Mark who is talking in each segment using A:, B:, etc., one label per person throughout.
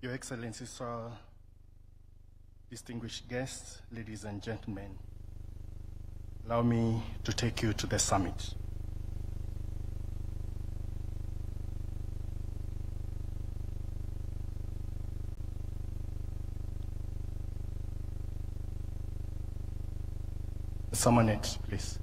A: Your Excellencies, sir, distinguished guests, ladies and gentlemen, allow me to take you to the summit. Summon it, please.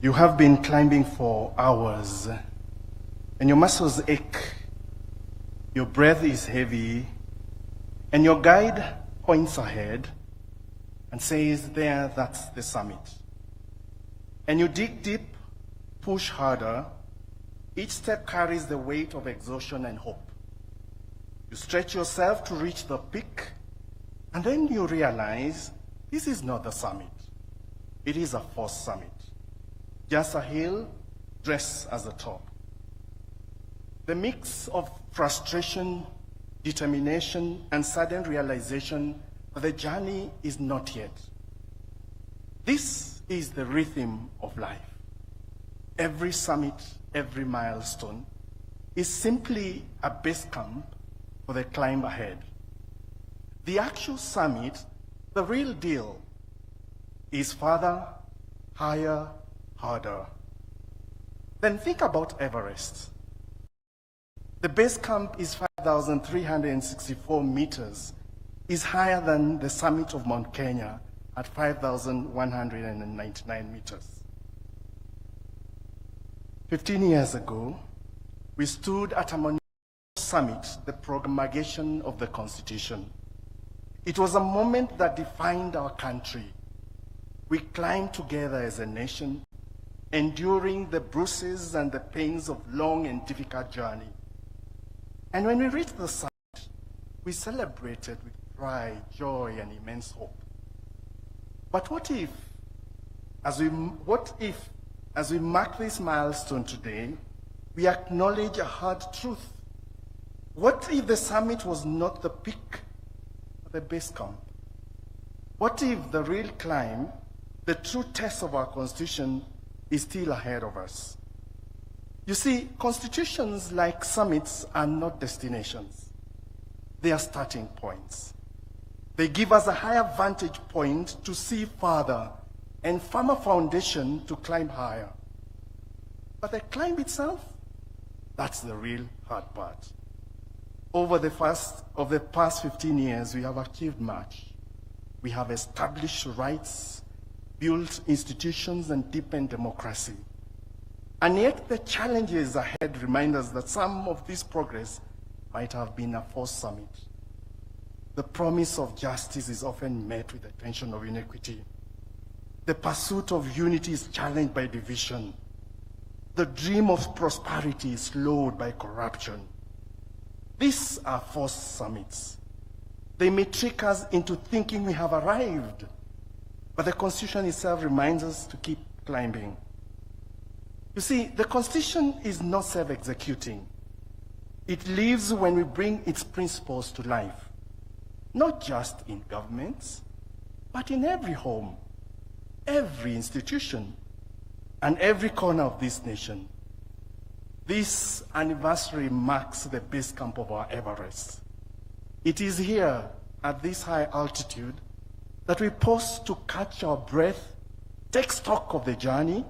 A: You have been climbing for hours, and your muscles ache, your breath is heavy, and your guide points ahead and says, there, that's the summit. And you dig deep, push harder. Each step carries the weight of exhaustion and hope. You stretch yourself to reach the peak, and then you realize this is not the summit. It is a false summit. Just a hill dressed as a top. The mix of frustration, determination, and sudden realization that the journey is not yet. This is the rhythm of life. Every summit, every milestone is simply a base camp for the climb ahead. The actual summit, the real deal, is farther, higher, harder. Then think about Everest. The base camp is 5,364 meters, is higher than the summit of Mount Kenya at 5,199 meters. 15 years ago, we stood at a monumental summit, the promulgation of the Constitution. It was a moment that defined our country. We climbed together as a nation, enduring the bruises and the pains of long and difficult journey. And when we reached the summit, we celebrated with pride, joy, and immense hope. But what if, as we mark this milestone today, we acknowledge a hard truth? What if the summit was not the peak, but the base camp? What if the real climb, the true test of our Constitution, is still ahead of us? You see, constitutions like summits are not destinations. They are starting points. They give us a higher vantage point to see farther and firmer foundation to climb higher. But the climb itself, that's the real hard part. Over the past 15 years, we have achieved much. We have established rights, built institutions, and deepened democracy. And yet the challenges ahead remind us that some of this progress might have been a false summit. The promise of justice is often met with the tension of inequity. The pursuit of unity is challenged by division. The dream of prosperity is slowed by corruption. These are false summits. They may trick us into thinking we have arrived, but the Constitution itself reminds us to keep climbing. You see, the Constitution is not self-executing. It lives when we bring its principles to life, not just in governments, but in every home, every institution, and every corner of this nation. This anniversary marks the base camp of our Everest. It is here, at this high altitude, that we pause to catch our breath, take stock of the journey,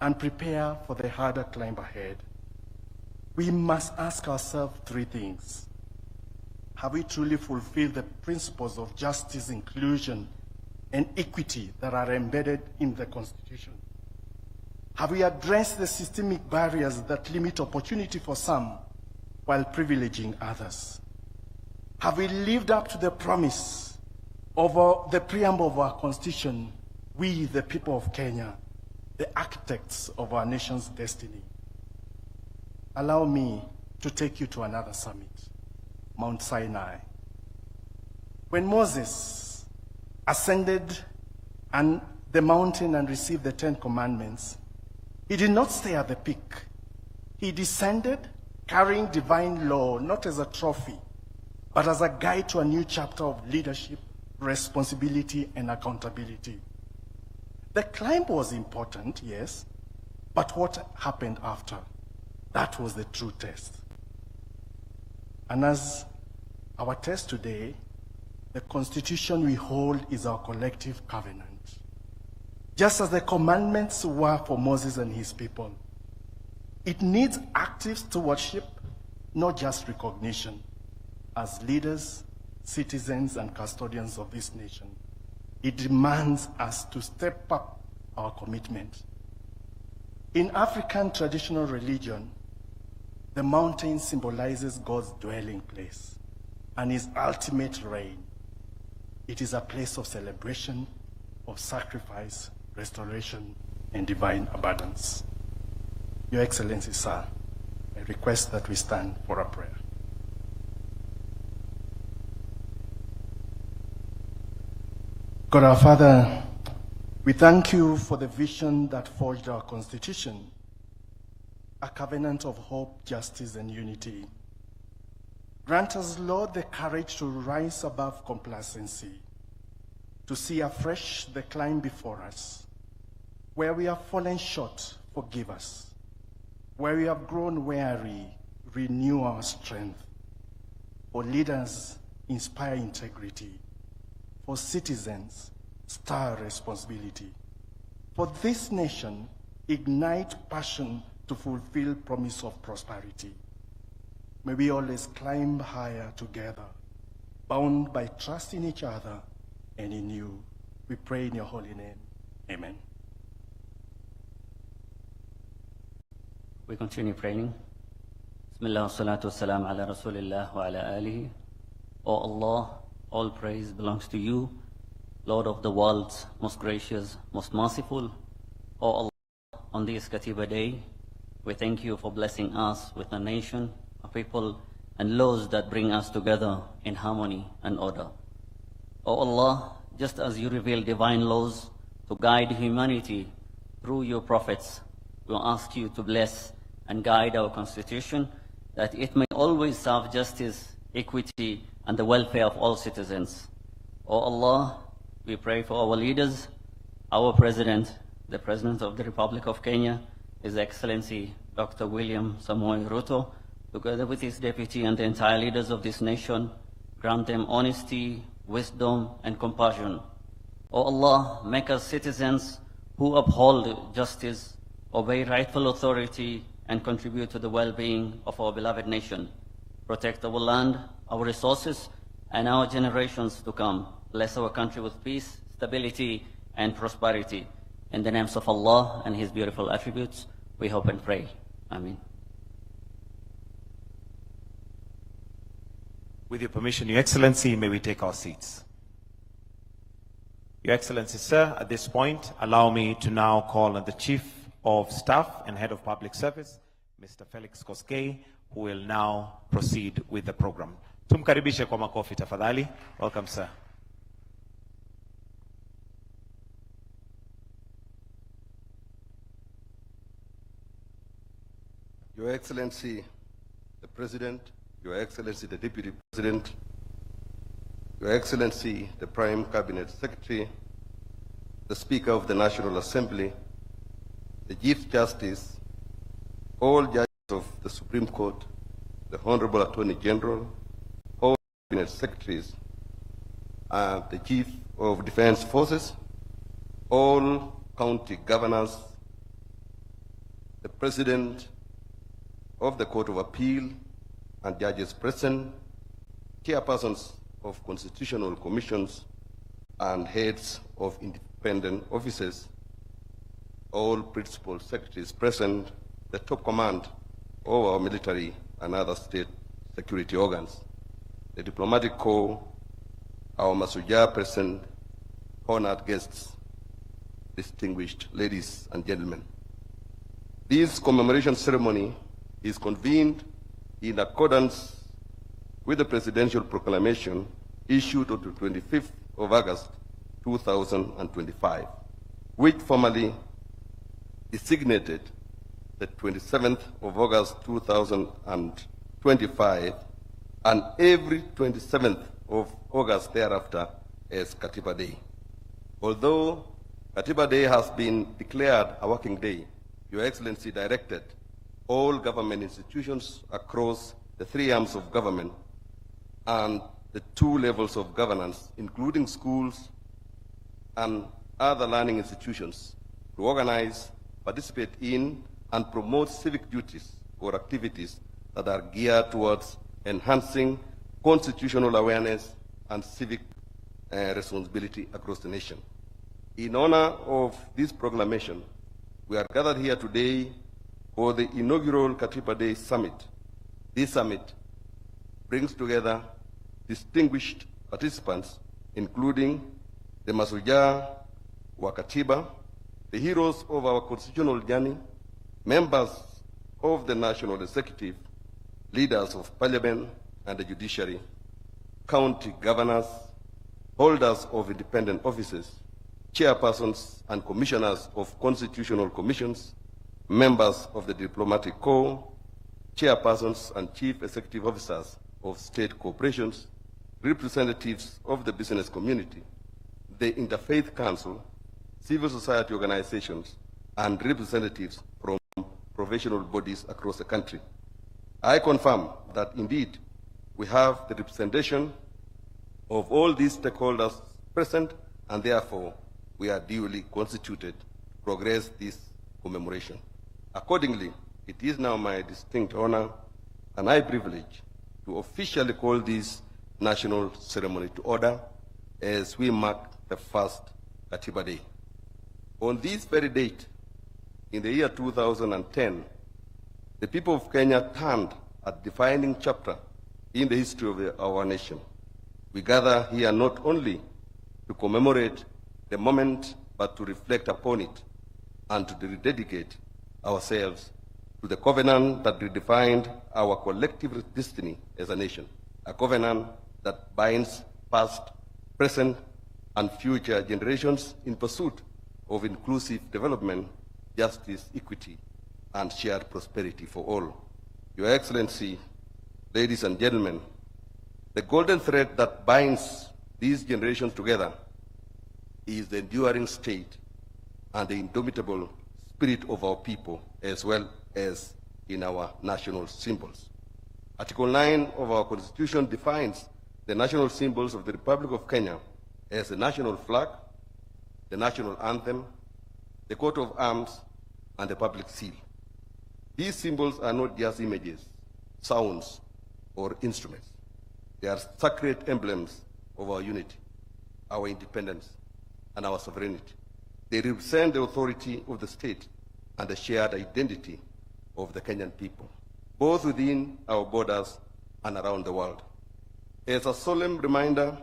A: and prepare for the harder climb ahead. We must ask ourselves three things. Have we truly fulfilled the principles of justice, inclusion, and equity that are embedded in the Constitution? Have we addressed the systemic barriers that limit opportunity for some while privileging others? Have we lived up to the promise of the preamble of our Constitution, we, the people of Kenya, the architects of our nation's destiny? Allow me to take you to another summit, Mount Sinai. When Moses ascended the mountain and received the 10 Commandments, he did not stay at the peak. He descended, carrying divine law not as a trophy, but as a guide to a new chapter of leadership, responsibility, and accountability. The climb was important, yes, but what happened after? That was the true test. And as our test today, the Constitution we hold is our collective covenant. Just as the commandments were for Moses and his people, it needs active stewardship, not just recognition. As leaders, citizens, and custodians of this nation, it demands us to step up our commitment. In African traditional religion, the mountain symbolizes God's dwelling place and his ultimate reign. It is a place of celebration, of sacrifice, restoration, and divine abundance. Your Excellency, sir, I request that we stand for a prayer. God our Father, we thank you for the vision that forged our Constitution, a covenant of hope, justice, and unity. Grant us, Lord, the courage to rise above complacency, to see afresh the climb before us. Where we have fallen short, forgive us. Where we have grown weary, renew our strength. For leaders, inspire integrity. For citizens, stir responsibility. For this nation, ignite passion to fulfill promise of prosperity. May we always climb higher together, bound by trust in each other and in you. We pray in your holy name. Amen.
B: We continue praying. Bismillah, salatu wassalam ala rasulillah wa ala alihi. O Allah, all praise belongs to you, Lord of the worlds, most gracious, most merciful. O Allah, on this Katiba day, we thank you for blessing us with a nation, a people, and laws that bring us together in harmony and order. O Allah, just as you reveal divine laws to guide humanity through your prophets, we ask you to bless and guide our Constitution, that it may always serve justice, equity, and the welfare of all citizens. O Allah, we pray for our leaders, our President, the President of the Republic of Kenya, His Excellency Dr. William Samoei Ruto, together with his deputy and the entire leaders of this nation. Grant them honesty, wisdom, and compassion. O Allah, make us citizens who uphold justice, obey rightful authority, and contribute to the well-being of our beloved nation. Protect our land, our resources, and our generations to come. Bless our country with peace, stability, and prosperity. In the names of Allah and His beautiful attributes, we hope and pray. Amen.
C: With your permission, Your Excellency, may we take our seats. Your Excellency, sir, at this point, allow me to now call on the Chief of Staff and Head of Public Service, Mr. Felix Koskei, who will now proceed with the program. Tumkaribishe kwa makofi tafadhali. Welcome, sir.
D: Your Excellency, the President, Your Excellency, the Deputy President, Your Excellency, the Prime Cabinet Secretary, the Speaker of the National Assembly, the Chief Justice, all judges of the Supreme Court, the Honorable Attorney General, all Cabinet Secretaries, the Chief of Defense Forces, all county governors, the President of the Court of Appeal and judges present, chairpersons of constitutional commissions, and heads of independent offices, all principal secretaries present, the top command of our military and other state security organs, the diplomatic corps, our Masuja present, honored guests, distinguished ladies and gentlemen. This commemoration ceremony is convened in accordance with the presidential proclamation issued on the 25th of August 2025, which formally designated the 27th of August 2025, and every 27th of August thereafter as Katiba Day. Although Katiba Day has been declared a working day, Your Excellency directed all government institutions across the three arms of government and the two levels of governance, including schools and other learning institutions, to organize, participate in, and promote civic duties or activities that are geared towards enhancing constitutional awareness and civic responsibility across the nation. In honor of this proclamation, we are gathered here today for the inaugural Katiba Day Summit. This summit brings together distinguished participants, including the Masuja wa Katiba, the heroes of our constitutional journey, members of the National Executive, leaders of Parliament and the judiciary, county governors, holders of independent offices, chairpersons and commissioners of constitutional commissions, members of the diplomatic corps, chairpersons and chief executive officers of state corporations, representatives of the business community, the Interfaith Council, civil society organizations, and representatives from professional bodies across the country. I confirm that indeed we have the representation of all these stakeholders present, and therefore we are duly constituted to progress this commemoration. Accordingly, it is now my distinct honor and high privilege to officially call this national ceremony to order as we mark the first Katiba Day. On this very date, in the year 2010, the people of Kenya turned a defining chapter in the history of our nation. We gather here not only to commemorate the moment, but to reflect upon it and to rededicate ourselves to the covenant that redefined our collective destiny as a nation, a covenant that binds past, present, and future generations in pursuit of inclusive development, justice, equity, and shared prosperity for all. Your Excellency, ladies and gentlemen, the golden thread that binds these generations together is the enduring state and the indomitable spirit of our people, as well as in our national symbols. Article 9 of our Constitution defines the national symbols of the Republic of Kenya as the national flag, the national anthem, the coat of arms, and the public seal. These symbols are not just images, sounds, or instruments. They are sacred emblems of our unity, our independence, and our sovereignty. They represent the authority of the state and the shared identity of the Kenyan people, both within our borders and around the world. As a solemn reminder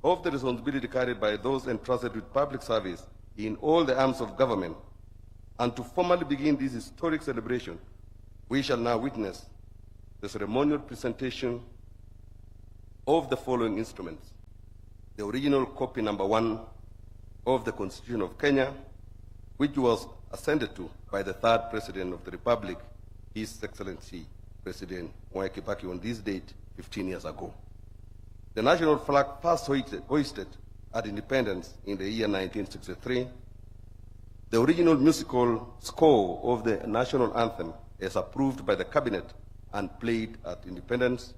D: of the responsibility carried by those entrusted with public service in all the arms of government, and to formally begin this historic celebration, we shall now witness the ceremonial presentation of the following instruments: the original copy number 1 of the Constitution of Kenya, which was assented to by the third President of the Republic, His Excellency President Mwai Kibaki, on this date 15 years ago. The national flag first hoisted at independence in the year 1963. The original musical score of the national anthem as approved by the cabinet and played at independence,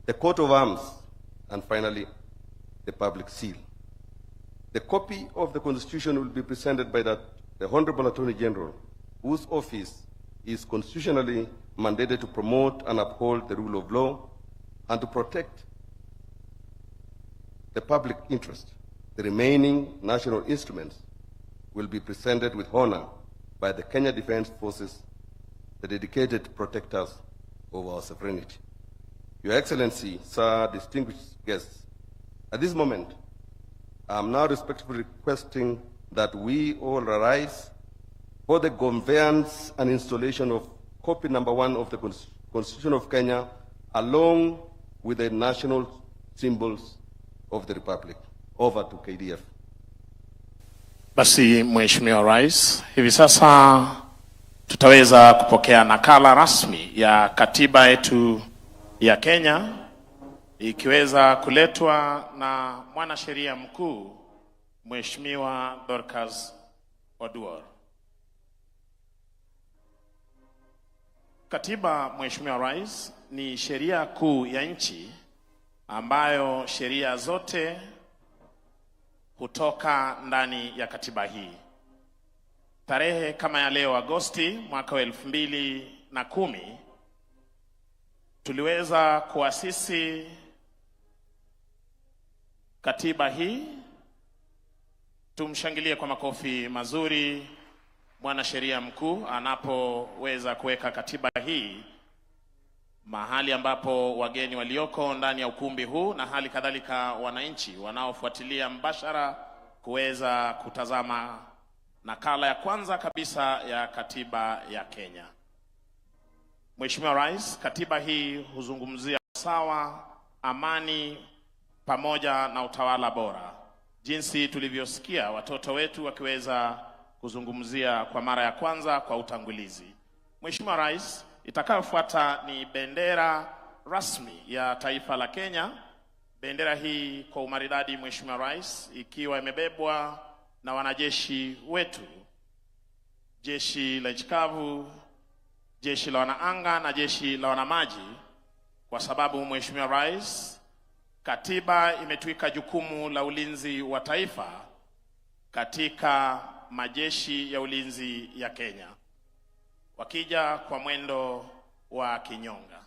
D: the coat of arms, and finally, the public seal. The copy of the Constitution will be presented by the Honorable Attorney General, whose office is constitutionally mandated to promote and uphold the rule of law and to protect the public interest. The remaining national instruments will be presented with honor by the Kenya Defense Forces, the dedicated protectors of our sovereignty. Your Excellency, sir, distinguished guests, at this moment, I am now respectfully requesting that we all arise for the conveyance and installation of copy number 1 of the Constitution of Kenya, along with the national symbols of the Republic. Over to KDF.
E: Basi Mheshimiwa Rais, hivi sasa tutaweza kupokea nakala rasmi ya katiba yetu ya Kenya ikiweza kuletwa na mwanasheria mkuu Mheshimiwa Dorcas Oduor. Katiba, Mheshimiwa Rais, ni sheria kuu ya nchi ambayo sheria zote hutoka ndani ya katiba hii. Tarehe kama ya leo Agosti mwaka wa 2010 tuliweza kuasisi katiba hii. Tumshangilie kwa makofi mazuri mwanasheria mkuu anapoweza kuweka katiba hii mahali ambapo wageni walioko ndani ya ukumbi huu na hali kadhalika wananchi wanaofuatilia mbashara kuweza kutazama nakala ya kwanza kabisa ya katiba ya Kenya. Mheshimiwa Rais, katiba hii huzungumzia usawa, amani pamoja na utawala bora. Jinsi tulivyosikia watoto wetu wakiweza kuzungumzia kwa mara ya kwanza kwa utangulizi. Mheshimiwa Rais, itakayofuata ni bendera rasmi ya taifa la Kenya. Bendera hii kwa umaridadi, Mheshimiwa Rais, ikiwa imebebwa na wanajeshi wetu, jeshi la nchi kavu, jeshi la wanaanga na jeshi la wanamaji, kwa sababu Mheshimiwa Rais, katiba imetuika jukumu la ulinzi wa taifa katika majeshi ya ulinzi ya Kenya, wakija kwa mwendo wa kinyonga.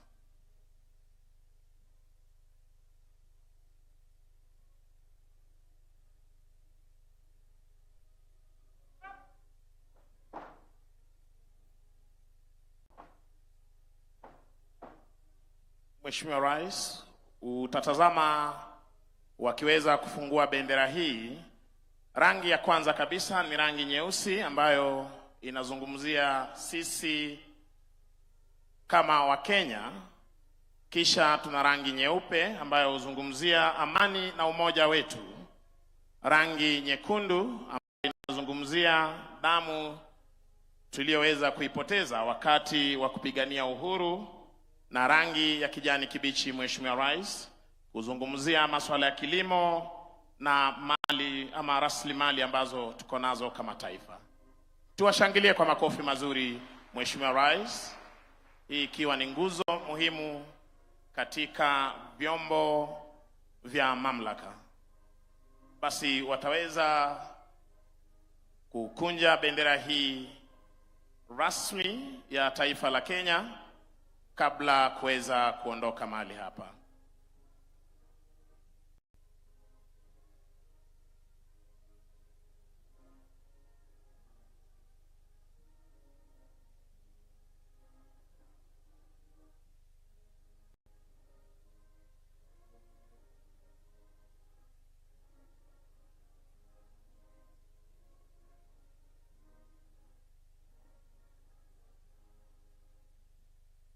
E: Mheshimiwa Rais, utatazama wakiweza kufungua bendera hii. Rangi ya kwanza kabisa ni rangi nyeusi ambayo inazungumzia sisi kama Wakenya. Kisha tuna rangi nyeupe ambayo huzungumzia amani na umoja wetu. Rangi nyekundu ambayo inazungumzia damu tuliyoweza kuipoteza wakati wa kupigania uhuru, na rangi ya kijani kibichi, Mheshimiwa Rais, huzungumzia masuala ya kilimo na mali ama rasilimali ambazo tuko nazo kama taifa. Tuwashangilie kwa makofi mazuri Mheshimiwa Rais, hii ikiwa ni nguzo muhimu katika vyombo vya mamlaka. Basi wataweza kukunja bendera hii rasmi ya taifa la Kenya kabla kuweza kuondoka mahali hapa.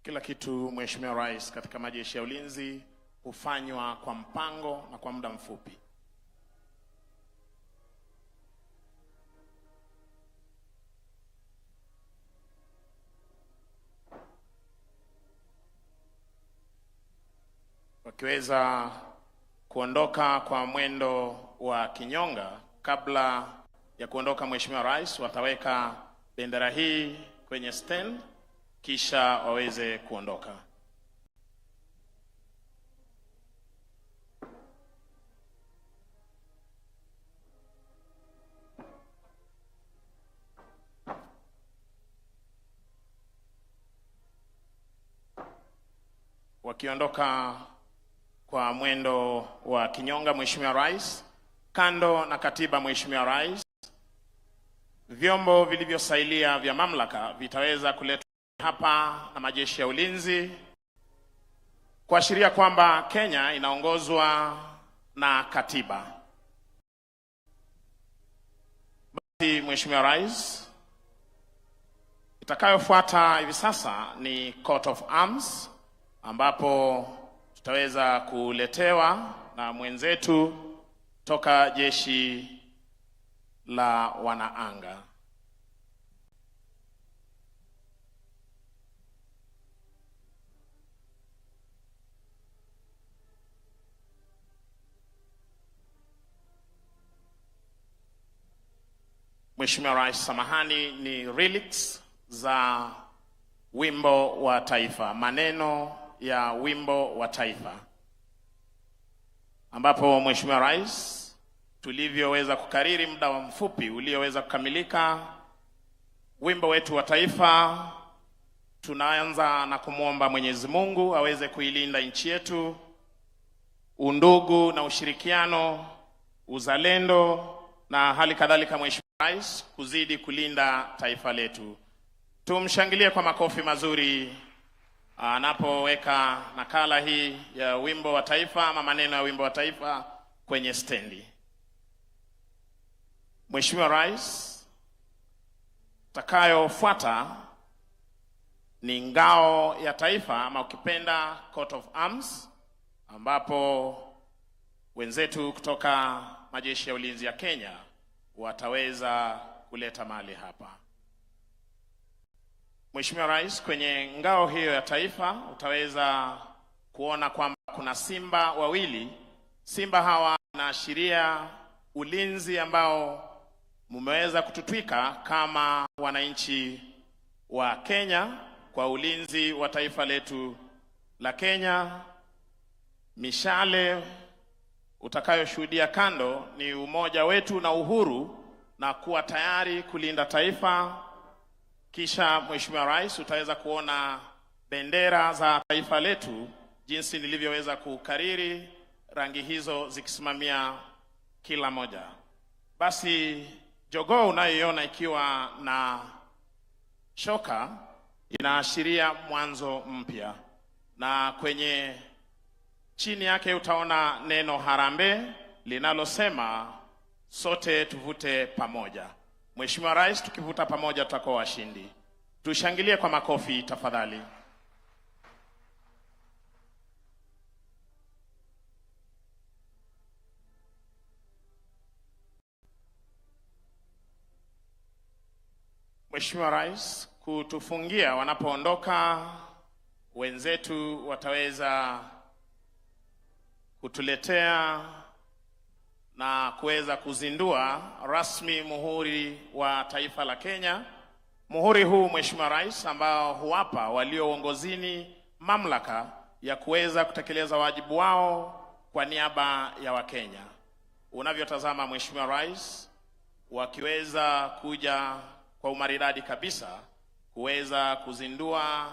E: Kila kitu, Mheshimiwa Rais, katika majeshi ya ulinzi hufanywa kwa mpango na kwa muda mfupi. Wakiweza kuondoka kwa mwendo wa kinyonga, kabla ya kuondoka Mheshimiwa Rais, wataweka bendera hii kwenye stand kisha waweze kuondoka. Wakiondoka kwa mwendo wa kinyonga, Mheshimiwa Rais, kando na katiba, Mheshimiwa Rais, vyombo vilivyosailia vya mamlaka vitaweza kuletwa hapa na majeshi ya ulinzi kuashiria kwamba Kenya inaongozwa na katiba. Basi Mheshimiwa Rais, itakayofuata hivi sasa ni Coat of Arms, ambapo tutaweza kuletewa na mwenzetu toka jeshi la wanaanga. Mheshimiwa Rais, samahani, ni lyrics za wimbo wa taifa, maneno ya wimbo wa taifa, ambapo Mheshimiwa Rais, tulivyoweza kukariri muda wa mfupi ulioweza kukamilika wimbo wetu wa taifa, tunaanza na kumwomba Mwenyezi Mungu aweze kuilinda nchi yetu, undugu na ushirikiano, uzalendo na hali kadhalika Mheshimiwa Rais kuzidi kulinda taifa letu. Tumshangilie kwa makofi mazuri anapoweka nakala hii ya wimbo wa taifa ama maneno ya wimbo wa taifa kwenye stendi. Mheshimiwa Rais, takayofuata ni ngao ya taifa ama ukipenda coat of arms, ambapo wenzetu kutoka majeshi ya ulinzi ya Kenya wataweza kuleta mali hapa. Mheshimiwa Rais, kwenye ngao hiyo ya taifa utaweza kuona kwamba kuna simba wawili. Simba hawa wanaashiria ulinzi ambao mumeweza kututwika kama wananchi wa Kenya kwa ulinzi wa taifa letu la Kenya. Mishale utakayoshuhudia kando ni umoja wetu na uhuru na kuwa tayari kulinda taifa. Kisha Mheshimiwa Rais, utaweza kuona bendera za taifa letu jinsi nilivyoweza kukariri, rangi hizo zikisimamia kila moja. Basi jogoo unayoiona ikiwa na shoka inaashiria mwanzo mpya, na kwenye chini yake utaona neno harambee linalosema sote tuvute pamoja. Mheshimiwa Rais, tukivuta pamoja tutakuwa washindi. Tushangilie kwa makofi tafadhali. Mheshimiwa Rais, kutufungia wanapoondoka wenzetu wataweza kutuletea na kuweza kuzindua rasmi muhuri wa taifa la Kenya. Muhuri huu Mheshimiwa Rais, ambao huwapa walio uongozini mamlaka ya kuweza kutekeleza wajibu wao kwa niaba ya Wakenya. Unavyotazama Mheshimiwa Rais, wakiweza kuja kwa umaridadi kabisa kuweza kuzindua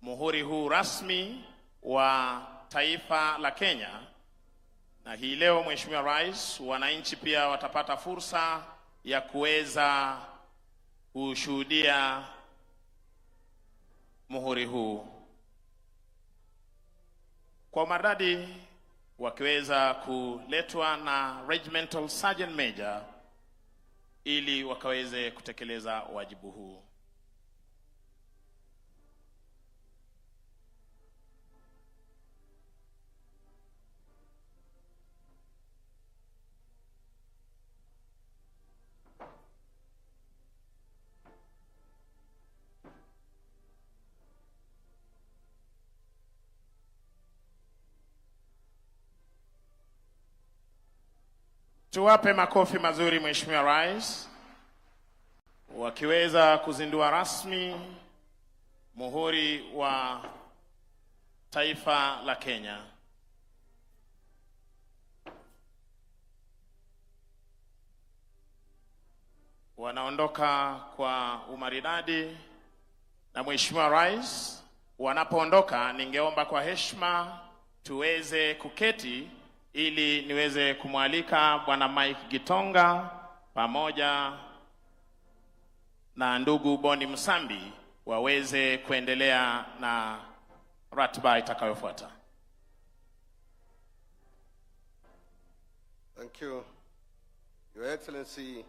E: muhuri huu rasmi wa taifa la Kenya. Na hii leo Mheshimiwa Rais, wananchi pia watapata fursa ya kuweza kushuhudia muhuri huu kwa umaridadi, wakiweza kuletwa na Regimental Sergeant Major ili wakaweze kutekeleza wajibu huu. Tuwape makofi mazuri Mheshimiwa Rais wakiweza kuzindua rasmi muhuri wa taifa la Kenya. Wanaondoka kwa umaridadi, na Mheshimiwa Rais, wanapoondoka ningeomba kwa heshima tuweze kuketi ili niweze kumwalika Bwana Mike Gitonga pamoja na ndugu Boni Msambi waweze kuendelea na ratiba itakayofuata.
D: Thank you. Your Excellency,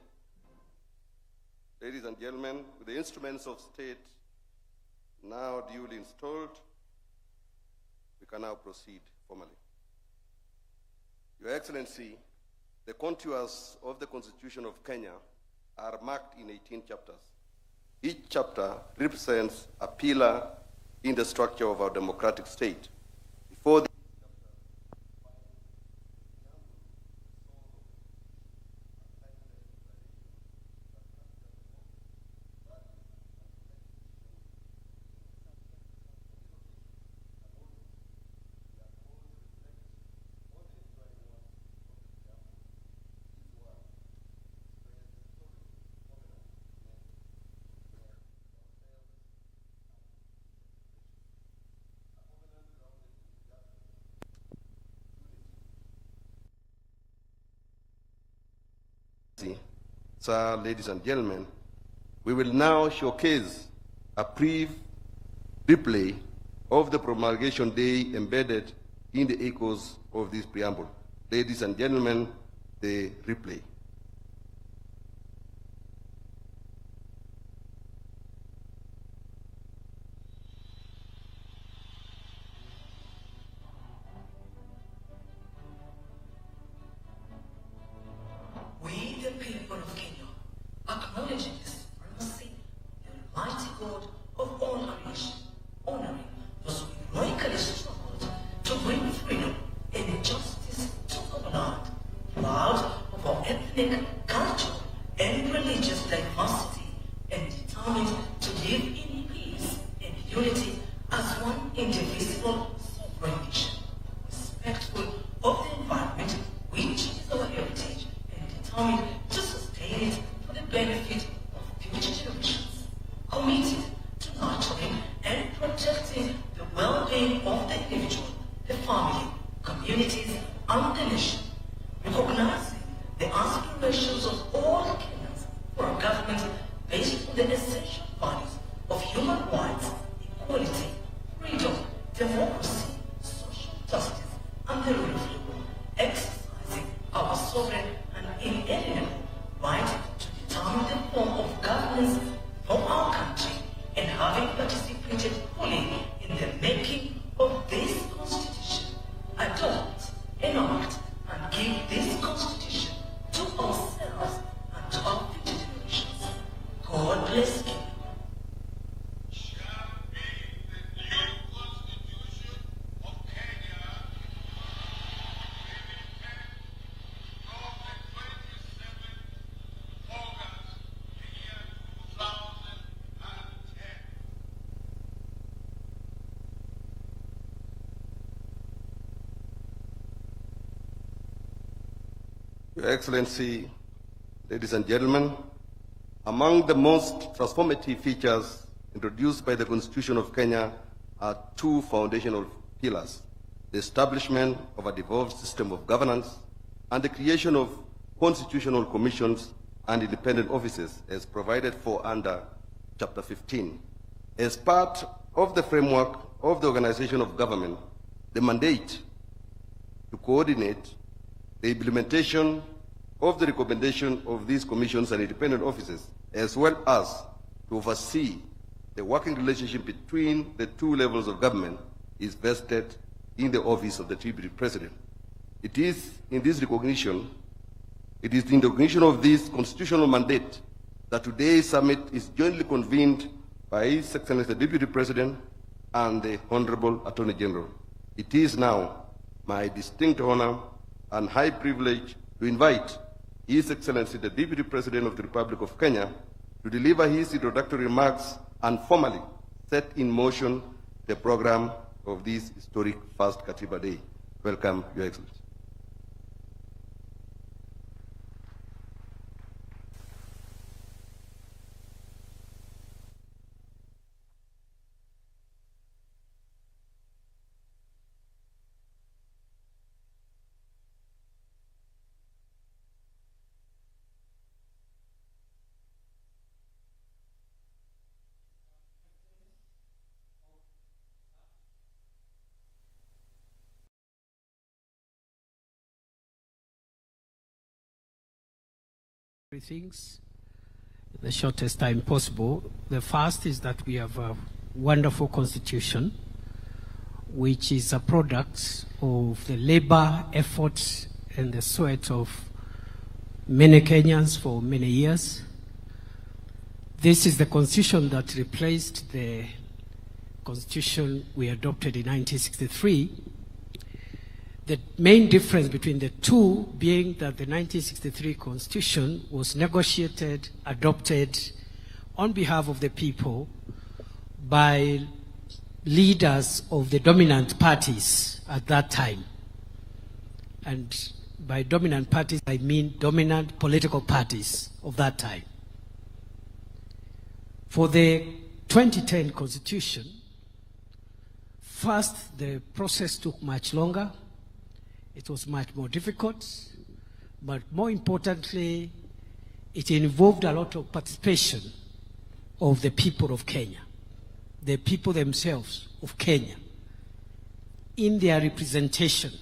D: ladies and gentlemen, with the instruments of state now duly installed, we can now proceed formally. Your Excellency, the contours of the Constitution of Kenya are marked in 18 chapters. Each chapter represents a pillar in the structure of our democratic state. Before the Sir, ladies and gentlemen, we will now showcase a brief replay of the promulgation day embedded in the echoes of this preamble. Ladies and gentlemen, the replay.
F: We, the people of Kenya, acknowledge this supremacy, the mighty God of all creation, honoring those who heroically struggled to bring freedom and justice to our land, proud of our ethnic, cultural, and religious diversity, and determined to live in peace and unity as one indivisible sovereign nation, respectful of the environment, which is our heritage, determined to sustain it for the benefit of future generations, committed to nurturing and protecting the well-being of the individual, the family, communities, and the nation, recognizing the aspirations of all Kenyans for a government based on the essential values of human rights, equality, freedom, democracy, social justice, and the rule of law, exercising our sovereign and inalienable right to determine the form of governance for our country, and having participated fully in the making of this Constitution, adopt, enact, and give this Constitution to ourselves and to our future generations. God bless Kenya.
D: Your Excellency, ladies and gentlemen, among the most transformative features introduced by the Constitution of Kenya are two foundational pillars: the establishment of a devolved system of governance and the creation of constitutional commissions and independent offices as provided for under Chapter 15. As part of the framework of the organization of government, the mandate to coordinate the implementation of the recommendation of these commissions and independent offices, as well as to oversee the working relationship between the two levels of government, is vested in the office of the Deputy President. It is in the recognition of this constitutional mandate that today's summit is jointly convened by His Excellency the Deputy President and the Honorable Attorney General. It is now my distinct honor and high privilege to invite His Excellency the Deputy President of the Republic of Kenya to deliver his introductory remarks and formally set in motion the program of this historic first Katiba Day. Welcome, Your Excellency.
G: Things in the shortest time possible. The first is that we have a wonderful constitution, which is a product of the labor, effort, and the sweat of many Kenyans for many years. This is the constitution that replaced the constitution we adopted in 1963. The main difference between the two being that the 1963 Constitution was negotiated, adopted on behalf of the people by leaders of the dominant parties at that time. And by dominant parties, I mean dominant political parties of that time. For the 2010 Constitution, first, the process took much longer. It was much more difficult, but more importantly, it involved a lot of participation of the people of Kenya, the people themselves of Kenya, in their representation.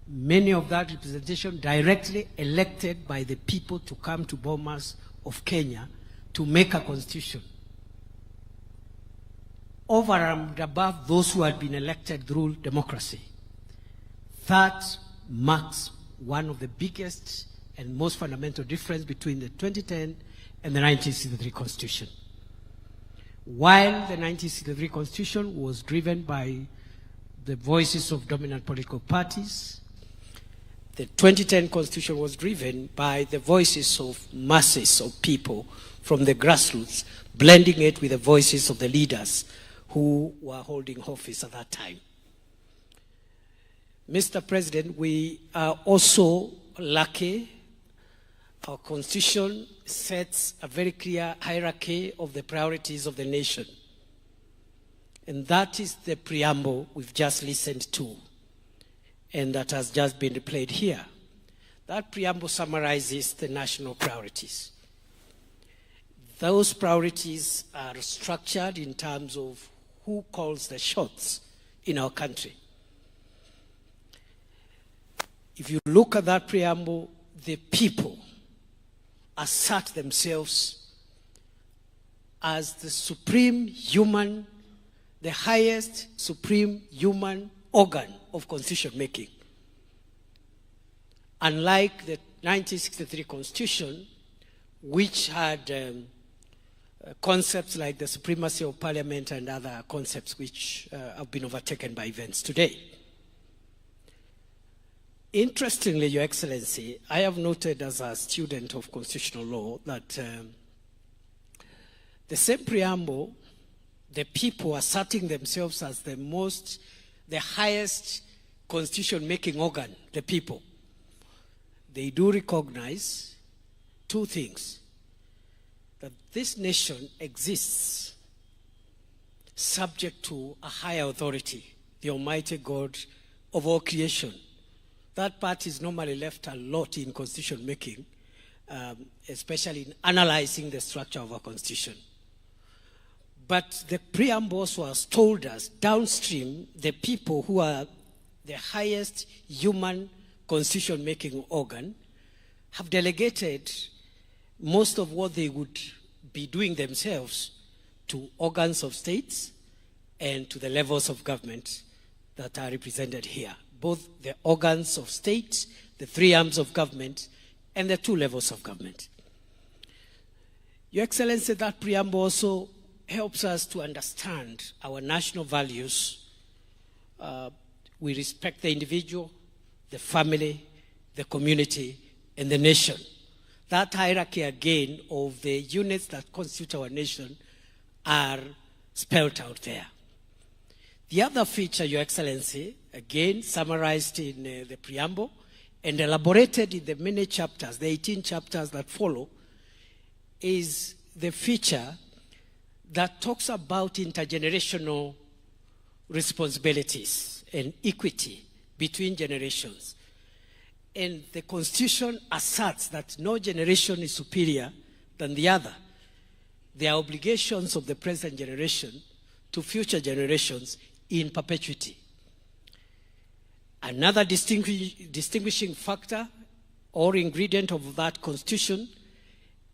G: Many of that representation directly elected by the people to come to Bomas of Kenya to make a constitution. Over and above those who had been elected through democracy. That marks one of the biggest and most fundamental difference between the 2010 and the 1963 Constitution. While the 1963 Constitution was driven by the voices of dominant political parties, the 2010 Constitution was driven by the voices of masses of people from the grassroots, blending it with the voices of the leaders who were holding office at that time. Mr. President, we are also lucky. Our Constitution sets a very clear hierarchy of the priorities of the nation. And that is the preamble we've just listened to, and that has just been replayed here. That preamble summarizes the national priorities. Those priorities are structured in terms of who calls the shots in our country. If you look at that preamble, the people assert themselves as the supreme human, the highest supreme human organ of constitution making. Unlike the 1963 Constitution, which had concepts like the supremacy of parliament and other concepts which have been overtaken by events today. Interestingly, Your Excellency, I have noted as a student of constitutional law that the same preamble, the people asserting themselves as the highest constitution-making organ, the people, they do recognize two things: that this nation exists subject to a higher authority, the Almighty God of all creation. That part is normally left a lot in constitution making, especially in analyzing the structure of our constitution. But the preamble also has told us downstream, the people who are the highest human constitution making organ have delegated most of what they would be doing themselves to organs of states and to the levels of government that are represented here. Both the organs of state, the three arms of government, and the two levels of government. Your Excellency, that preamble also helps us to understand our national values. We respect the individual, the family, the community, and the nation. That hierarchy, again, of the units that constitute our nation are spelled out there. The other feature, Your Excellency, again summarized in the preamble and elaborated in the many chapters, the 18 chapters that follow, is the feature that talks about intergenerational responsibilities and equity between generations. And the Constitution asserts that no generation is superior than the other. There are obligations of the present generation to future generations in perpetuity. Another distinguishing factor or ingredient of that Constitution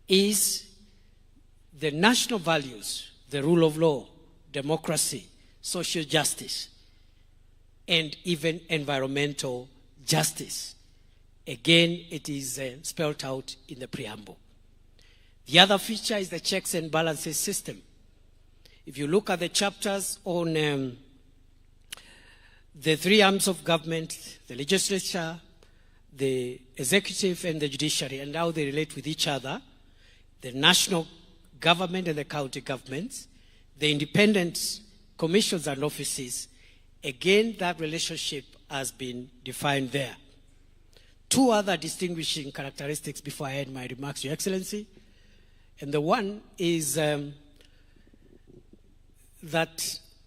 G: is the national values, the rule of law, democracy, social justice, and even environmental justice. Again, it is spelled out in the preamble. The other feature is the checks and balances system. If you look at the chapters on the three arms of government, the legislature, the executive, and the judiciary, and how they relate with each other, the national government and the county governments, the independent commissions and offices, again, that relationship has been defined there. Two other distinguishing characteristics before I end my remarks, Your Excellency. And the one is that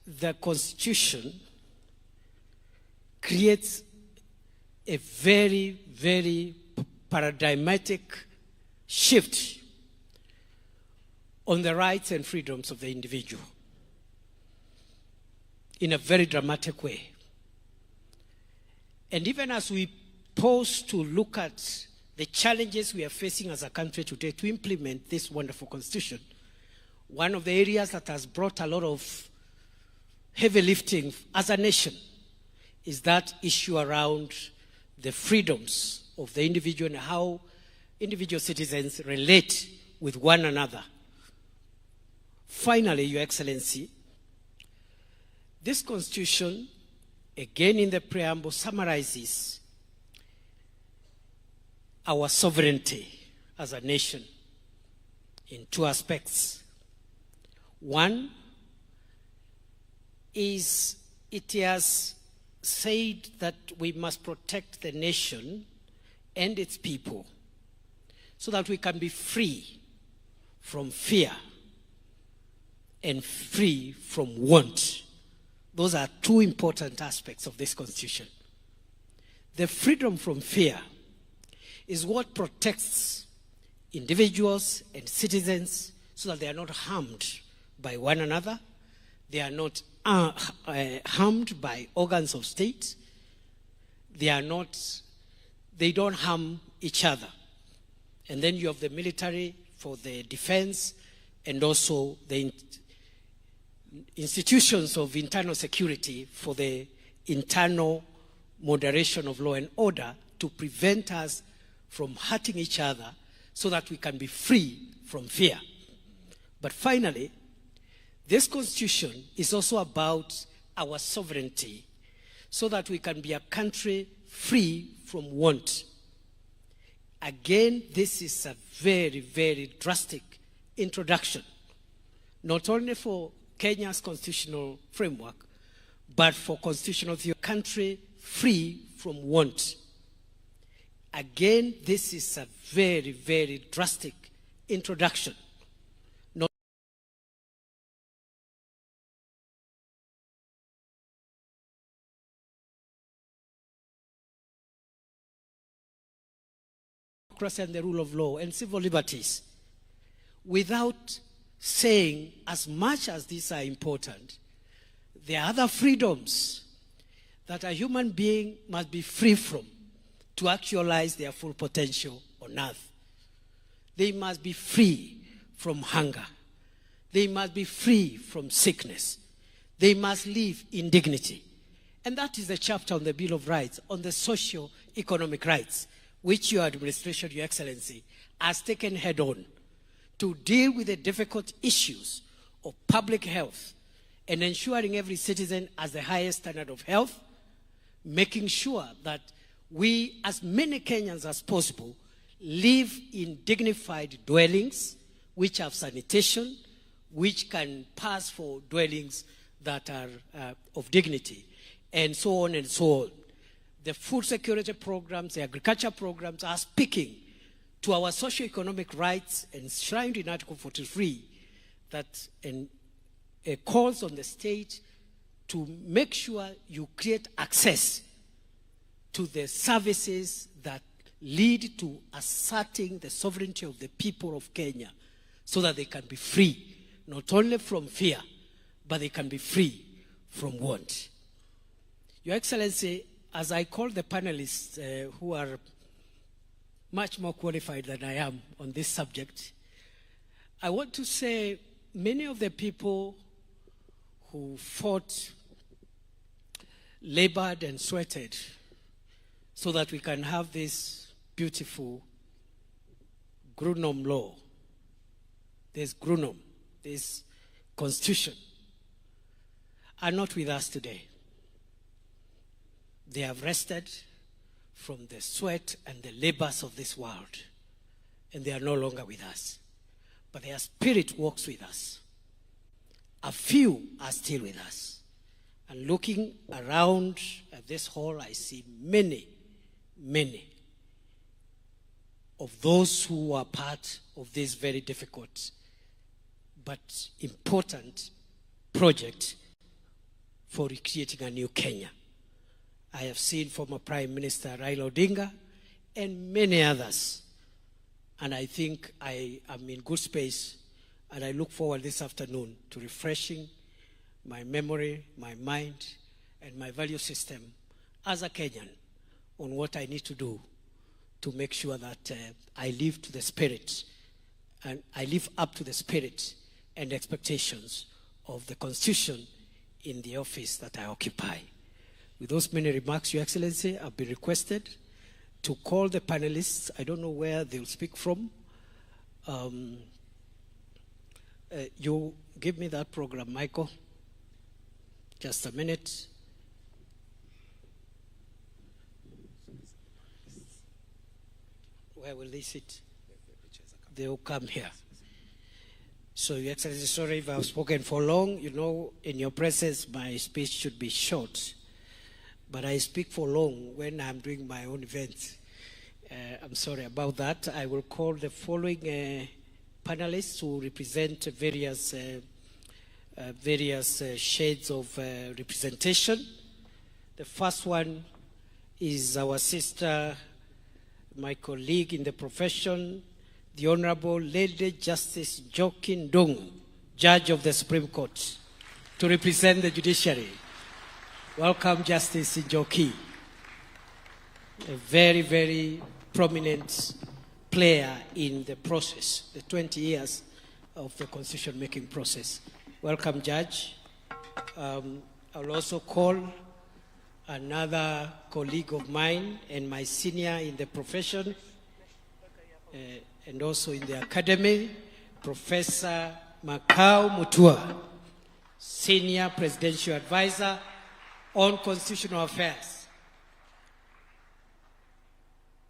G: the Constitution creates a very, very paradigmatic shift on the rights and freedoms of the individual in a very dramatic way. And even as we pause to look at the challenges we are facing as a country today to implement this wonderful constitution, one of the areas that has brought a lot of heavy lifting as a nation is that issue around the freedoms of the individual and how individual citizens relate with one another. Finally, Your Excellency, this constitution, again in the preamble, summarizes our sovereignty as a nation in two aspects. One is it has said that we must protect the nation and its people so that we can be free from fear and free from want. Those are two important aspects of this constitution. The freedom from fear is what protects individuals and citizens so that they are not harmed by one another, they are not harmed by organs of state, they don't harm each other. And then you have the military for the defense and also the institutions of internal security for the internal moderation of law and order to prevent us from hurting each other so that we can be free from fear. But finally, this constitution is also about our sovereignty so that we can be a country free from want. Again, this is a very, very drastic introduction, not only for Kenya's constitutional framework, but for constitution of your country free from want. Again, this is a very, very drastic introduction. Democracy and the rule of law and civil liberties, without saying, as much as these are important, there are other freedoms that a human being must be free from to actualize their full potential on earth. They must be free from hunger. They must be free from sickness. They must live in dignity. And that is the chapter on the Bill of Rights, on the socio-economic rights, which your administration, Your Excellency, has taken head on to deal with the difficult issues of public health and ensuring every citizen has the highest standard of health, making sure that we, as many Kenyans as possible, live in dignified dwellings which have sanitation, which can pass for dwellings that are of dignity, and so on and so on. The food security programs, the agriculture programs are speaking to our socio-economic rights enshrined in Article 43 that calls on the state to make sure you create access to the services that lead to asserting the sovereignty of the people of Kenya so that they can be free, not only from fear, but they can be free from want. Your Excellency, as I call the panelists who are much more qualified than I am on this subject, I want to say many of the people who fought, labored and sweated so that we can have this beautiful Grunom law, this Grunom, this constitution, are not with us today. They have rested from the sweat and the labors of this world, and they are no longer with us. But their spirit walks with us. A few are still with us. And looking around at this hall, I see many, many of those who are part of this very difficult but important project for recreating a new Kenya. I have seen former Prime Minister Raila Odinga and many others And I think I am in good space, and I look forward this afternoon to refreshing my memory, my mind, and my value system as a Kenyan on what I need to do to make sure that I live to the spirit, and I live up to the spirit and expectations of the Constitution in the office that I occupy. With those many remarks, Your Excellency, I've been requested to call the panelists. I don't know where they'll speak from. You give me that program, Michael. Just a minute. Where will they sit? They will come here. So, Your Excellency, sorry if I've spoken for long. You know, in your presence, my speech should be short. But I speak for long when I'm doing my own events. I'm sorry about that. I will call the following panelists who represent various shades of representation. The first one is our sister, my colleague in the profession, the Honorable Lady Justice Jokin Dung, Judge of the Supreme Court, to represent the judiciary. Welcome, Justice Njoki, a very, very prominent player in the process, the 20 years of the constitution-making process. Welcome, Judge. I'll also call another colleague of mine and my senior in the profession and also in the academy, Professor Makau Mutua, Senior Presidential Advisor on Constitutional Affairs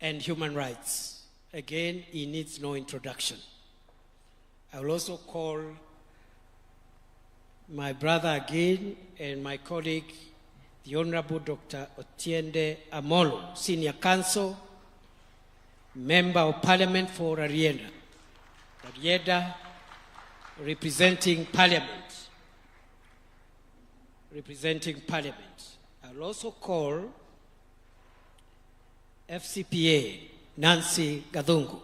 G: and Human Rights. Again, he needs no introduction. I will also call my brother again and my colleague, the Honorable Dr. Otiende Amolo, Senior Counsel, Member of Parliament for Arienda, representing Parliament. I'll also call FCPA Nancy Gadungu,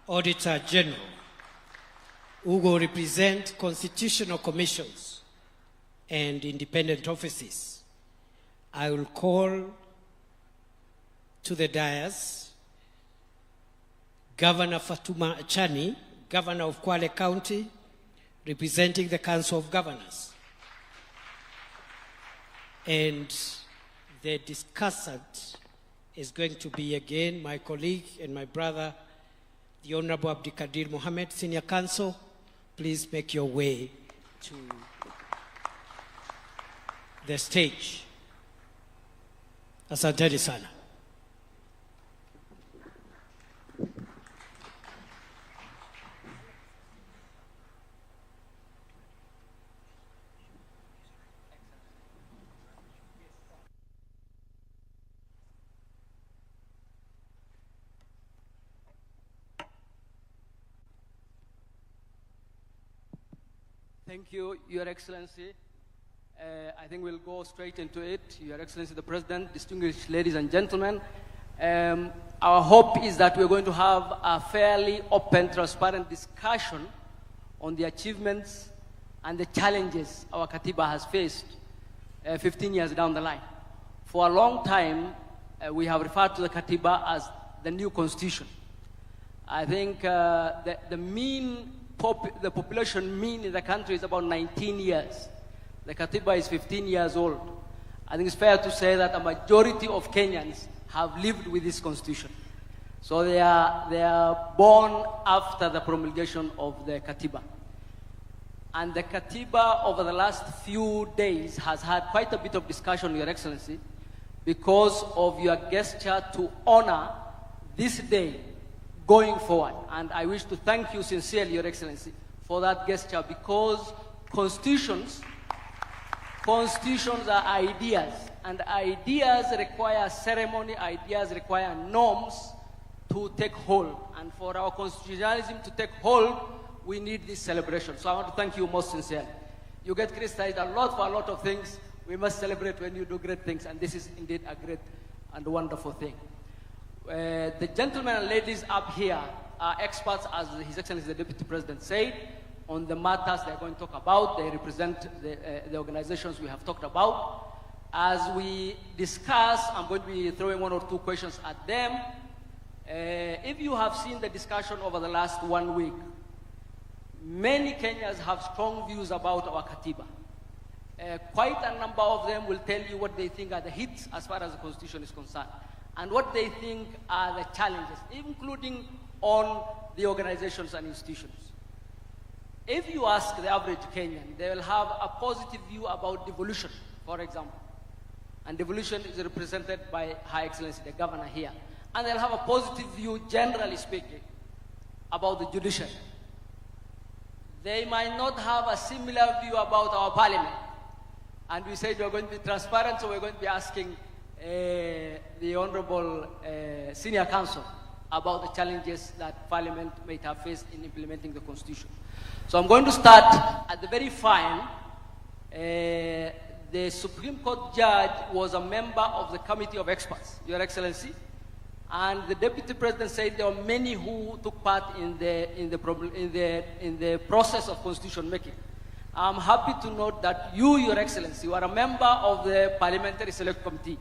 G: Auditor General, who will represent constitutional commissions and independent offices. I will call to the dais Governor Fatuma Achani, Governor of Kwale County, representing the Council of Governors. And the discussant is going to be again my colleague and my brother, the Honorable Abdikadir Mohammed, Senior Counsel. Please make your way to the stage. Asanteni sana.
H: Thank you, Your Excellency. I think we'll go straight into it. Your Excellency, the President, distinguished ladies and gentlemen, our hope is that we're going to have a fairly open, transparent discussion on the achievements and the challenges our Katiba has faced 15 years down the line. For a long time, we have referred to the Katiba as the new constitution. I think the population mean in the country is about 19 years. The Katiba is 15 years old. I think it's fair to say that a majority of Kenyans have lived with this constitution. So they are born after the promulgation of the Katiba. And the Katiba over the last few days has had quite a bit of discussion, Your Excellency, because of your gesture to honor this day going forward. And I wish to thank you sincerely, Your Excellency, for that gesture, because constitutions are ideas, and ideas require ceremony, ideas require norms to take hold. And for our constitutionalism to take hold, we need this celebration. So I want to thank you most sincerely. You get criticized a lot for a lot of things. We must celebrate when you do great things, and this is indeed a great and wonderful thing. The gentlemen and ladies up here are experts, as His Excellency the Deputy President said, on the matters they're going to talk about. They represent the organizations we have talked about. As we discuss, I'm going to be throwing 1 or 2 questions at them. If you have seen the discussion over the last 1 week, many Kenyans have strong views about our Katiba. Quite a number of them will tell you what they think are the hits as far as the Constitution is concerned, and what they think are the challenges, including on the organizations and institutions. If you ask the average Kenyan, they will have a positive view about devolution, for example. And devolution is represented by High Excellency, the Governor here. And they'll have a positive view, generally speaking, about the judiciary. They might not have a similar view about our parliament. And we said we're going to be transparent, so we're going to be asking the Honorable Senior Counsel about the challenges that Parliament might have faced in implementing the Constitution. So I'm going to start at the very fine. The Supreme Court judge was a member of the Committee of Experts, Your Excellency, and the Deputy President said there were many who took part in the process of constitution making. I'm happy to note that you, Your Excellency, you are a member of the Parliamentary Select Committee,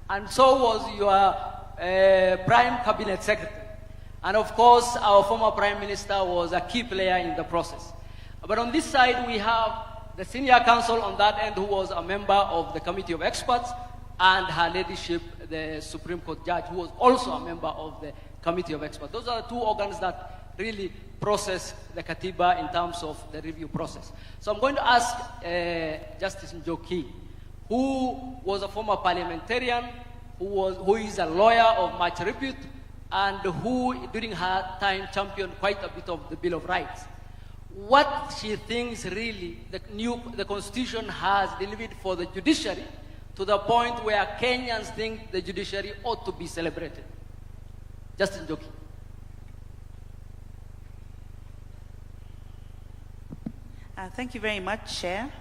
H: and so was your Prime Cabinet Secretary. And of course, our former Prime Minister was a key player in the process. But on this side, we have the Senior Counsel on that end, who was a member of the Committee of Experts, and Her Ladyship, the Supreme Court Judge, who was also a member of the Committee of Experts. Those are the 2 organs that really process the Katiba in terms of the review process. So I'm going to ask Justice Njoki, who was a former parliamentarian, who is a lawyer of much repute, and who, during her time, championed quite a bit of the Bill of Rights. What she thinks really the Constitution has delivered for the judiciary, to the point where Kenyans think the judiciary ought to be celebrated. Justice Njoki.
I: Thank you very much, Chair.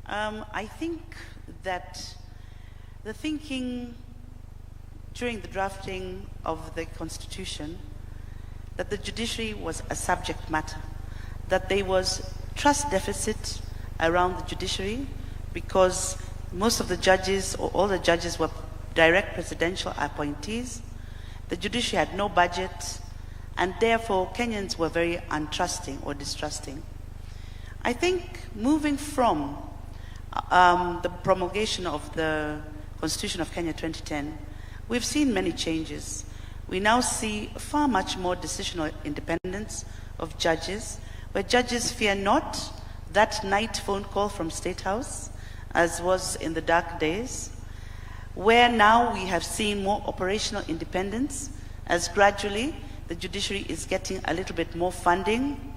I: I think that the thinking during the drafting of the Constitution, that the judiciary was a subject matter, that there was trust deficit around the judiciary because most of the judges, or all the judges, were direct presidential appointees. The judiciary had no budget, and therefore Kenyans were very untrusting or distrusting. I think moving from the promulgation of the Constitution of Kenya 2010, we've seen many changes. We now see far much more decisional independence of judges, where judges fear not that night phone call from State House, as was in the dark days, where now we have seen more operational independence, as gradually the judiciary is getting a little bit more funding,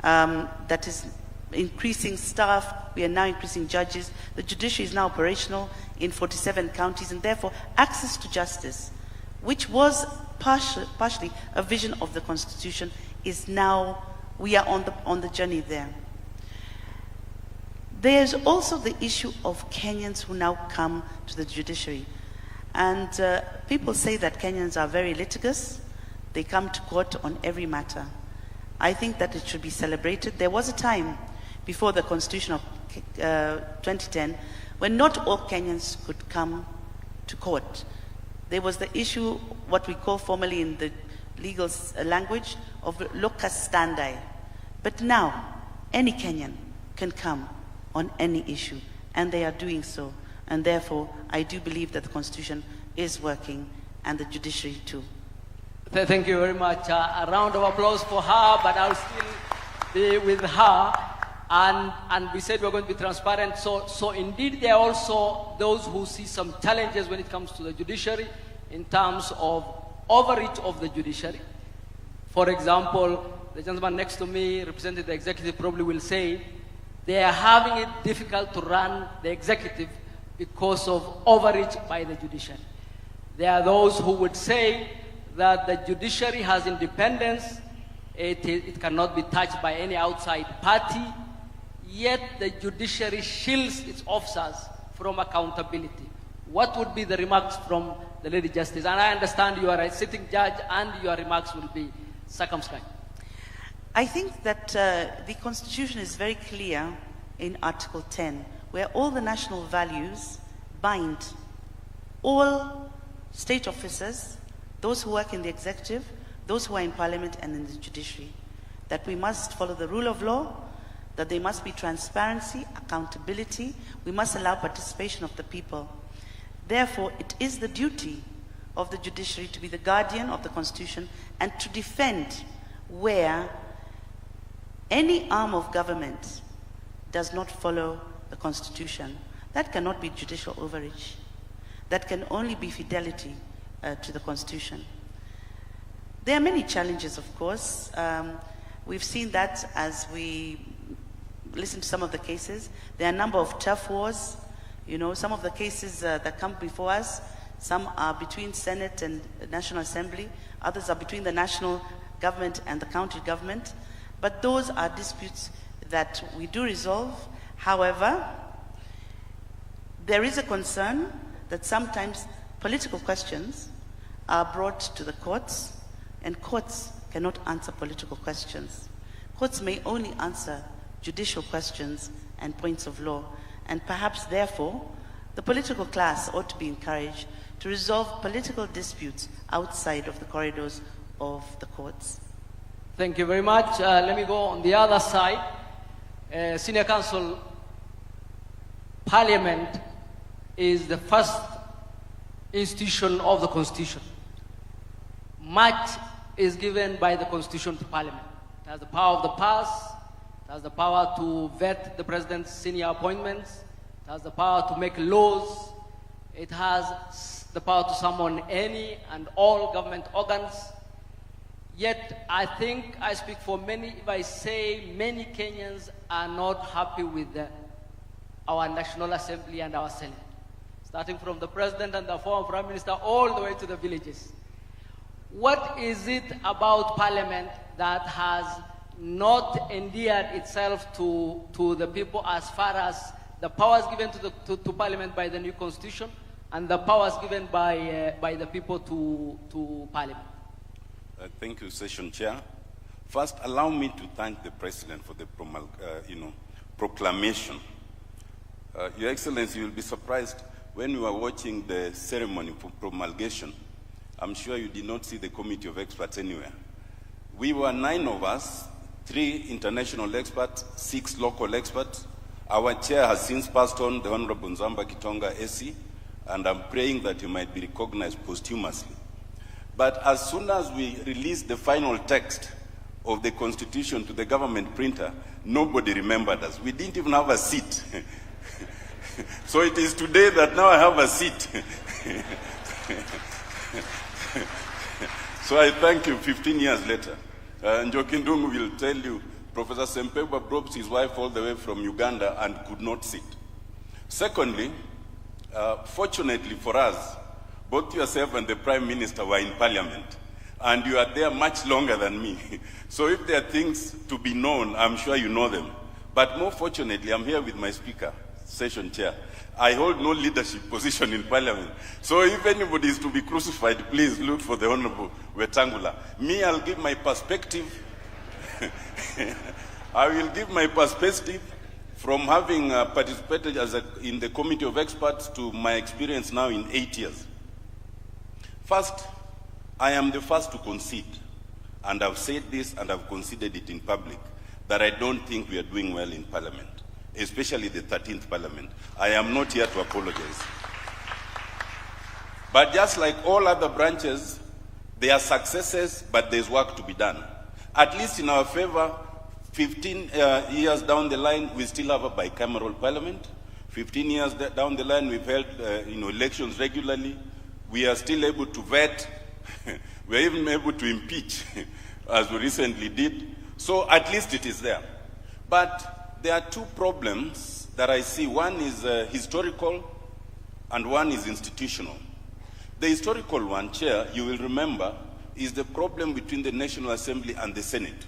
I: that is increasing staff. We are now increasing judges. The judiciary is now operational in 47 counties, and therefore access to justice, which was partially a vision of the Constitution, is now, we are on the journey there. There's also the issue of Kenyans who now come to the judiciary. And people say that Kenyans are very litigious. They come to court on every matter. I think that it should be celebrated. There was a time before the Constitution of 2010 when not all Kenyans could come to court. There was the issue, what we call formally in the legal language, of locus standi. But now, any Kenyan can come on any issue, and they are doing so. And therefore, I do believe that the Constitution is working, and the judiciary too.
H: Thank you very much. A round of applause for her, but I'll still be with her. And we said we're going to be transparent. So indeed, there are also those who see some challenges when it comes to the judiciary in terms of overreach of the judiciary. For example, the gentleman next to me, representing the executive, probably will say they are having it difficult to run the executive because of overreach by the judiciary. There are those who would say that the judiciary has independence, it cannot be touched by any outside party, yet the judiciary shields its officers from accountability. What would be the remarks from the Lady Justice. And I understand you are a sitting judge and your remarks will be circumscribed.
I: I think that the Constitution is very clear in Article 10, where all the national values bind all state officers, those who work in the executive, those who are in Parliament and in the judiciary, that we must follow the rule of law, that there must be transparency, accountability, we must allow participation of the people. Therefore, it is the duty of the judiciary to be the guardian of the Constitution and to defend where any arm of government does not follow the Constitution. That cannot be judicial overreach. That can only be fidelity to the Constitution. There are many challenges, of course. We've seen that as we listen to some of the cases. There are a number of turf wars. You know, some of the cases that come before us, some are between Senate and the National Assembly, others are between the national government and the county government. But those are disputes that we do resolve. However, there is a concern that sometimes political questions are brought to the courts, and courts cannot answer political questions. Courts may only answer judicial questions and points of law, and perhaps therefore the political class ought to be encouraged to resolve political disputes outside of the corridors of the courts.
H: Thank you very much. Let me go on the other side. Senior Counsel, Parliament is the first institution of the Constitution. Much is given by the Constitution to Parliament. It has the power of the purse, it has the power to vet the President's senior appointments, it has the power to make laws, it has the power to summon any and all government organs. Yet, I think I speak for many if I say many Kenyans are not happy with our National Assembly and our Senate, starting from the President and the former Prime Minister all the way to the villages. What is it about Parliament that has not endeared itself to the people as far as the powers given to Parliament by the new Constitution and the powers given by the people to Parliament?
J: Thank you, Session Chair. First, allow me to thank the President for the proclamation. Your Excellency, you'll be surprised when you are watching the ceremony for promulgation. I'm sure you did not see the committee of experts anywhere. We were 9 of us, 3 international experts, 6 local experts. Our chair has since passed on, the Honorable Nzamba Kitonga AC, and I'm praying that he might be recognized posthumously. But as soon as we released the final text of the Constitution to the government printer, nobody remembered us. We didn't even have a seat. So it is today that now I have a seat. So I thank you 15 years later. Njokindungu will tell you, Professor Sempebwa brought his wife all the way from Uganda and could not sit. Secondly, fortunately for us, both yourself and the Prime Minister were in Parliament, and you are there much longer than me. So if there are things to be known, I'm sure you know them. But more fortunately, I'm here with my Speaker, Session Chair. I hold no leadership position in Parliament. So if anybody is to be crucified, please look for the Honorable Wetangula. Me, I'll give my perspective. I will give my perspective from having participated in the Committee of Experts to my experience now in 8 years. First, I am the first to concede, and I've said this and I've conceded it in public, that I don't think we are doing well in Parliament, especially the 13th Parliament. I am not here to apologize. But just like all other branches, there are successes, but there's work to be done. At least in our favor, 15 years down the line, we still have a bicameral Parliament. 15 years down the line, we've held elections regularly. We are still able to vet. We are even able to impeach, as we recently did. So at least it is there. But there are 2 problems that I see. One is historical and one is institutional. The historical one, Chair, you will remember, is the problem between the National Assembly and the Senate.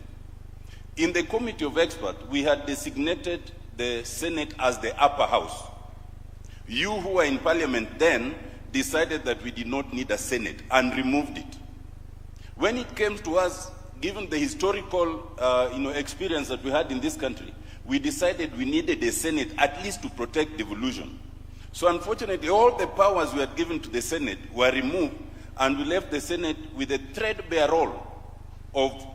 J: In the Committee of Experts, we had designated the Senate as the upper house. You who were in Parliament then decided that we did not need a Senate and removed it. When it came to us, given the historical experience that we had in this country, we decided we needed a Senate at least to protect devolution. So unfortunately, all the powers we had given to the Senate were removed, and we left the Senate with a threadbare role of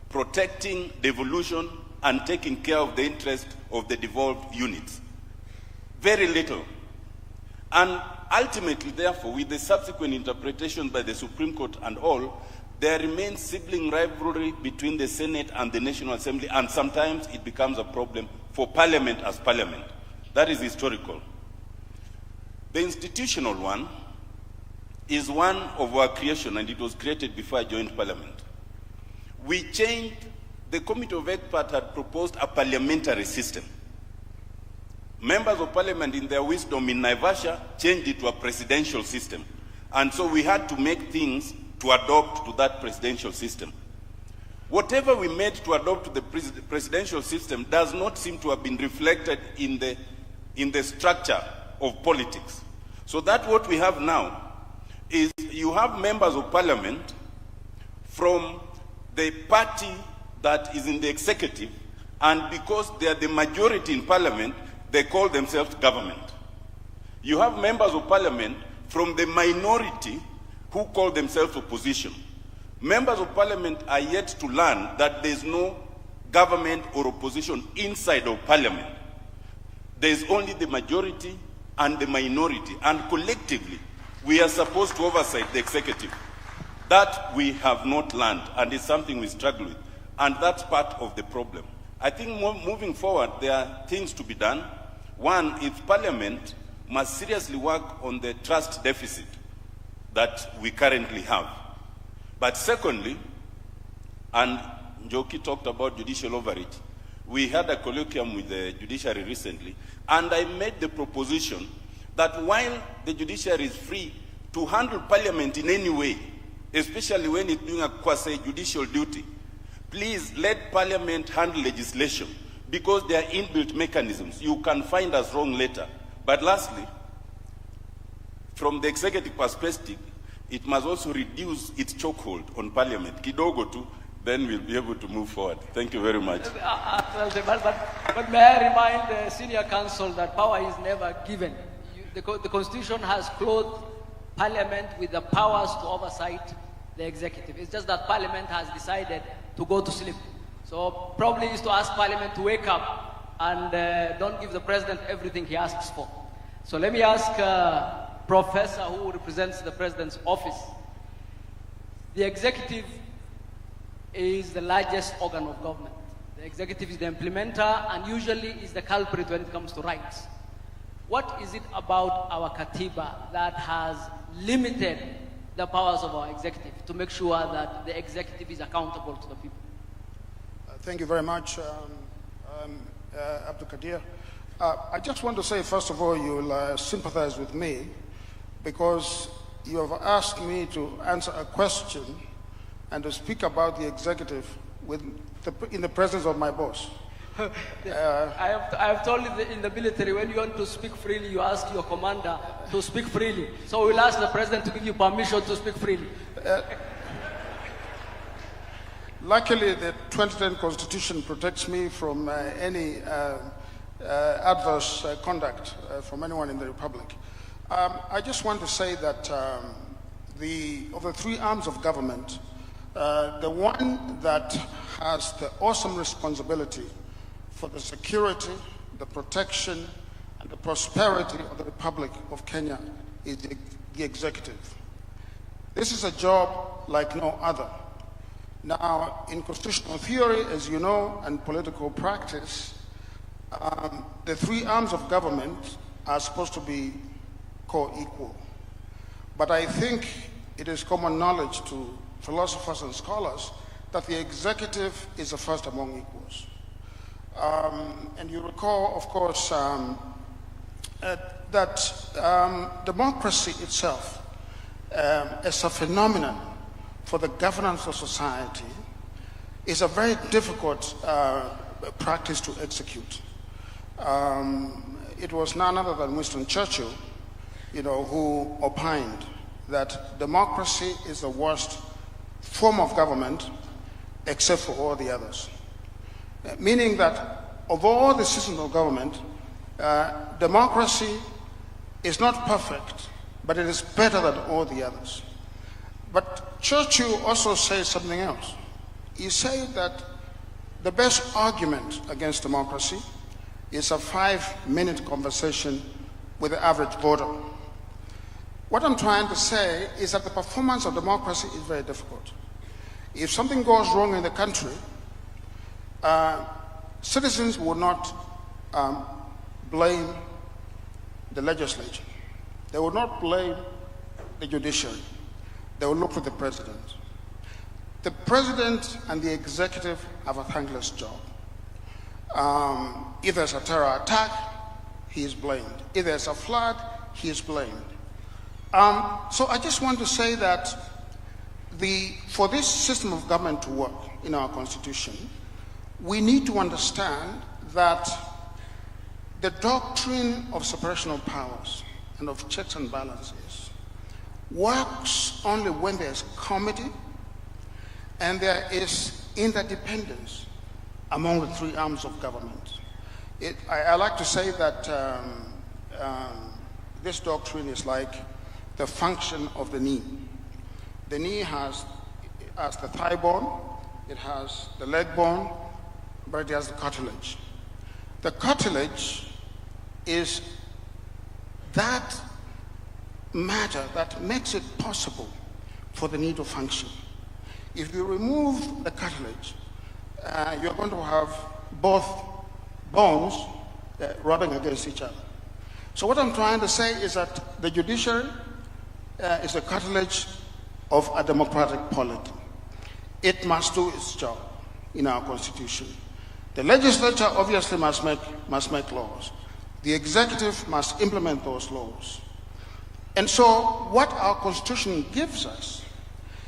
J: protecting devolution and taking care of the interest of the devolved units. Very little. And ultimately, therefore, with the subsequent interpretation by the Supreme Court and all, there remains sibling rivalry between the Senate and the National Assembly, and sometimes it becomes a problem for Parliament as Parliament. That is historical. The institutional one is one of our creation, and it was created before I joined Parliament. We changed, the Committee of Experts had proposed a parliamentary system. Members of Parliament, in their wisdom in Naivasha, changed it to a presidential system. And so we had to make things to adopt to that presidential system. Whatever we made to adopt to the presidential system does not seem to have been reflected in the structure of politics. So that what we have now is you have members of Parliament from the party that is in the executive, and because they are the majority in Parliament, they call themselves government. You have members of Parliament from the minority who call themselves opposition. Members of Parliament are yet to learn that there is no government or opposition inside of Parliament. There is only the majority and the minority, and collectively we are supposed to oversight the executive. That we have not learned, and it's something we struggle with, and that's part of the problem. I think moving forward, there are things to be done. One is Parliament must seriously work on the trust deficit that we currently have. But secondly, and Njoki talked about judicial overreach, we had a colloquium with the judiciary recently, and I made the proposition that while the judiciary is free to handle Parliament in any way, especially when it's doing a quasi-judicial duty, please let Parliament handle legislation, because there are inbuilt mechanisms. You can find us wrong later. But lastly, from the executive perspective, it must also reduce its chokehold on Parliament. Kidogo tu, then we'll be able to move forward. Thank you very much.
H: But may I remind the senior counsel that power is never given. The Constitution has clothed Parliament with the powers to oversight the executive. It's just that Parliament has decided to go to sleep. So probably is to ask Parliament to wake up and don't give the President everything he asks for. So let me ask Professor, who represents the President's office. The executive is the largest organ of government. The executive is the implementer and usually is the culprit when it comes to rights. What is it about our Katiba that has limited the powers of our executive to make sure that the executive is accountable to the people?
K: Thank you very much, Abdul Kadir. I just want to say, first of all, you'll sympathize with me because you have asked me to answer a question and to speak about the executive in the presence of my boss.
H: I have told you in the military, when you want to speak freely, you ask your commander to speak freely. So we'll ask the President to give you permission to speak freely.
K: Luckily, the 2010 Constitution protects me from any adverse conduct from anyone in the Republic. I just want to say that of the three arms of government, the one that has the awesome responsibility for the security, the protection, and the prosperity of the Republic of Kenya is the executive. This is a job like no other. Now, in constitutional theory, as you know, and political practice, the three arms of government are supposed to be co-equal. But I think it is common knowledge to philosophers and scholars that the executive is the first among equals. And you recall, of course, that democracy itself as a phenomenon for the governance of society is a very difficult practice to execute. It was none other than Winston Churchill who opined that democracy is the worst form of government except for all the others. Meaning that of all the systems of government, democracy is not perfect, but it is better than all the others. But Churchill also says something else. He said that the best argument against democracy is a 5-minute conversation with the average voter. What I'm trying to say is that the performance of democracy is very difficult. If something goes wrong in the country, citizens will not blame the legislature. They will not blame the judiciary. They will look to the president. The president and the executive have a thankless job. If there's a terror attack, he is blamed. If there's a flood, he is blamed. So I just want to say that for this system of government to work in our constitution, we need to understand that the doctrine of separation of powers and of checks and balances works only when there's comity and there is interdependence among the three arms of government. I like to say that this doctrine is like the function of the knee. The knee has the thigh bone, it has the leg bone, but it has the cartilage. The cartilage is that matter that makes it possible for the knee to function. If you remove the cartilage, you're going to have both bones rubbing against each other. So what I'm trying to say is that the judiciary is the cartilage of a democratic polity. It must do its job in our constitution. The legislature obviously must make laws. The executive must implement those laws. And so what our constitution gives us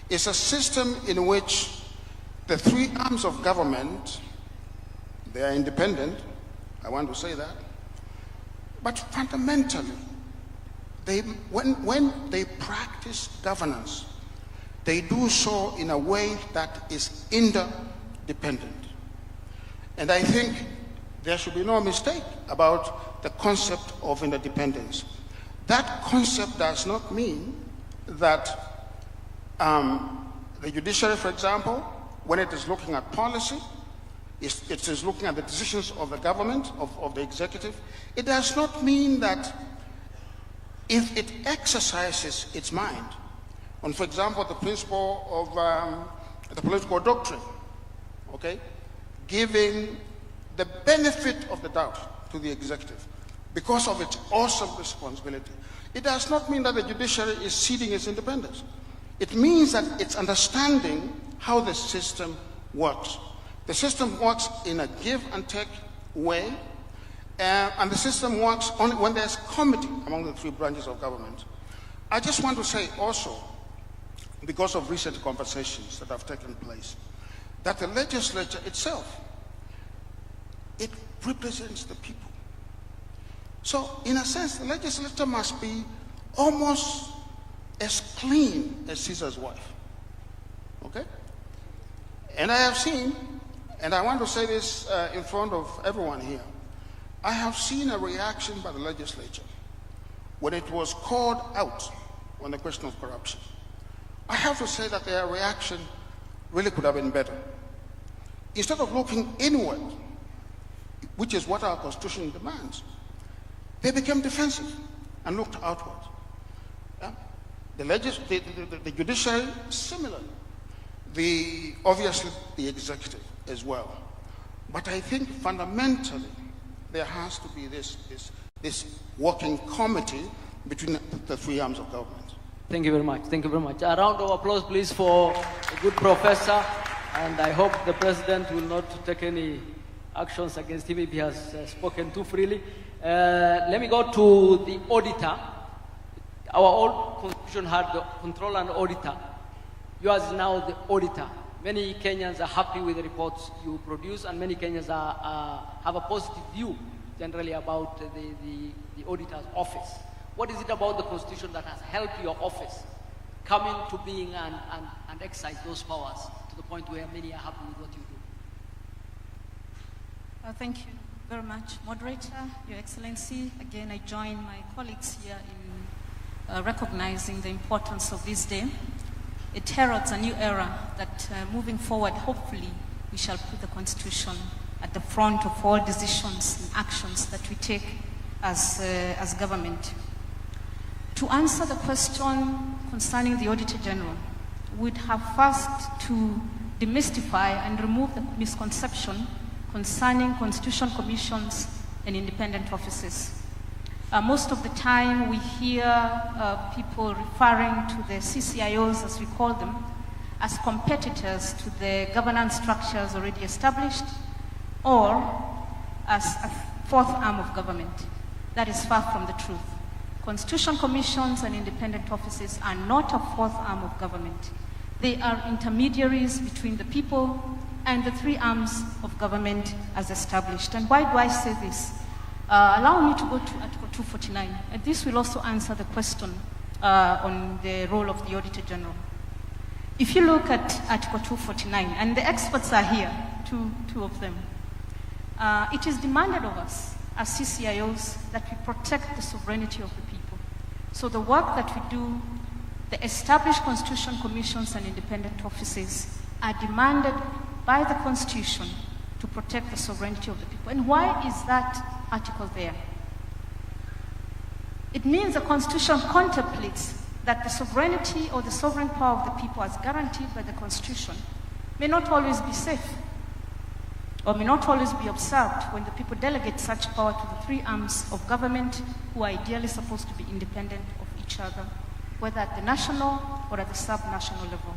K: is a system in which the three arms of government, they are independent, I want to say that, but fundamentally, when they practice governance, they do so in a way that is interdependent. And I think there should be no mistake about the concept of interdependence. That concept does not mean that the judiciary, for example, when it is looking at policy, it is looking at the decisions of the government, of the executive. It does not mean that if it exercises its mind on, for example, the principle of the political doctrine, okay, giving the benefit of the doubt to the executive because of its awesome responsibility. It does not mean that the judiciary is ceding its independence. It means that it's understanding how the system works. The system works in a give and take way, and the system works only when there's comity among the three branches of government. I just want to say also, because of recent conversations that have taken place, that the legislature itself, it represents the people. So, in a sense, the legislature must be almost as clean as Caesar's wife. Okay? And I have seen, and I want to say this in front of everyone here, I have seen a reaction by the legislature when it was called out on the question of corruption. I have to say that their reaction really could have been better. Instead of looking inward, which is what our constitution demands, they became defensive and looked outward. Yeah? The judiciary, similarly. Obviously, the executive as well. But I think fundamentally, there has to be this working committee between the three arms of government.
H: Thank you very much. Thank you very much. A round of applause, please, for a good professor. And I hope the president will not take any actions against him if he has spoken too freely. Let me go to the auditor. Our old constitution had the controller and auditor. Yours is now the auditor. Many Kenyans are happy with the reports you produce, and many Kenyans have a positive view generally about the auditor's office. What is it about the Constitution that has helped your office come into being and exercise those powers to the point where many are happy with what you do?
L: Thank you very much, Moderator, Your Excellency. Again, I join my colleagues here in recognizing the importance of this day. It heralds a new era that moving forward, hopefully, we shall put the Constitution at the front of all decisions and actions that we take as government. To answer the question concerning the Auditor General, we'd have first to demystify and remove the misconception concerning constitutional commissions and independent offices. Most of the time we hear people referring to the CCIOs, as we call them, as competitors to the governance structures already established, or as a fourth arm of government. That is far from the truth. Constitutional commissions and independent offices are not a fourth arm of government. They are intermediaries between the people and the three arms of government as established. And why do I say this? Allow me to go to Article 249. And this will also answer the question on the role of the Auditor General. If you look at Article 249, and the experts are here, two of them, it is demanded of us as CCIOs that we protect the sovereignty of the people. So the work that we do, the established constitutional commissions and independent offices are demanded by the Constitution to protect the sovereignty of the people. And why is that article there? It means the Constitution contemplates that the sovereignty or the sovereign power of the people as guaranteed by the Constitution may not always be safe or may not always be observed when the people delegate such power to the three arms of government who are ideally supposed to be independent of each other, whether at the national or at the sub-national level.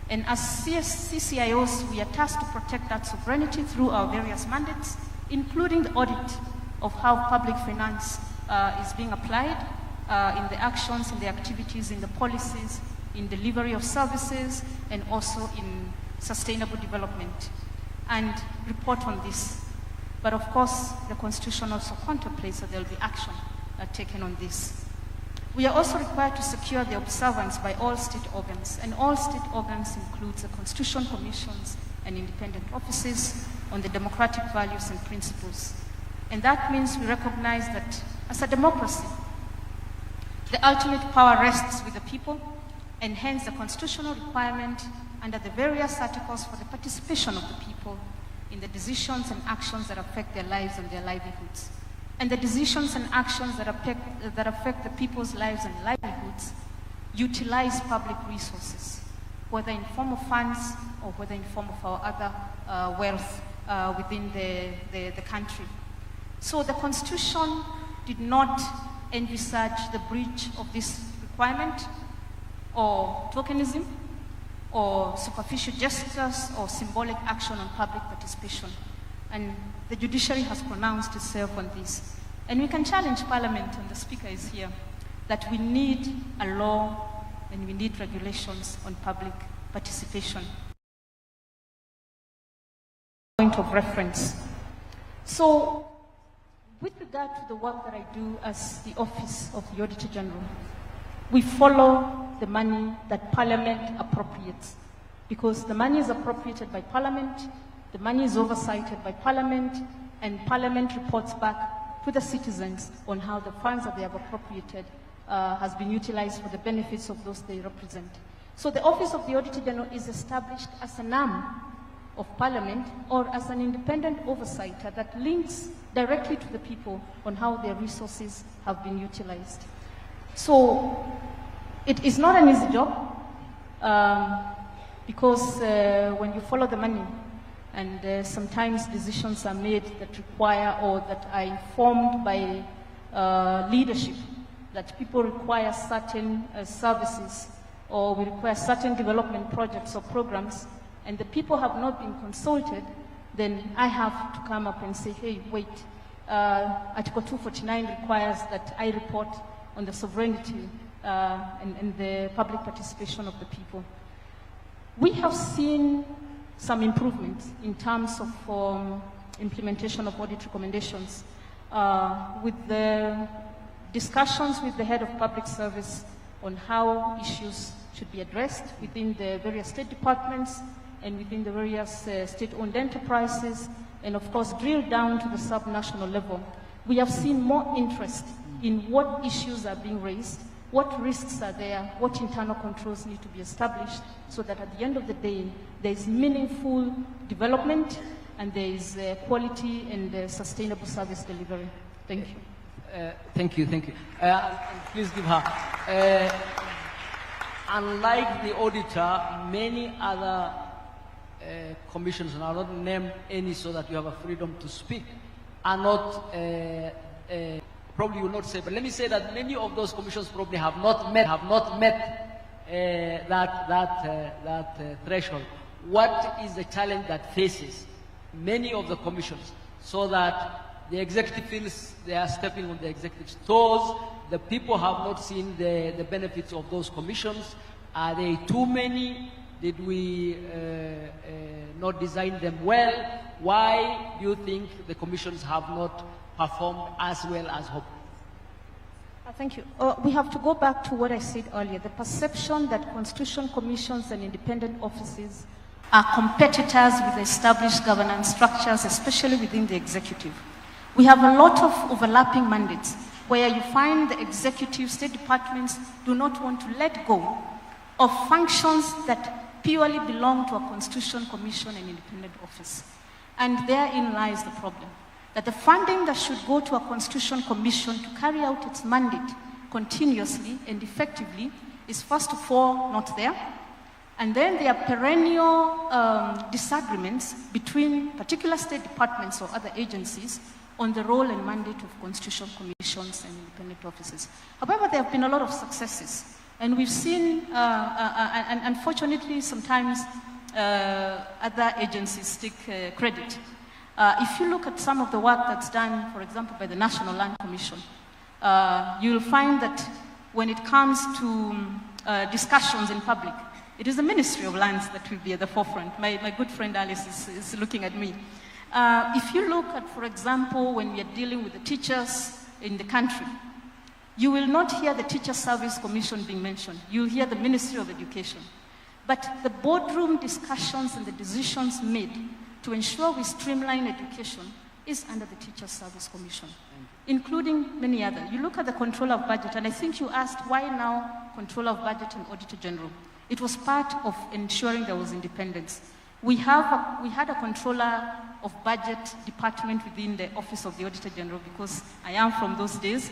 L: And as CCIOs, we are tasked to protect that sovereignty through our various mandates, including the audit of how public finance is being applied in the actions, in the activities, in the policies, in delivery of services, and also in sustainable development, and report on this. But of course, the Constitution also contemplates that there will be action taken on this. We are also required to secure the observance by all state organs, and all state organs includes the constitutional commissions and independent offices on the democratic values and principles. And that means we recognize that as a democracy, the ultimate power rests with the people, and hence the constitutional requirement under the various articles for the participation of the people in the decisions and actions that affect their lives and their livelihoods. And the decisions and actions that affect the people's lives and livelihoods utilize public resources, whether in form of funds or whether in form of our other wealth within the country. So the Constitution did not envisage the breach of this requirement or tokenism or superficial gestures or symbolic action on public participation. And the judiciary has pronounced itself on this. And we can challenge Parliament, and the Speaker is here, that we need a law and we need regulations on public participation. Point of reference. So, with regard to the work that I do as the Office of the Auditor General, we follow the money that Parliament appropriates, because the money is appropriated by Parliament, the money is oversighted by Parliament, and Parliament reports back to the citizens on how the funds that they have appropriated has been utilized for the benefits of those they represent. So the Office of the Auditor General is established as an arm of Parliament or as an independent oversighter that links directly to the people on how their resources have been utilized. So it is not an easy job because when you follow the money, and sometimes decisions are made that require or that are informed by leadership, that people require certain services or we require certain development projects or programs, and the people have not been consulted, then I have to come up and say, hey, wait, Article 249 requires that I report on the sovereignty and the public participation of the people. We have seen some improvements in terms of implementation of audit recommendations with the discussions with the head of public service on how issues should be addressed within the various state departments and within the various state-owned enterprises, and of course drill down to the sub-national level. We have seen more interest in what issues are being raised, what risks are there, what internal controls need to be established, so that at the end of the day, there is meaningful development and there is quality and sustainable service delivery. Thank you.
H: Thank you. Please give her. Unlike the auditor, many other commissions, and I'll not name any so that you have a freedom to speak, are not, probably will not say, but let me say that many of those commissions probably have not met that threshold. What is the challenge that faces many of the commissions so that the executive feels they are stepping on the executive's toes? The people have not seen the benefits of those commissions. Are they too many? Did we not design them well? Why do you think the commissions have not performed as well as hoped?
L: Thank you. We have to go back to what I said earlier, the perception that constitutional commissions and independent offices are competitors with established governance structures, especially within the executive. We have a lot of overlapping mandates where you find the executive state departments do not want to let go of functions that purely belong to a constitutional commission and independent office. And therein lies the problem, that the funding that should go to a constitutional commission to carry out its mandate continuously and effectively is first of all not there. And then there are perennial disagreements between particular state departments or other agencies on the role and mandate of constitutional commissions and independent offices. However, there have been a lot of successes. And we've seen, and unfortunately, sometimes other agencies take credit. If you look at some of the work that's done, for example, by the National Land Commission, you'll find that when it comes to discussions in public, it is the Ministry of Lands that will be at the forefront. My good friend Alice is looking at me. If you look at, for example, when we are dealing with the teachers in the country, you will not hear the Teacher Service Commission being mentioned. You'll hear the Ministry of Education. But the boardroom discussions and the decisions made to ensure we streamline education is under the Teacher Service Commission, including many others. You look at the Controller of Budget, and I think you asked why now Controller of Budget and Auditor General. It was part of ensuring there was independence. We had a Controller of Budget department within the Office of the Auditor General, because I am from those days,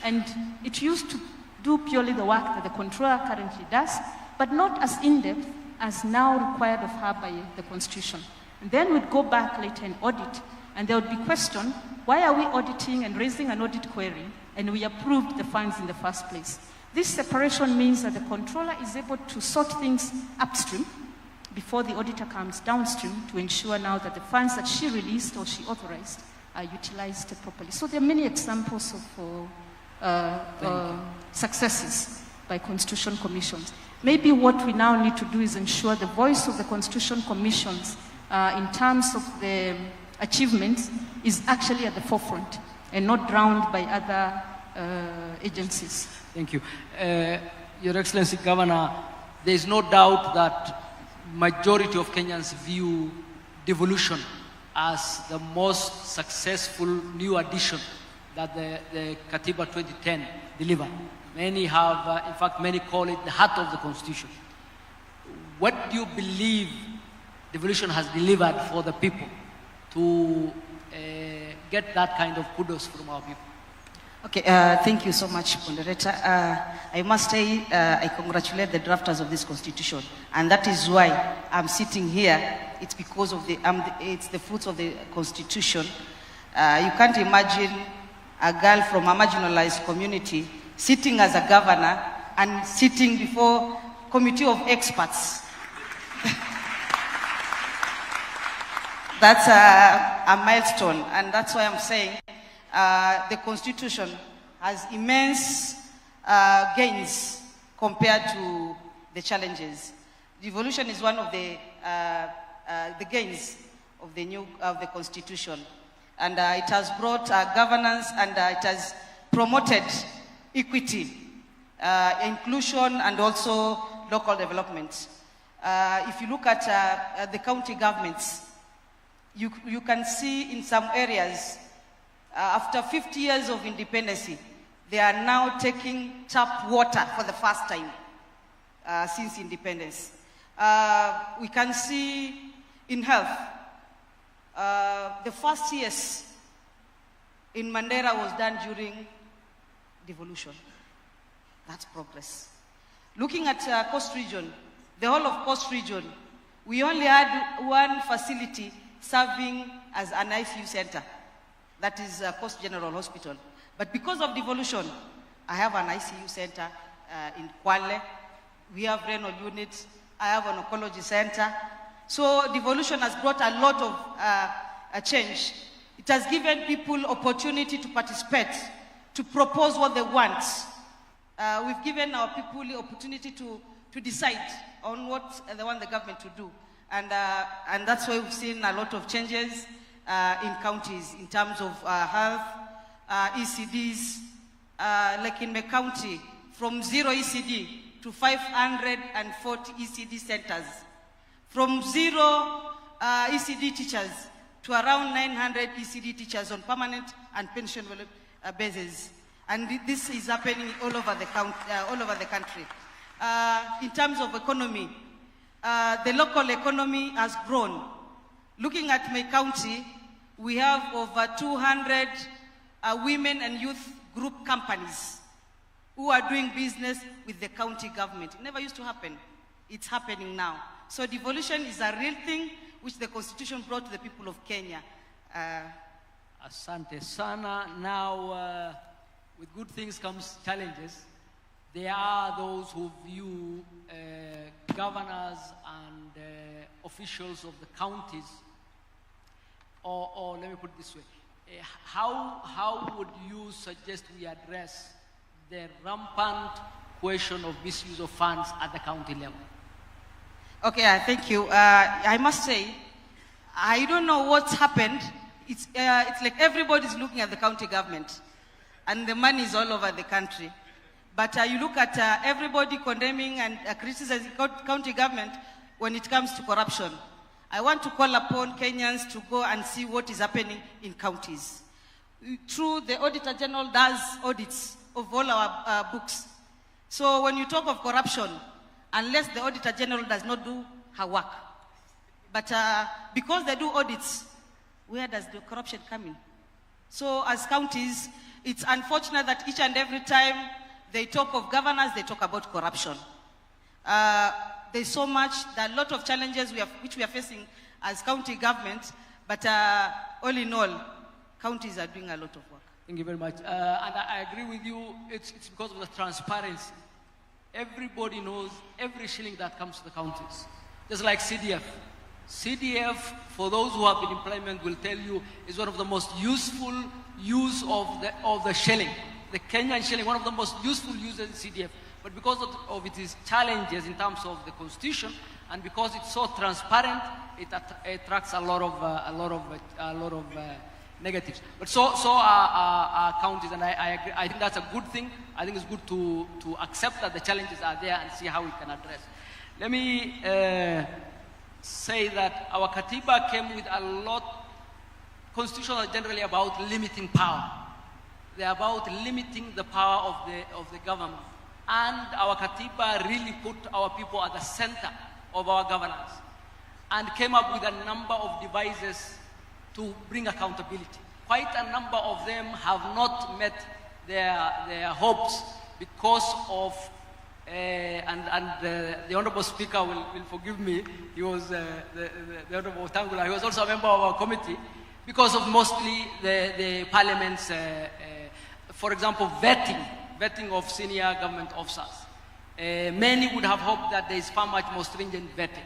L: and it used to do purely the work that the Controller currently does, but not as in-depth as now required of her by the Constitution. And then we'd go back later and audit, and there would be question, why are we auditing and raising an audit query, and we approved the funds in the first place? This separation means that the Controller is able to sort things upstream before the auditor comes downstream to ensure now that the funds that she released or she authorized are utilized properly. So there are many examples of successes by constitutional commissions. Maybe what we now need to do is ensure the voice of the constitutional commissions in terms of the achievements is actually at the forefront and not drowned by other agencies.
H: Thank you. Your Excellency Governor, there is no doubt that majority of Kenyans view devolution as the most successful new addition that the Katiba 2010 delivered. Many have, in fact, many call it the heart of the Constitution. What do you believe devolution has delivered for the people to get that kind of kudos from our people?
M: Okay, thank you so much, Moderator. I must say I congratulate the drafters of this Constitution, and that is why I'm sitting here. It's because of it's the fruits of the Constitution. You can't imagine a girl from a marginalized community sitting as a governor and sitting before a committee of experts. That's a milestone, and that's why I'm saying the Constitution has immense gains compared to the challenges. Devolution is one of the gains of the Constitution, and it has brought governance, and it has promoted equity, inclusion, and also local development. If you look at the county governments, you can see in some areas, after 50 years of independence, they are now taking tap water for the first time since independence. We can see in health, the first years in Mandera was done during devolution. That's progress. Looking at Coast Region, the whole of Coast Region, we only had one facility serving as an ICU center. That is Coast General Hospital. But because of devolution, I have an ICU center in Kwale. We have renal units. I have an oncology center. So devolution has brought a lot of change. It has given people opportunity to participate, to propose what they want. We've given our people the opportunity to decide on what they want the government to do. And that's why we've seen a lot of changes in counties in terms of health, ECDs, like in my county, from 0 ECD to 540 ECD centers, from 0 ECD teachers to around 900 ECD teachers on permanent and pension basis. And this is happening all over the country. In terms of economy, the local economy has grown. Looking at my county, we have over 200 women and youth group companies who are doing business with the county government. It never used to happen. It's happening now. So devolution is a real thing which the Constitution brought to the people of Kenya.
H: Asante sana. Now, with good things comes challenges. There are those who view governors and officials of the counties, or let me put it this way, how would you suggest we address the rampant question of misuse of funds at the county level?
M: Okay, thank you. I must say, I don't know what's happened. It's like everybody's looking at the county government, and the money is all over the country. But you look at everybody condemning and criticizing county government when it comes to corruption. I want to call upon Kenyans to go and see what is happening in counties. True, the Auditor General does audits of all our books. So when you talk of corruption, unless the Auditor General does not do her work. But because they do audits, where does the corruption come in? So as counties, it's unfortunate that each and every time they talk of governance, they talk about corruption. There's so much, there are a lot of challenges which we are facing as county government, but all in all, counties are doing a lot of work.
H: Thank you very much. And I agree with you, it's because of the transparency. Everybody knows every shilling that comes to the counties. Just like CDF. CDF, for those who have been in employment, will tell you is one of the most useful use of the shilling. The Kenyan shilling, one of the most useful uses is CDF. But because of its challenges in terms of the constitution, and because it's so transparent, it attracts a lot of negatives. But so are counties, and I agree. I think that's a good thing. I think it's good to accept that the challenges are there and see how we can address. Let me say that our Katiba came with a lot. Constitutions are generally about limiting power. They're about limiting the power of the government. And our Katiba really put our people at the center of our governance and came up with a number of devices to bring accountability. Quite a number of them have not met their hopes because of, the Honorable Speaker will forgive me, he was the Honorable Tangula, he was also a member of our committee, because of mostly the Parliament's, for example, vetting of senior government officers. Many would have hoped that there is far much more stringent vetting.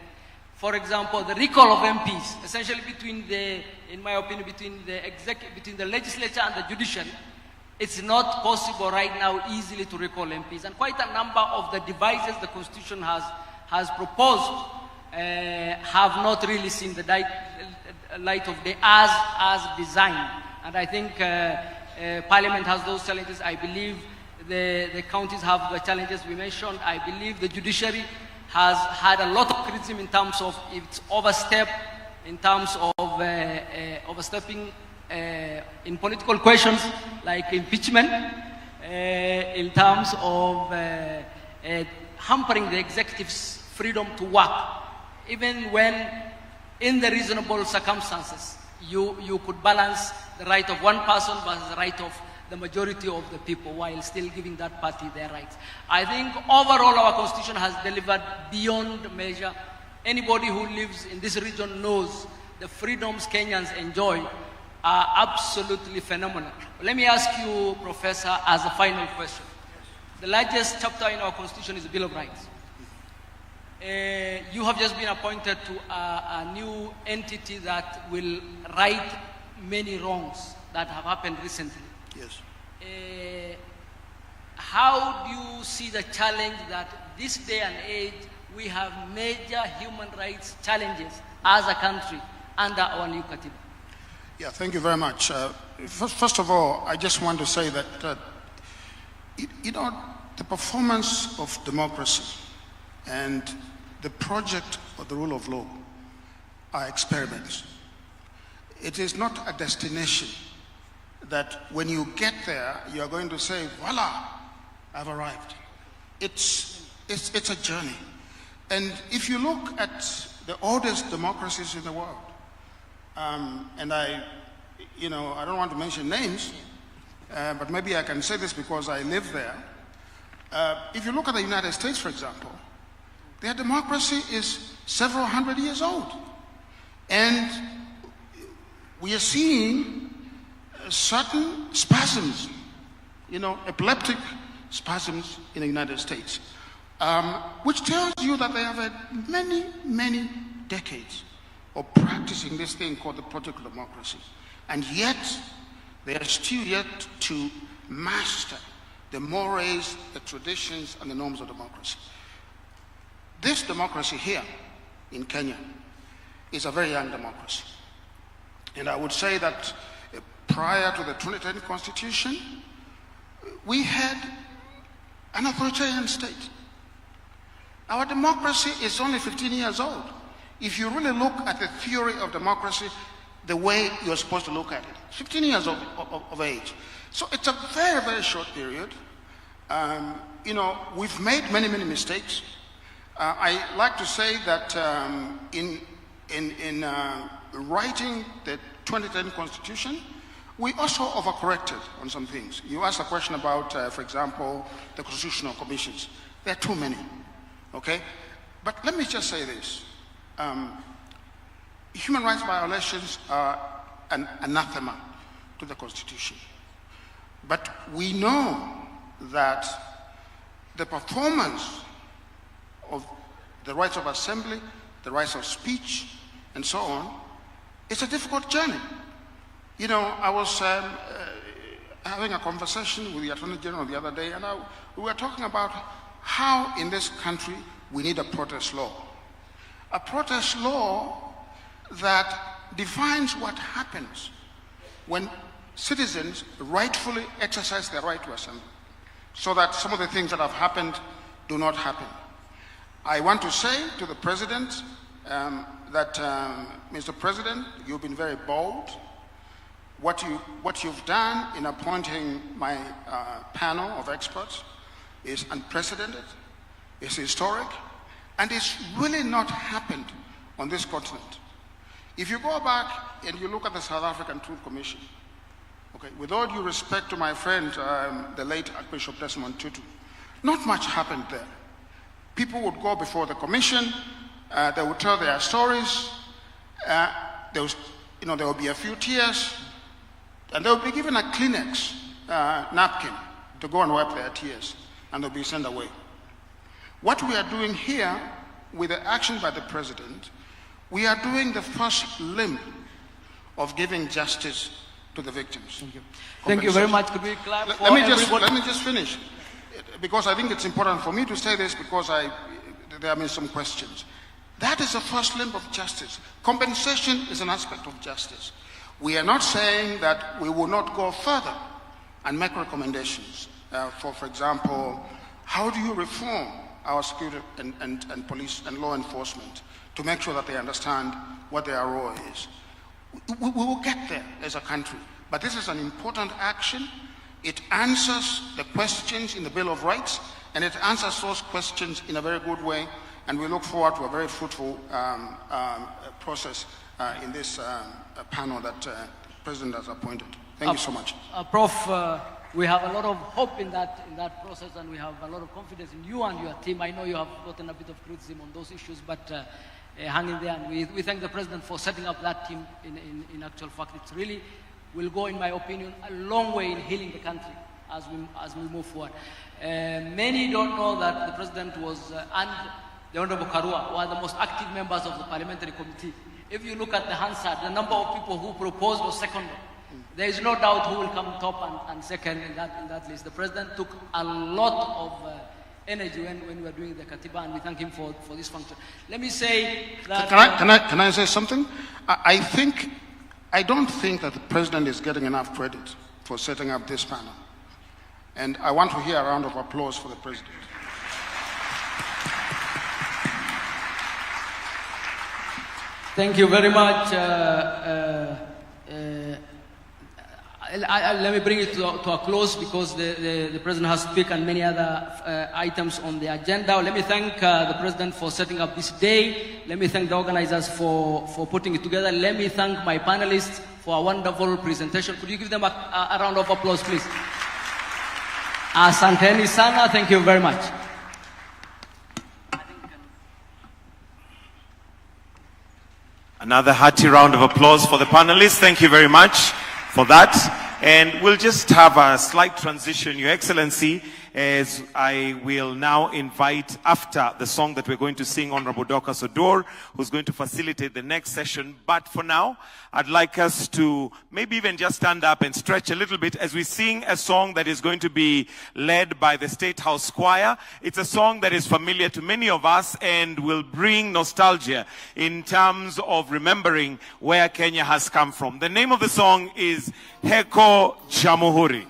H: For example, the recall of MPs, essentially in my opinion, between the legislature and the judiciary, it's not possible right now easily to recall MPs. And quite a number of the devices the Constitution has proposed have not really seen the light of day as designed. And I think Parliament has those challenges. I believe the counties have the challenges we mentioned. I believe the judiciary has had a lot of criticism in terms of its overstep, in terms of overstepping in political questions like impeachment, in terms of hampering the executive's freedom to work, even when in the reasonable circumstances you could balance the right of one person versus the right of the majority of the people while still giving that party their rights. I think overall our constitution has delivered beyond measure. Anybody who lives in this region knows the freedoms Kenyans enjoy are absolutely phenomenal. Let me ask you, Professor, as a final question. The largest chapter in our constitution is the Bill of Rights. You have just been appointed to a new entity that will right many wrongs that have happened recently.
K: Yes.
H: How do you see the challenge that this day and age we have major human rights challenges as a country under our new Katiba?
K: Yeah, thank you very much. First of all, I just want to say that, the performance of democracy and the project of the rule of law are experiments. It is not a destination that when you get there, you are going to say, voila, I've arrived. It's a journey. And if you look at the oldest democracies in the world, and I don't want to mention names, but maybe I can say this because I live there. If you look at the United States, for example, their democracy is several hundred years old. And we are seeing certain spasms, epileptic spasms in the United States, which tells you that they have had many, many decades of practicing this thing called the project of democracy. And yet, they are still yet to master the mores, the traditions, and the norms of democracy. This democracy here in Kenya is a very young democracy. And I would say that prior to the 2010 Constitution, we had an authoritarian state. Our democracy is only 15 years old. If you really look at the theory of democracy, the way you're supposed to look at it, 15 years of age. So it's a very, very short period. We've made many, many mistakes. I like to say that in writing the 2010 Constitution, we also overcorrected on some things. You asked a question about, for example, the constitutional commissions. There are too many, okay? But let me just say this. Human rights violations are an anathema to the Constitution. But we know that the performance of the rights of assembly, the rights of speech, and so on, it's a difficult journey. I was having a conversation with the Attorney General the other day, and we were talking about how in this country we need a protest law. A protest law that defines what happens when citizens rightfully exercise their right to assemble, so that some of the things that have happened do not happen. I want to say to the President that, Mr. President, you've been very bold. What you've done in appointing my panel of experts is unprecedented, it's historic, and it's really not happened on this continent. If you go back and you look at the South African Truth Commission, okay, with all due respect to my friend, the late Archbishop Desmond Tutu, not much happened there. People would go before the commission, they would tell their stories, there would be a few tears, and they would be given a Kleenex napkin to go and wipe their tears, and they'll be sent away. What we are doing here with the action by the President, we are doing the first limb of giving justice to the victims.
H: Thank you. Thank you very much. Could we clap for
K: everybody? Let me just finish, because I think it's important for me to say this, because there have been some questions. That is the first limb of justice. Compensation is an aspect of justice. We are not saying that we will not go further and make recommendations. For example, how do you reform our security and police and law enforcement to make sure that they understand what their role is? We will get there as a country, but this is an important action. It answers the questions in the Bill of Rights, and it answers those questions in a very good way, and we look forward to a very fruitful process in this panel that the President has appointed. Thank you so much. Prof,
H: we have a lot of hope in that process, and we have a lot of confidence in you and your team. I know you have gotten a bit of criticism on those issues, but hang in there, and we thank the President for setting up that team in actual fact. It really will go, in my opinion, a long way in healing the country as we move forward. Many don't know that the President and the Honorable Karua were the most active members of the Parliamentary Committee. If you look at the Hansard, the number of people who proposed or seconded, there is no doubt who will come top and second in that list. The President took a lot of energy when we were doing the Katiba, and we thank him for this function. Let me say that...
K: Can I say something? I don't think that the President is getting enough credit for setting up this panel. And I want to hear a round of applause for the President.
H: Thank you very much. Let me bring it to a close because the President has to speak on many other items on the agenda. Let me thank the President for setting up this day. Let me thank the organizers for putting it together. Let me thank my panelists for a wonderful presentation. Could you give them a round of applause, please? Asanteni sana. Thank you very much.
C: Another hearty round of applause for the panelists. Thank you very much for that. And we'll just have a slight transition, Your Excellency, as I will now invite, after the song that we're going to sing, Honorable Dorcas Odor, who's going to facilitate the next session. But for now, I'd like us to maybe even just stand up and stretch a little bit as we sing a song that is going to be led by the State House Choir. It's a song that is familiar to many of us and will bring nostalgia in terms of remembering where Kenya has come from. The name of the song is Heko Jamhuri.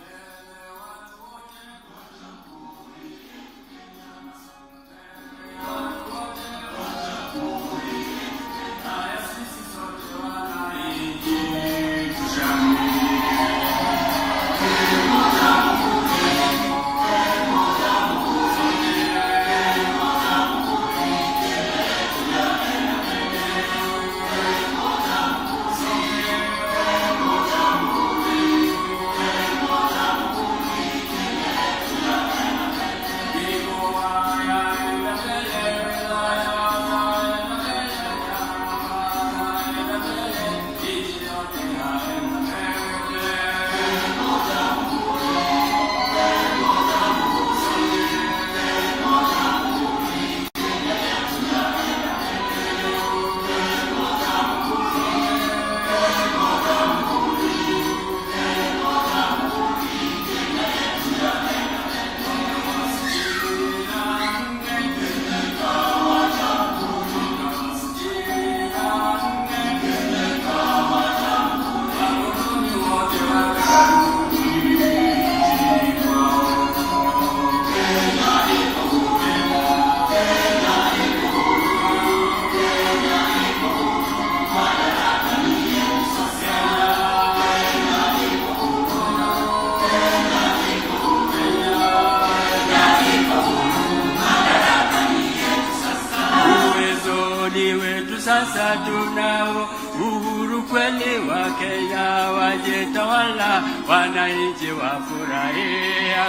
N: sasa tunao uhuru kweli wa Kenya, wajetawala wananchi wafurahia.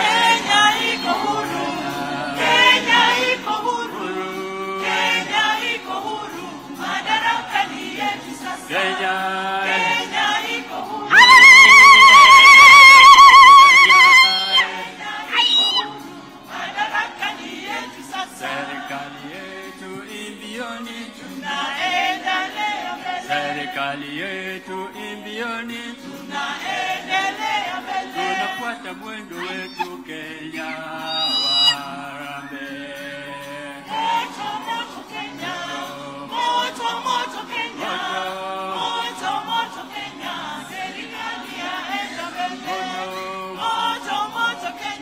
N: Kenya iko huru, Kenya iko huru, Kenya iko huru, madaraka ni yetu sasa. Kenya iko huru. Serikali yetu imbioni, tunaendelea mbele, tunafuata mwendo wetu Kenya warambe. Moto moto Kenya, moto moto Kenya, moto moto Kenya, serikali yaenda mbele, moto moto Kenya.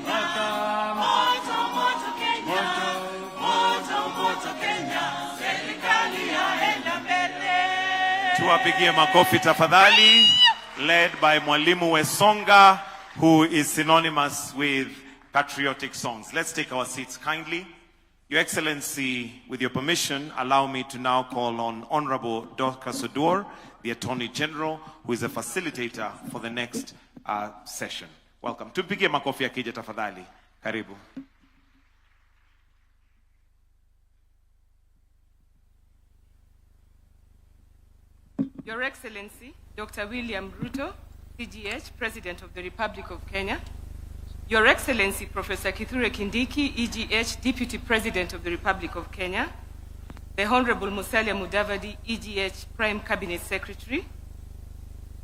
C: Tuwapigie makofi tafadhali, led by Mwalimu Wesonga, who is synonymous with patriotic songs. Let's take our seats kindly. Your Excellency, with your permission, allow me to now call on Honorable Dorcas Oduor, the Attorney General, who is a facilitator for the next session. Welcome. Tumpigie makofi akija tafadhali. Karibu.
O: Your Excellency, Dr. William Ruto, CGH, President of the Republic of Kenya. Your Excellency, Professor Kithure Kindiki, EGH, Deputy President of the Republic of Kenya. The Honorable Musalia Mudavadi, EGH, Prime Cabinet Secretary.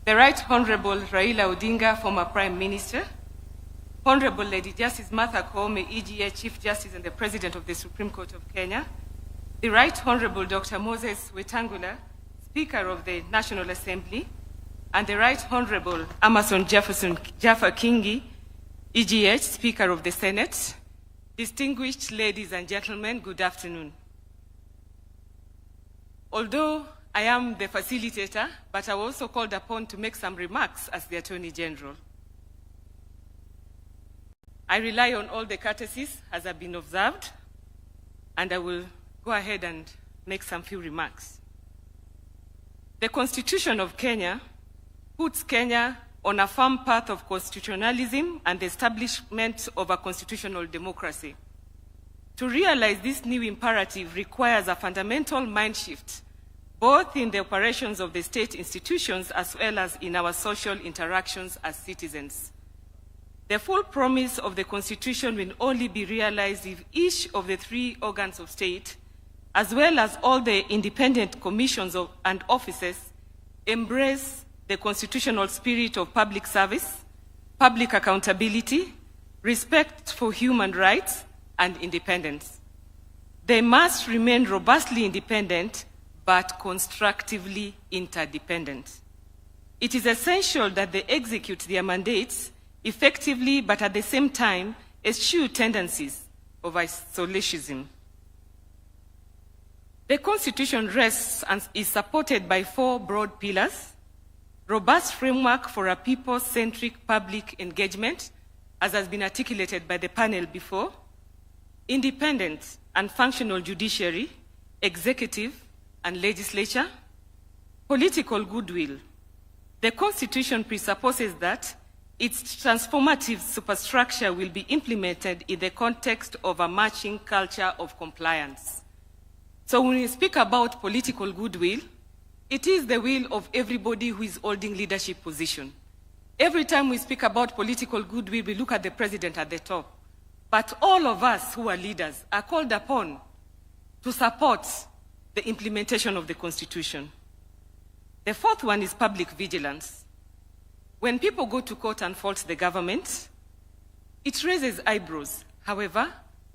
O: The Right Honorable Raila Odinga, former Prime Minister. Honorable Lady Justice Martha Koome, EGH, Chief Justice and the President of the Supreme Court of Kenya. The Right Honorable Dr. Moses Wetangula, Speaker of the National Assembly, and the Right Honorable Amason Jaffa Kingi, EGH, Speaker of the Senate. Distinguished ladies and gentlemen, good afternoon. Although I am the facilitator, but I was also called upon to make some remarks as the Attorney General. I rely on all the courtesies as have been observed, and I will go ahead and make some few remarks. The Constitution of Kenya puts Kenya on a firm path of constitutionalism and the establishment of a constitutional democracy. To realize this new imperative requires a fundamental mind shift, both in the operations of the state institutions as well as in our social interactions as citizens. The full promise of the Constitution will only be realized if each of the three organs of state, as well as all the independent commissions and offices, embrace the constitutional spirit of public service, public accountability, respect for human rights, and independence. They must remain robustly independent, but constructively interdependent. It is essential that they execute their mandates effectively, but at the same time, eschew tendencies of isolationism. The Constitution rests and is supported by four broad pillars: robust framework for a people-centric public engagement, as has been articulated by the panel before, independent and functional judiciary, executive and legislature, political goodwill. The Constitution presupposes that its transformative superstructure will be implemented in the context of a marching culture of compliance. So when we speak about political goodwill, it is the will of everybody who is holding leadership position. Every time we speak about political goodwill, we look at the president at the top. But all of us who are leaders are called upon to support the implementation of the Constitution. The fourth one is public vigilance. When people go to court and fault the government, it raises eyebrows. However,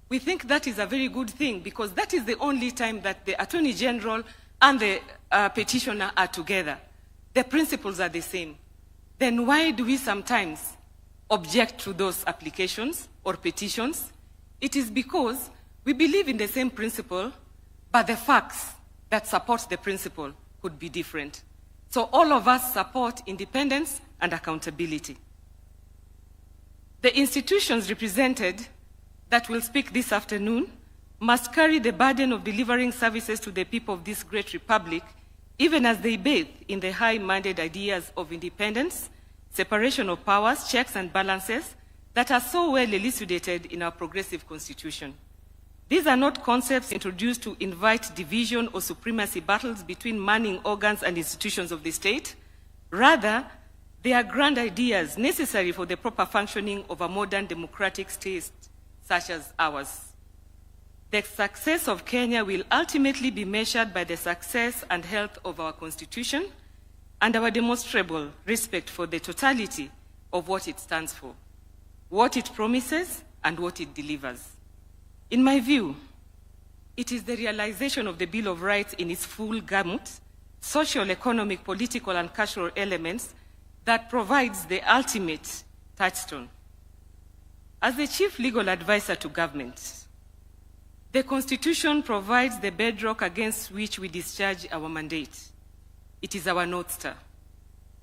O: we think that is a very good thing because that is the only time that the Attorney General and the petitioner are together. The principles are the same. Then why do we sometimes object to those applications or petitions? It is because we believe in the same principle, but the facts that support the principle could be different. So all of us support independence and accountability. The institutions represented that will speak this afternoon must carry the burden of delivering services to the people of this great republic, even as they bathe in the high-minded ideas of independence, separation of powers, checks and balances that are so well elucidated in our progressive constitution. These are not concepts introduced to invite division or supremacy battles between manning organs and institutions of the state. Rather, they are grand ideas necessary for the proper functioning of a modern democratic state such as ours. The success of Kenya will ultimately be measured by the success and health of our Constitution and our demonstrable respect for the totality of what it stands for, what it promises, and what it delivers. In my view, it is the realization of the Bill of Rights in its full gamut, social, economic, political, and cultural elements that provides the ultimate touchstone. As the chief legal advisor to government, the Constitution provides the bedrock against which we discharge our mandate. It is our North Star.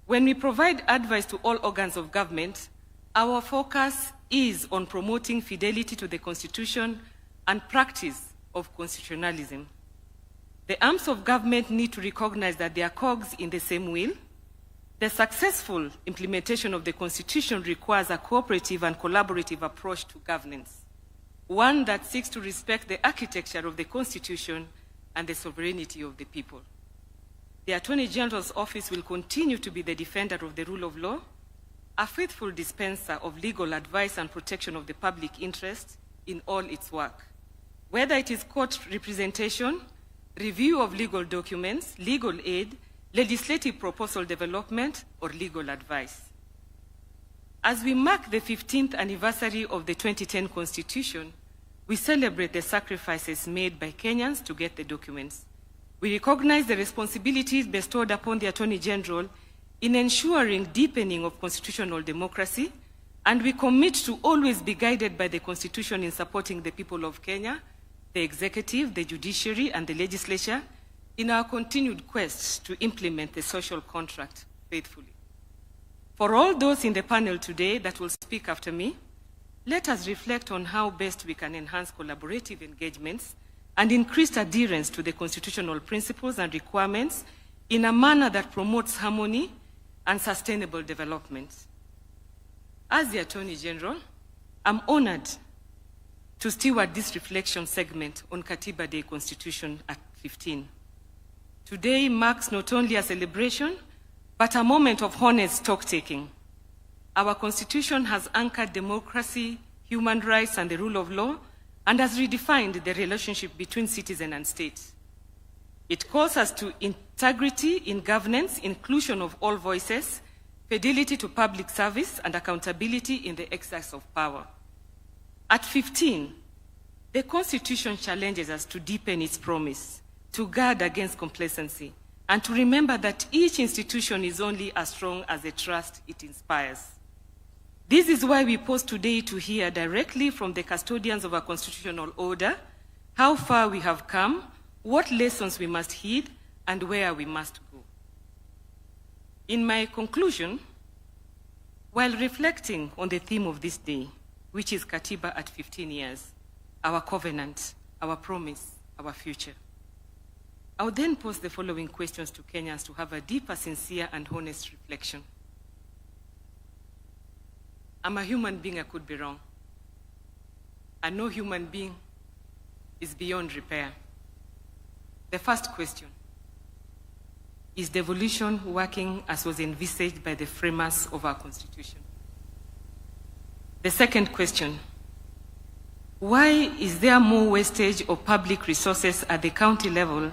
O: When we provide advice to all organs of government, our focus is on promoting fidelity to the Constitution and practice of constitutionalism. The arms of government need to recognize that they are cogs in the same wheel. The successful implementation of the Constitution requires a cooperative and collaborative approach to governance, one that seeks to respect the architecture of the Constitution and the sovereignty of the people. The Attorney General's office will continue to be the defender of the rule of law, a faithful dispenser of legal advice and protection of the public interest in all its work, whether it is court representation, review of legal documents, legal aid, legislative proposal development, or legal advice. As we mark the 15th anniversary of the 2010 Constitution, we celebrate the sacrifices made by Kenyans to get the documents. We recognize the responsibilities bestowed upon the Attorney General in ensuring deepening of constitutional democracy, and we commit to always be guided by the Constitution in supporting the people of Kenya, the executive, the judiciary, and the legislature in our continued quest to implement the social contract faithfully. For all those in the panel today that will speak after me, let us reflect on how best we can enhance collaborative engagements and increased adherence to the constitutional principles and requirements in a manner that promotes harmony and sustainable development. As the Attorney General, I'm honored to steward this reflection segment on Katiba Day Constitution at 15. Today marks not only a celebration, but a moment of honest stock-taking. Our Constitution has anchored democracy, human rights, and the rule of law, and has redefined the relationship between citizen and state. It calls us to integrity in governance, inclusion of all voices, fidelity to public service, and accountability in the exercise of power. At 15, the Constitution challenges us to deepen its promise, to guard against complacency, and to remember that each institution is only as strong as the trust it inspires. This is why we pause today to hear directly from the custodians of our constitutional order how far we have come, what lessons we must heed, and where we must go. In my conclusion, while reflecting on the theme of this day, which is Katiba at 15 years, our covenant, our promise, our future, I will then pose the following questions to Kenyans to have a deeper, sincere, and honest reflection. I'm a human being, I could be wrong. And no human being is beyond repair. The first question, is devolution working as was envisaged by the framers of our Constitution? The second question, why is there more wastage of public resources at the county level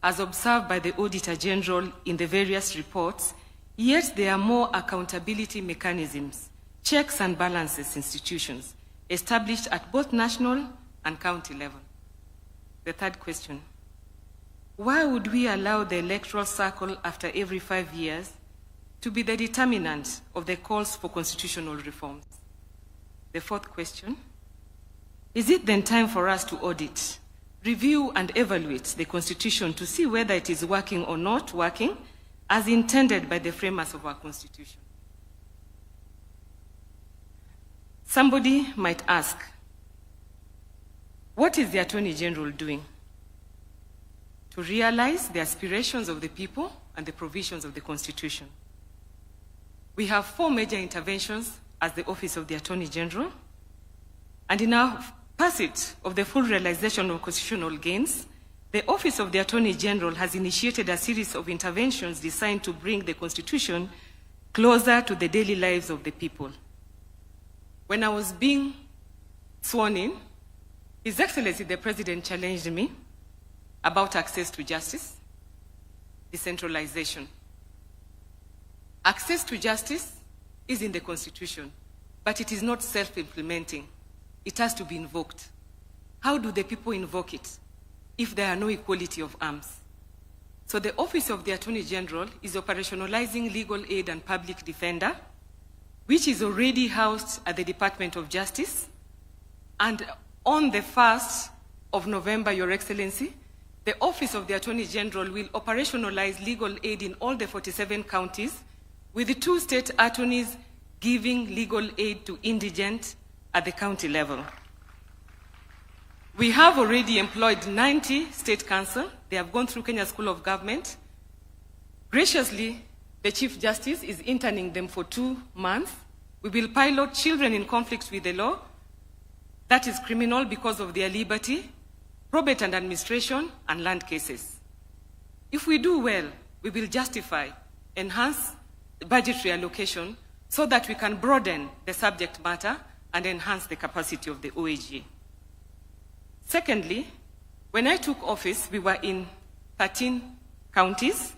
O: as observed by the Auditor General in the various reports, yet there are more accountability mechanisms, checks and balances institutions established at both national and county level? The third question, why would we allow the electoral cycle after every 5 years to be the determinant of the calls for constitutional reforms? The fourth question, is it then time for us to audit, review and evaluate the Constitution to see whether it is working or not working as intended by the framers of our Constitution? Somebody might ask, what is the Attorney General doing to realize the aspirations of the people and the provisions of the Constitution? We have 4 major interventions as the Office of the Attorney General, and in our pursuit of the full realization of constitutional gains, the Office of the Attorney General has initiated a series of interventions designed to bring the Constitution closer to the daily lives of the people. When I was being sworn in, His Excellency the President challenged me about access to justice, decentralization. Access to justice is in the Constitution, but it is not self-implementing. It has to be invoked. How do the people invoke it if there are no equality of arms? So the Office of the Attorney General is operationalizing legal aid and public defender, which is already housed at the Department of Justice. And on the 1st of November, Your Excellency, the Office of the Attorney General will operationalize legal aid in all the 47 counties, with the 2 state attorneys giving legal aid to indigent at the county level. We have already employed 90 state counsel. They have gone through Kenya School of Government. Graciously, the Chief Justice is interning them for 2 months. We will pilot children in conflict with the law. That is criminal because of their liberty, probate and administration, and land cases. If we do well, we will justify, enhance budgetary allocation so that we can broaden the subject matter and enhance the capacity of the OAG. Secondly, when I took office, we were in 13 counties.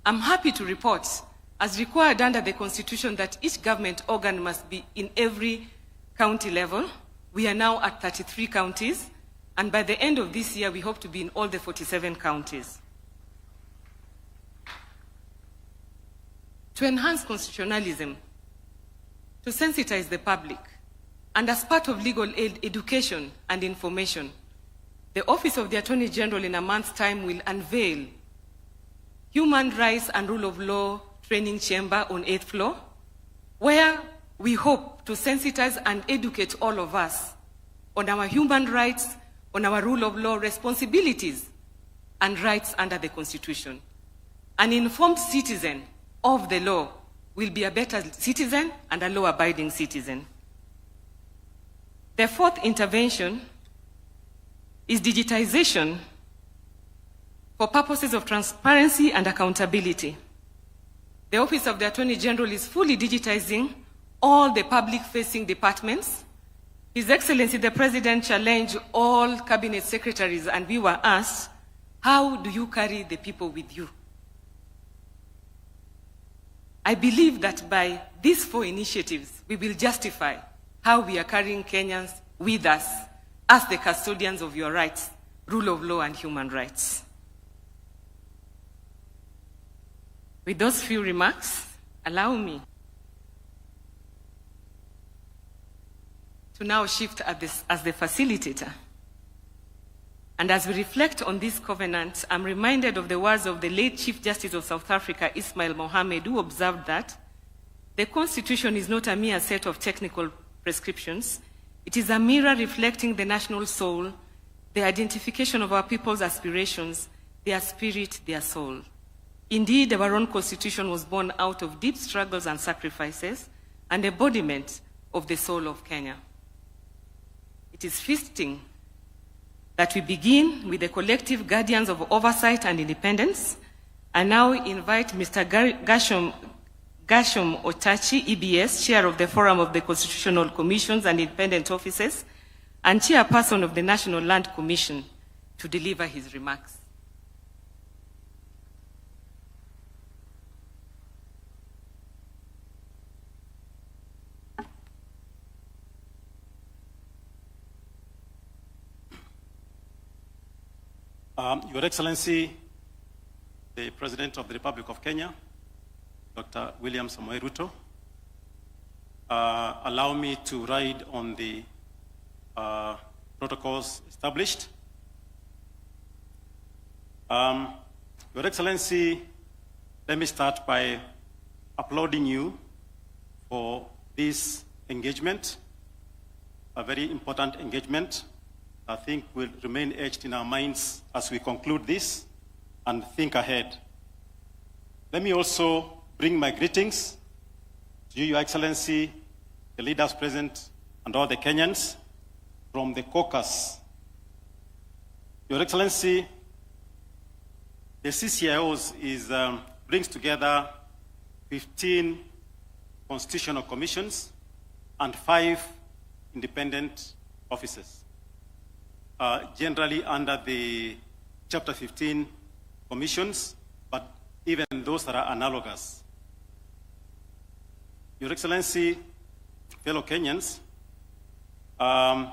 O: I'm happy to report, as required under the Constitution, that each government organ must be in every county level. We are now at 33 counties, and by the end of this year, we hope to be in all the 47 counties. To enhance constitutionalism, to sensitize the public, and as part of legal aid education and information, the Office of the Attorney General in a month's time will unveil Human Rights and Rule of Law Training Chamber on 8th floor, where we hope to sensitize and educate all of us on our human rights, on our rule of law responsibilities and rights under the Constitution. An informed citizen of the law will be a better citizen and a law-abiding citizen. The 4th intervention is digitization for purposes of transparency and accountability. The Office of the Attorney General is fully digitizing all the public-facing departments. His Excellency the President challenged all cabinet secretaries, and we were asked, how do you carry the people with you? I believe that by these 4 initiatives, we will justify how we are carrying Kenyans with us as the custodians of your rights, rule of law, and human rights. With those few remarks, allow me to now shift as the facilitator. And as we reflect on this covenant, I'm reminded of the words of the late Chief Justice of South Africa, Ismail Mohammed, who observed that the Constitution is not a mere set of technical prescriptions. It is a mirror reflecting the national soul, the identification of our people's aspirations, their spirit, their soul. Indeed, our own Constitution was born out of deep struggles and sacrifices, an embodiment of the soul of Kenya. It is fitting that we begin with the collective guardians of oversight and independence, and now invite Mr. Gashom Otachi, EBS, Chair of the Forum of the Constitutional Commissions and Independent Offices, and Chairperson of the National Land Commission, to deliver his remarks.
P: Your Excellency, the President of the Republic of Kenya, Dr. William Samoei Ruto, allow me to ride on the protocols established. Your Excellency, let me start by applauding you for this engagement, a very important engagement. I think will remain etched in our minds as we conclude this and think ahead. Let me also bring my greetings to you, Your Excellency, the leaders present, and all the Kenyans from the caucus. Your Excellency, the CCIOs brings together 15 constitutional commissions and 5 independent offices. Generally under the Chapter 15 commissions, but even those that are analogous. Your Excellency, fellow Kenyans, 3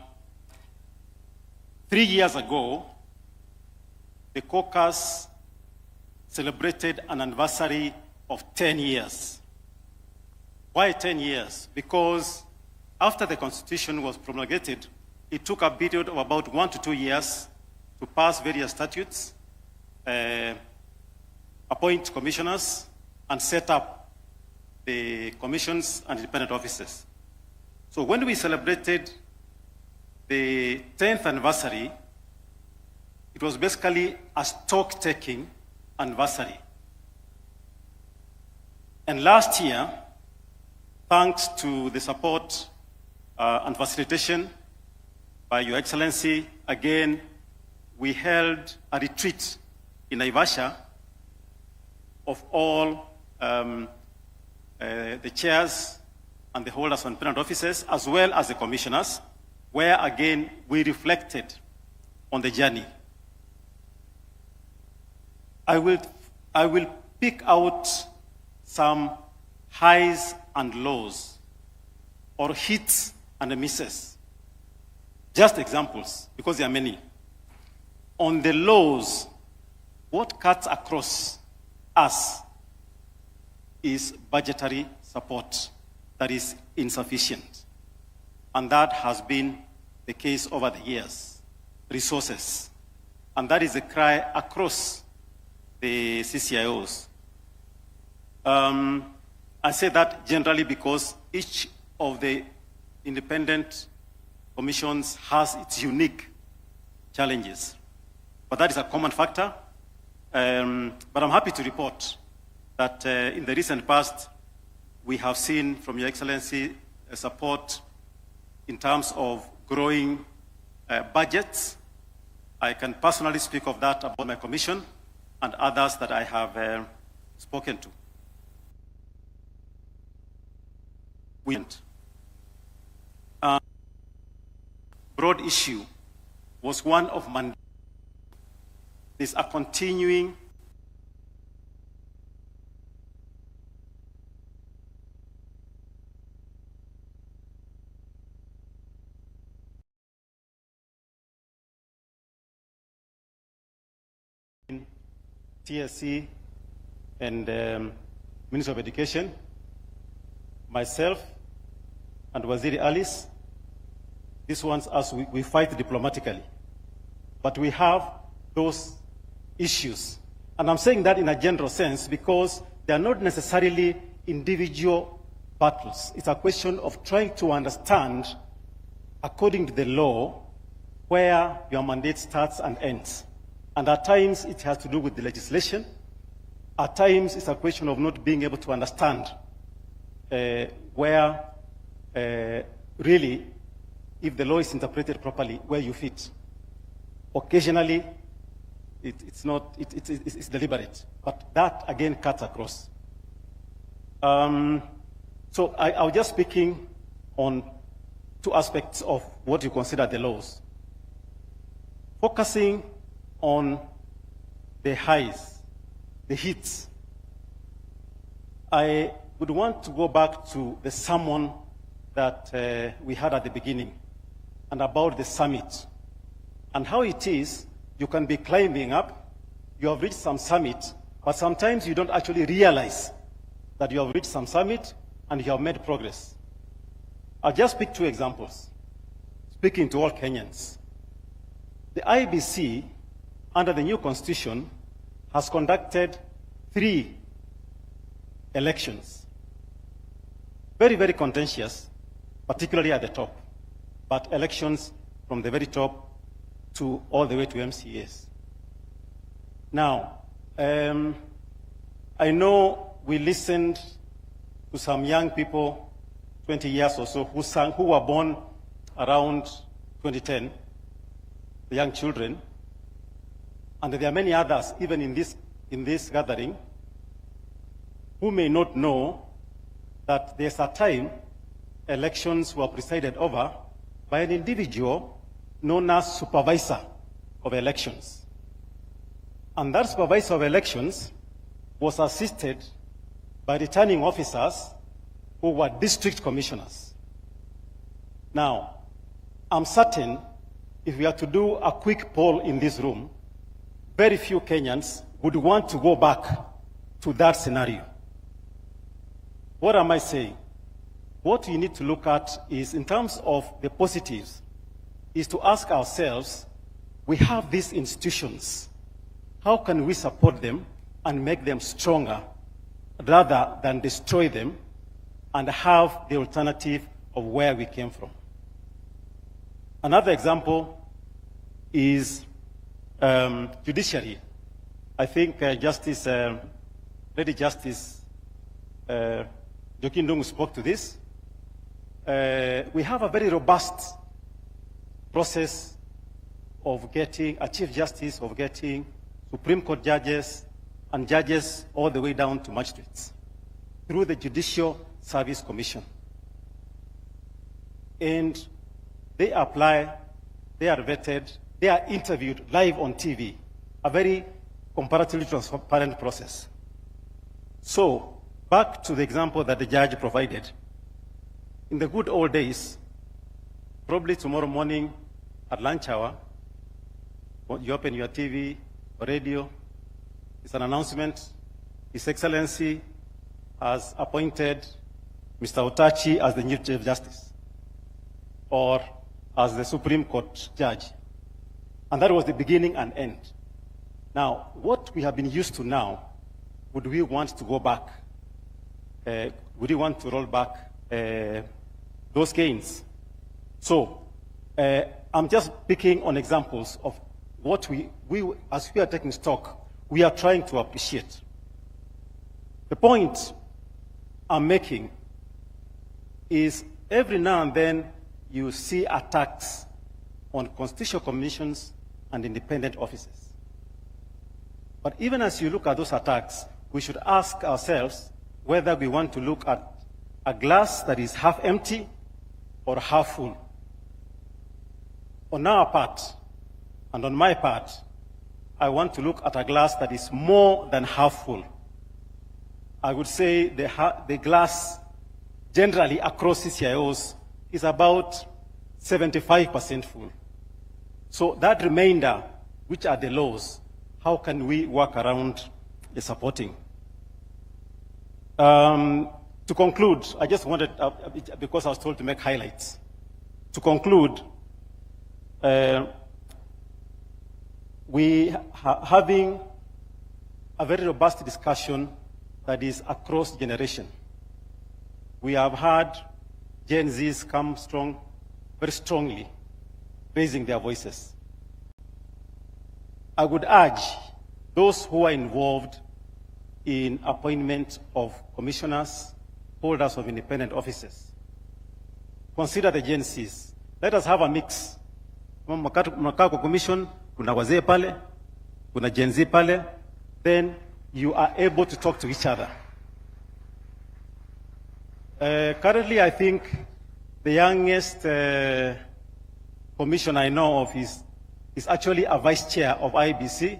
P: years ago, the caucus celebrated an anniversary of 10 years. Why 10 years? Because after the Constitution was promulgated, it took a period of about 1 to 2 years to pass various statutes appoint commissioners and set up the commissions and independent offices. So when we celebrated the 10th anniversary, it was basically a stock-taking anniversary. And last year, thanks to the support and facilitation by Your Excellency, again, we held a retreat in Naivasha of all the chairs and the holders of independent offices, as well as the commissioners, where again we reflected on the journey. I will pick out some highs and lows, or hits and misses. Just examples, because there are many. On the lows, what cuts across us is budgetary support that is insufficient. And that has been the case over the years. Resources. And that is a cry across the CCIOs. I say that generally because each of the independent commissions has its unique challenges. But that is a common factor. But I'm happy to report that in the recent past, we have seen from Your Excellency support in terms of growing budgets. I can personally speak of that about my commission and others that I have spoken to. Broad issue was one of mandate. There's a continuing TSC and Minister of Education, myself and Waziri Alice. These ones, as we fight diplomatically. But we have those issues. And I'm saying that in a general sense because they are not necessarily individual battles. It's a question of trying to understand, according to the law, where your mandate starts and ends. And at times, it has to do with the legislation. At times, it's a question of not being able to understand where, really, if the law is interpreted properly, where you fit. Occasionally, it's deliberate. But that, again, cuts across. So I was just speaking on two aspects of what you consider the laws. Focusing on the highs, the hits. I would want to go back to the sermon that we had at the beginning and about the summit and how it is you can be climbing up, you have reached some summit, but sometimes you don't actually realize that you have reached some summit and you have made progress. I'll just pick two examples, speaking to all Kenyans. The IBC, under the new constitution, has conducted 3 elections. Very, very contentious, particularly at the top, but elections from the very top to all the way to MCAs. Now, I know we listened to some young people, 20 years or so, who were born around 2010, the young children, and there are many others, even in this gathering, who may not know that there's a time elections were presided over by an individual known as supervisor of elections. And that supervisor of elections was assisted by returning officers who were district commissioners. Now, I'm certain if we are to do a quick poll in this room, very few Kenyans would want to go back to that scenario. What am I saying? What we need to look at is, in terms of the positives, is to ask ourselves, we have these institutions. how can we support them and make them stronger rather than destroy them and have the alternative of where we came from. Another example is judiciary. I think Lady Justice Jokindung spoke to this. We have a very robust process of getting a Chief Justice, of getting Supreme Court judges and judges all the way down to magistrates through the Judicial Service Commission. And they apply, they are vetted, they are interviewed live on TV, a very comparatively transparent process. So, back to the example that the judge provided. In the good old days, probably tomorrow morning at lunch hour, you open your TV or radio, it's an announcement, His Excellency has appointed Mr. Otachi as the new Chief Justice, or as the Supreme Court judge. And that was the beginning and end. Now, what we have been used to now, would we want to go back? Would we want to roll back those gains? So, I'm just picking on examples of what we, as we are taking stock, we are trying to appreciate. The point I'm making is every now and then you see attacks on constitutional commissions and independent offices. But even as you look at those attacks, we should ask ourselves whether we want to look at a glass that is half empty or half full. On our part, and on my part, I want to look at a glass that is more than half full. I would say the glass generally across CCIOs is about 75% full. So that remainder, which are the lows, how can we work around the supporting? To conclude, I just wanted, because I was told to make highlights. To conclude, we are having a very robust discussion that is across generation. We have had Gen Zs come strong, very strongly, raising their voices. I would urge those who are involved in appointment of commissioners, holders of independent offices, consider the Gen Zs. Let us have a mix. Mnakaa kwa commission, kuna wazee pale, kuna Gen Z pale, then you are able to talk to each other. Currently, I think the youngest commissioner I know of is actually a vice chair of IBC,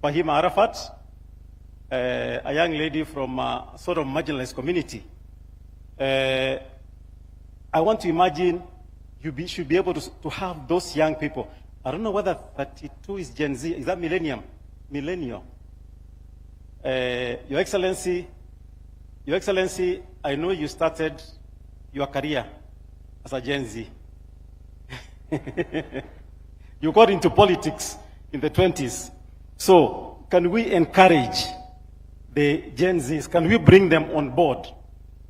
P: Fahima Arafat, a young lady from a sort of marginalized community. I want to imagine you should be able to have those young people. I don't know whether 32 is Gen Z. Is that millennium? Millennial. Your Excellency, I know you started your career as a Gen Z. You got into politics in the 20s. So, can we encourage the Gen Zs? Can we bring them on board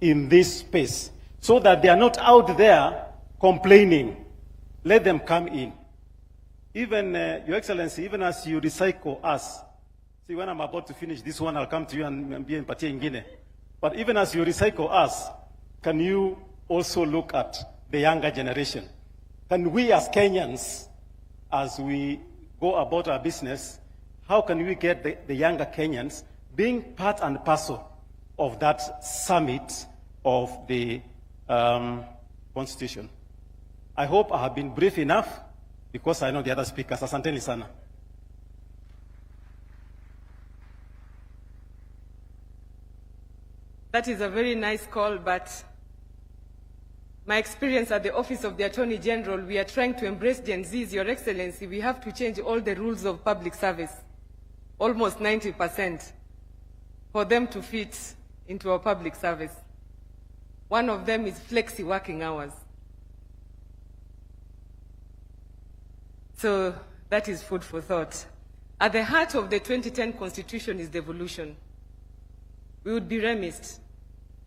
P: in this space so that they are not out there complaining? Let them come in. Even, Your Excellency, even as you recycle us, see, when I'm about to finish this one, I'll come to you and be in Patia Ingine. But even as you recycle us, can you also look at the younger generation? Can we as Kenyans, as we go about our business, how can we get the younger Kenyans being part and parcel of that summit of the Constitution? I hope I have been brief enough, because I know the other speakers. Asanteni sana.
O: That is a very nice call, but my experience at the Office of the Attorney General, we are trying to embrace Gen Zs, Your Excellency. We have to change all the rules of public service, almost 90%, for them to fit into our public service. One of them is flexi working hours. So that is food for thought. At the heart of the 2010 Constitution is devolution. We would be remiss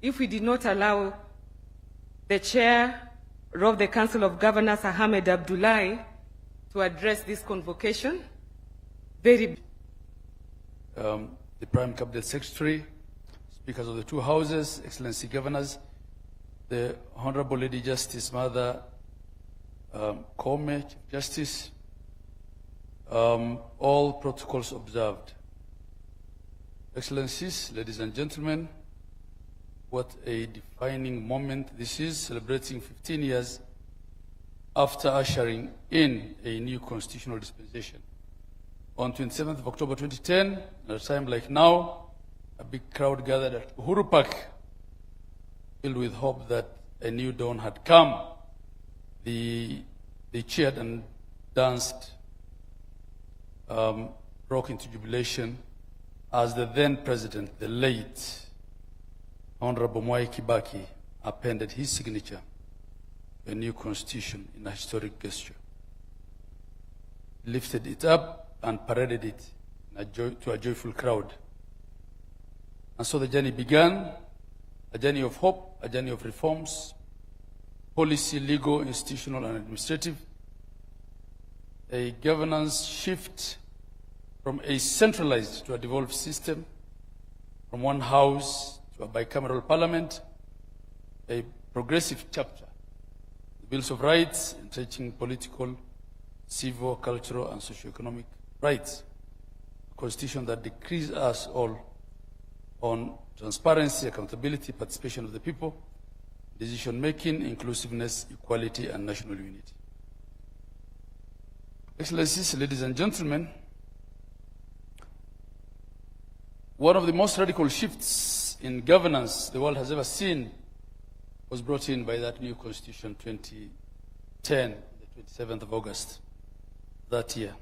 O: if we did not allow the chair of the Council of Governors, Ahmed Abdullahi, to address this convocation. The
Q: Prime Cabinet Secretary, Speakers of the two Houses, Excellency Governors, the Honorable Lady Justice Mother Kome, Chief Justice, all protocols observed. Excellencies, ladies and gentlemen, what a defining moment this is, celebrating 15 years after ushering in a new constitutional dispensation. On 27th of October 2010, at a time like now, a big crowd gathered at Uhuru Park, filled with hope that a new dawn had come. They cheered and danced, broke into jubilation as the then president, the late Honorable Mwai Kibaki, appended his signature to a new constitution in a historic gesture. He lifted it up and paraded it to a joyful crowd. And so the journey began, a journey of hope, a journey of reforms, policy, legal, institutional, and administrative, a governance shift from a centralized to a devolved system, from one house to a bicameral parliament, a progressive chapter, the Bills of Rights, entrenching political, civil, cultural, and socio-economic rights, a constitution that decrees us all on transparency, accountability, participation of the people, decision-making, inclusiveness, equality, and national unity. Excellencies, ladies and gentlemen, one of the most radical shifts in governance the world has ever seen was brought in by that new constitution 2010, the 27th of August that year.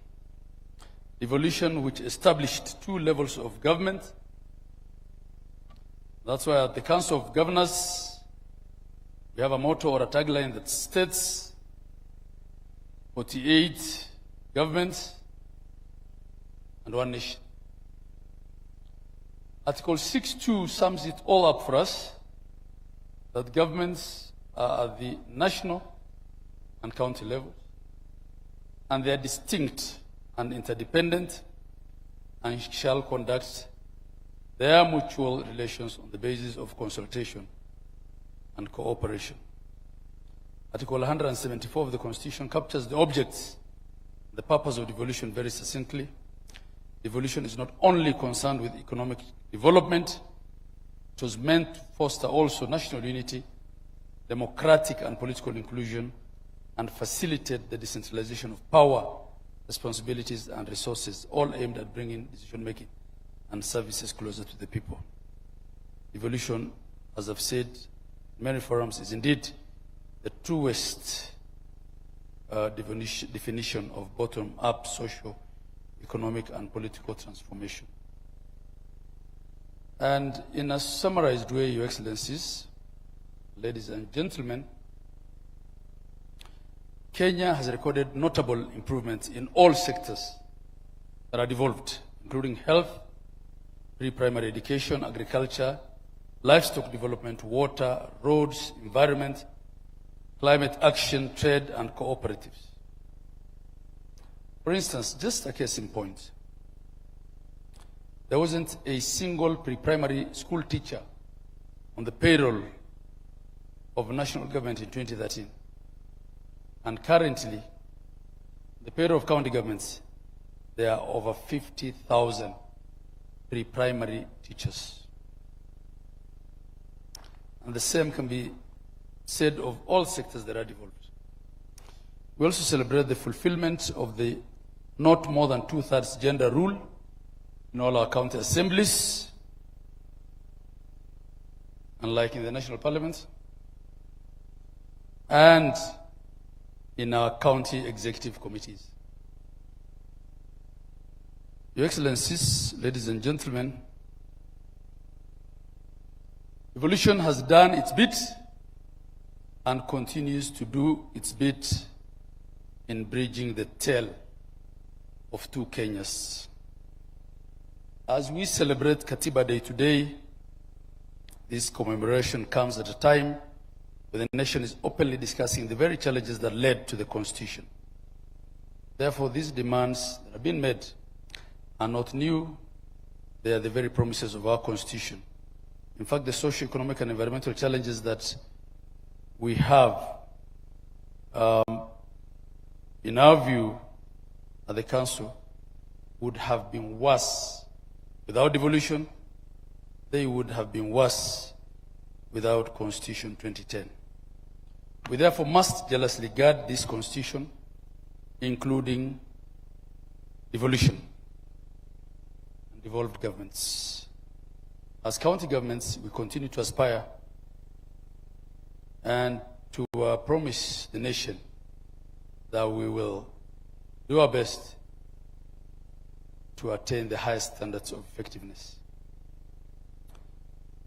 Q: Devolution, which established two levels of government. That's why at the Council of Governors, we have a motto or a tagline that states 48 governments and one nation. Article 6.2 sums it all up for us, that governments are at the national and county levels, and they are distinct and interdependent, and shall conduct their mutual relations on the basis of consultation and cooperation. Article 174 of the Constitution captures the objects, the purpose of devolution very succinctly. Devolution is not only concerned with economic development, it was meant to foster also national unity, democratic and political inclusion, and facilitate the decentralization of power, responsibilities, and resources, all aimed at bringing decision-making and services closer to the people. Devolution, as I've said in many forums, is indeed the truest definition of bottom-up social, economic, and political transformation. And in a summarized way, Your Excellencies, ladies and gentlemen, Kenya has recorded notable improvements in all sectors that are devolved, including health, pre-primary education, agriculture, livestock development, water, roads, environment, climate action, trade, and cooperatives. For instance, just a case in point, there wasn't a single pre-primary school teacher on the payroll of national government in 2013. And currently, the payroll of county governments, there are over 50,000 pre-primary teachers. And the same can be said of all sectors that are devolved. We also celebrate the fulfillment of the not more than 2/3 gender rule in all our county assemblies, unlike in the national parliament, and in our county executive committees. Your Excellencies, ladies and gentlemen, devolution has done its bit and continues to do its bit in bridging the tale of two Kenyas. As we celebrate Katiba Day today, this commemoration comes at a time when the nation is openly discussing the very challenges that led to the Constitution. Therefore, these demands that have been made are not new. They are the very promises of our Constitution. In fact, the socio-economic and environmental challenges that we have, in our view, at the Council, would have been worse without devolution. They would have been worse without Constitution 2010. We therefore must jealously guard this Constitution, including devolution and devolved governments. As county governments, we continue to aspire and to promise the nation that we will do our best to attain the highest standards of effectiveness.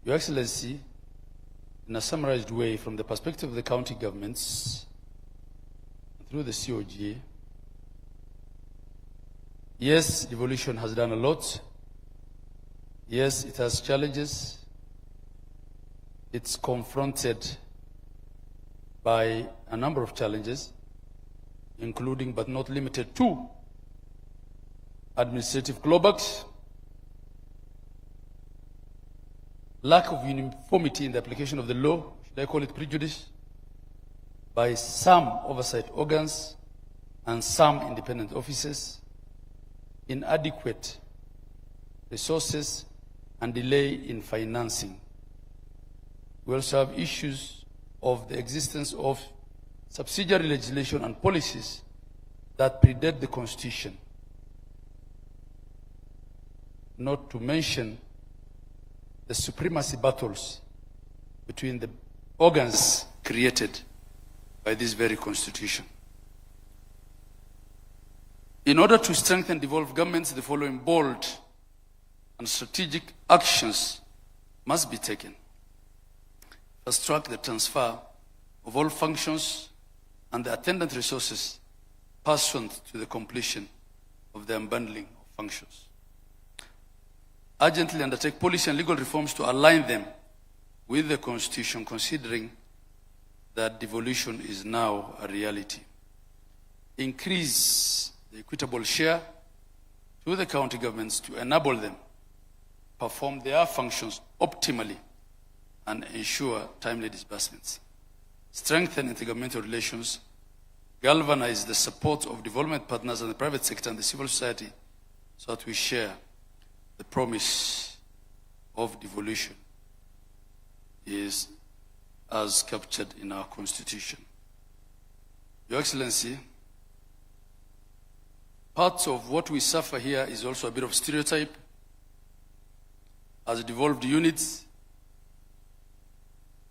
Q: Your Excellency, in a summarized way, from the perspective of the county governments, through the COG, yes, devolution has done a lot. Yes, it has challenges. It's confronted by a number of challenges, including but not limited to administrative clawbacks, lack of uniformity in the application of the law, should I call it prejudice, by some oversight organs and some independent officers, inadequate resources, and delay in financing. We also have issues of the existence of subsidiary legislation and policies that predate the Constitution, not to mention the supremacy battles between the organs created by this very Constitution. In order to strengthen devolved governments, the following bold and strategic actions must be taken. First, track the transfer of all functions and the attendant resources pursuant to the completion of the unbundling of functions. Urgently undertake policy and legal reforms to align them with the Constitution, considering that devolution is now a reality. Increase the equitable share to the county governments to enable them perform their functions optimally and ensure timely disbursements. Strengthen intergovernmental relations, galvanize the support of development partners and the private sector and the civil society so that we share the promise of devolution is as captured in our Constitution. Your Excellency, part of what we suffer here is also a bit of stereotype. As devolved units,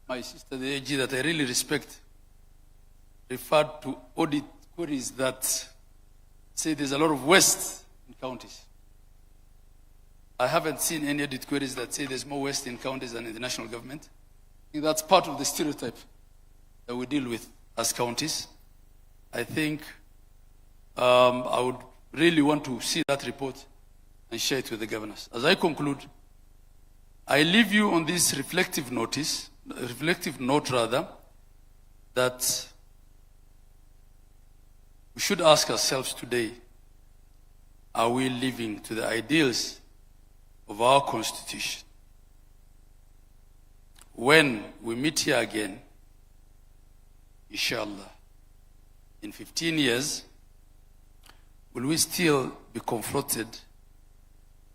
Q: my sister, the AG, that I really respect, referred to audit queries that say there's a lot of waste in counties. I haven't seen any audit queries that say there's more waste in counties than in the national government. I think that's part of the stereotype that we deal with as counties. I think I would really want to see that report and share it with the governors. As I conclude, I leave you on this reflective note, that we should ask ourselves today, are we living to the ideals of our Constitution? When we meet here again, inshallah, in 15 years, will we still be confronted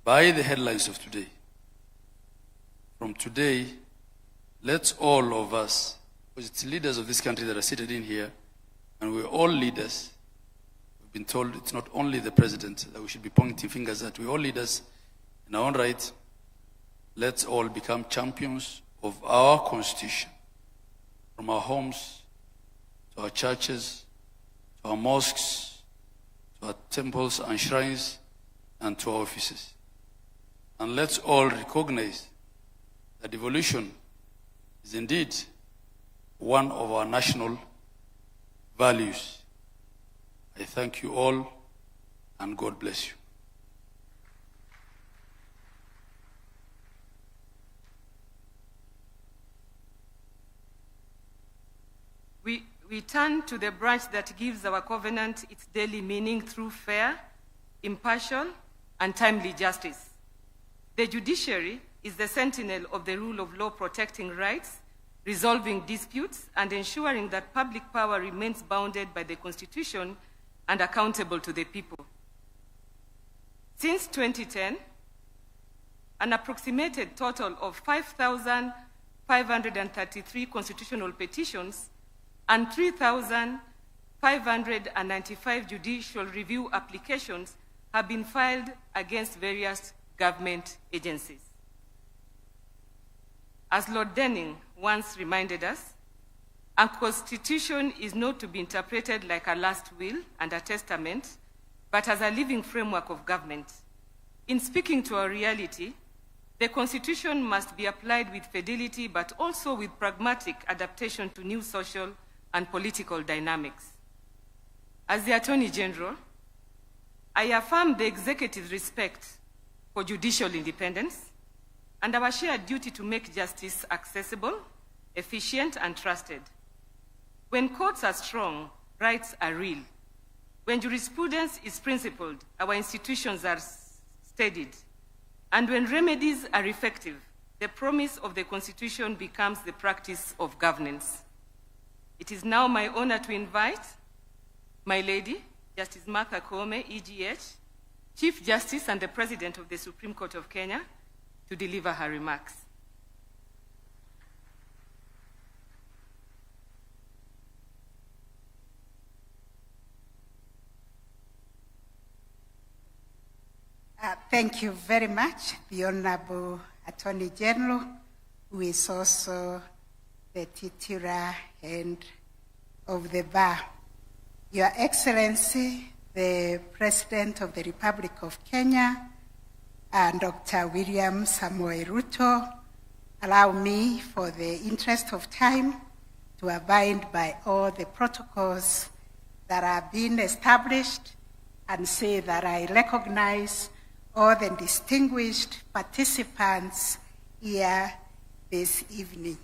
Q: by the headlines of today? From today, let's all of us, because it's leaders of this country that are seated in here, and we're all leaders. We've been told it's not only the president that we should be pointing fingers at. We're all leaders in our own right. Let's all become champions of our Constitution, from our homes, to our churches, to our mosques, to our temples and shrines, and to our offices. And let's all recognize that devolution is indeed one of our national values. I thank you all, and God bless you.
O: We turn to the branch that gives our covenant its daily meaning through fair, impartial, and timely justice. The judiciary is the sentinel of the rule of law, protecting rights, resolving disputes, and ensuring that public power remains bounded by the Constitution and accountable to the people. Since 2010, an approximated total of 5,533 constitutional petitions and 3,595 judicial review applications have been filed against various government agencies. As Lord Denning once reminded us, a constitution is not to be interpreted like a last will and a testament, but as a living framework of government. In speaking to our reality, the Constitution must be applied with fidelity, but also with pragmatic adaptation to new social and political dynamics. As the Attorney General, I affirm the executive's respect for judicial independence and our shared duty to make justice accessible, efficient, and trusted. When courts are strong, rights are real. When jurisprudence is principled, our institutions are steadied. And when remedies are effective, the promise of the Constitution becomes the practice of governance. It is now my honor to invite my lady, Justice Martha Koome, EGH, Chief Justice and the President of the Supreme Court of Kenya, to deliver her remarks.
R: Thank you very much, the Honorable Attorney General, who is also the titular head of the bar. Your Excellency, the President of the Republic of Kenya, and Dr. William Samoei Ruto, allow me, for the interest of time, to abide by all the protocols that have been established and say that I recognize all the distinguished participants here this evening.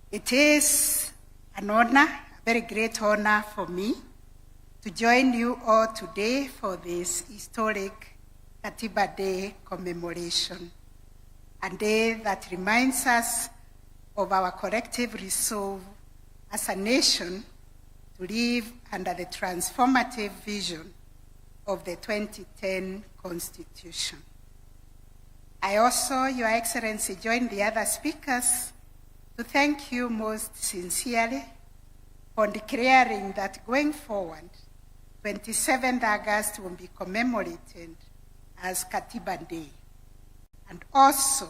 R: It is an honor, a very great honor for me, to join you all today for this historic Katiba Day commemoration, a day that reminds us of our collective resolve as a nation to live under the transformative vision of the 2010 Constitution. I also, Your Excellency, join the other speakers to thank you most sincerely for declaring that going forward, 27th August will be commemorated as Katiba Day, and also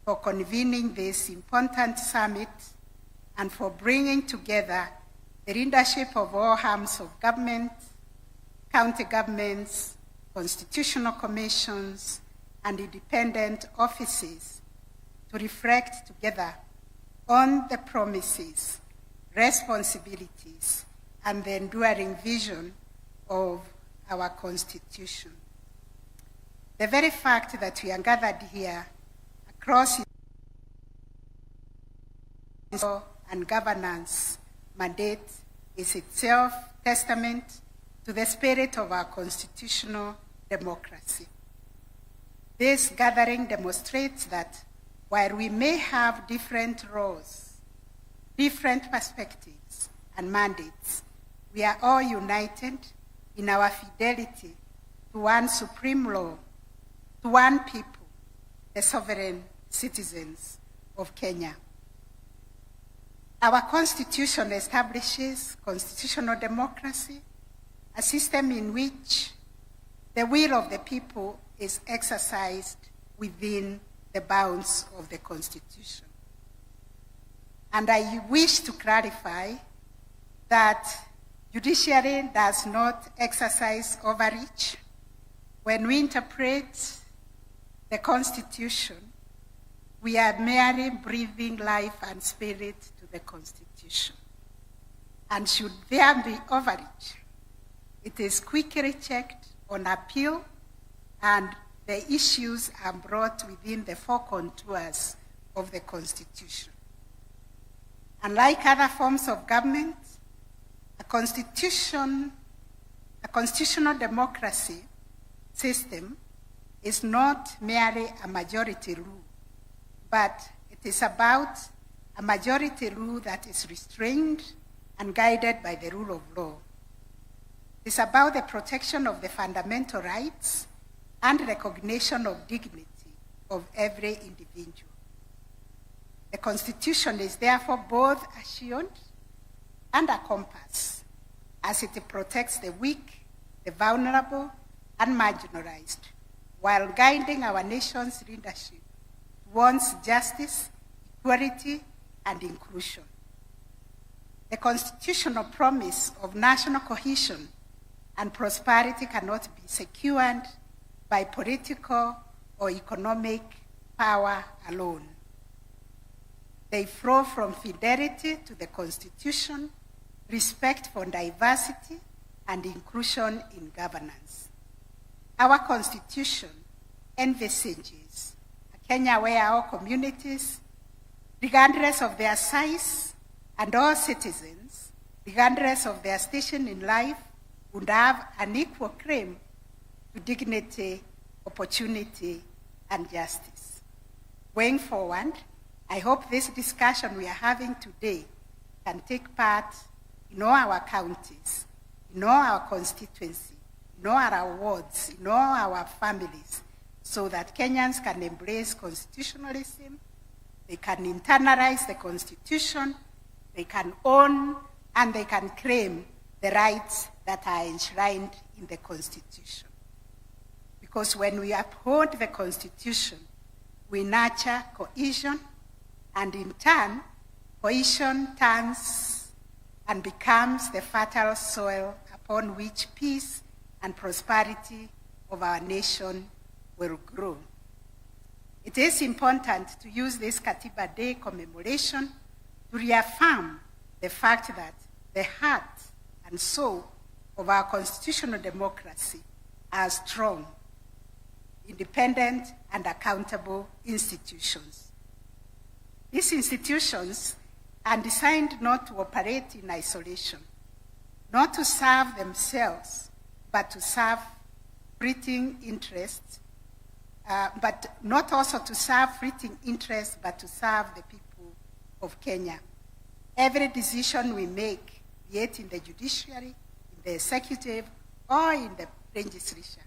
R: for convening this important summit and for bringing together the leadership of all arms of government, county governments, constitutional commissions, and independent offices to reflect together on the promises, responsibilities, and the enduring vision of our Constitution. The very fact that we are gathered here across and governance mandate is itself testament to the spirit of our constitutional democracy. This gathering demonstrates that while we may have different roles, different perspectives and mandates, we are all united in our fidelity to one supreme law, to one people, the sovereign citizens of Kenya. Our Constitution establishes constitutional democracy, a system in which the will of the people is exercised within the bounds of the Constitution. And I wish to clarify that judiciary does not exercise overreach. When we interpret the Constitution, we are merely breathing life and spirit to the Constitution. And should there be overreach, It is quickly checked on appeal, and the issues are brought within the four contours of the Constitution. Unlike other forms of government, a constitutional democracy system is not merely a majority rule, but it is about a majority rule that is restrained and guided by the rule of law. It is about the protection of the fundamental rights and recognition of dignity of every individual. The Constitution is therefore both a shield and a compass, as it protects the weak, the vulnerable, and marginalized, while guiding our nation's leadership towards justice, equality, and inclusion. The constitutional promise of national cohesion and prosperity cannot be secured by political or economic power alone. They flow from fidelity to the Constitution, respect for diversity, and inclusion in governance. Our Constitution envisages a Kenya where all communities, regardless of their size, and all citizens, regardless of their station in life, would have an equal claim to dignity, opportunity, and justice. Going forward, I hope this discussion we are having today can take part in all our counties, in all our constituency, in all our wards, in all our families, so that Kenyans can embrace constitutionalism, they can internalize the Constitution, they can own and they can claim the rights that are enshrined in the Constitution. Because when we uphold the Constitution, we nurture cohesion, and in turn, cohesion turns and becomes the fertile soil upon which peace and prosperity of our nation will grow. It is important to use this Katiba Day commemoration to reaffirm the fact that the heart and soul of our constitutional democracy are strong, independent, and accountable institutions. These institutions are designed not to operate in isolation, not to serve themselves, but to serve fleeting interests, but not also to serve fleeting interests, but to serve the people of Kenya. Every decision we make, be it in the judiciary, in the executive, or in the legislature,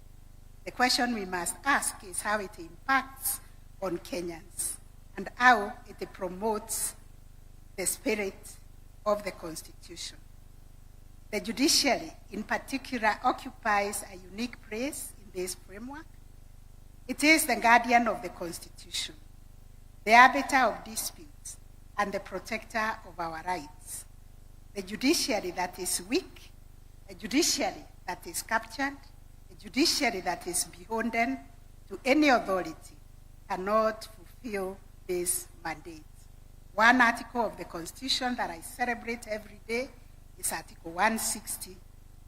R: the question we must ask is how it impacts on Kenyans and how it promotes the spirit of the Constitution. The judiciary, in particular, occupies a unique place in this framework. It is the guardian of the Constitution, the arbiter of disputes, and the protector of our rights. The judiciary that is weak, a judiciary that is captured, a judiciary that is beholden to any authority cannot fulfill this mandate. One article of the Constitution that I celebrate every day is Article 160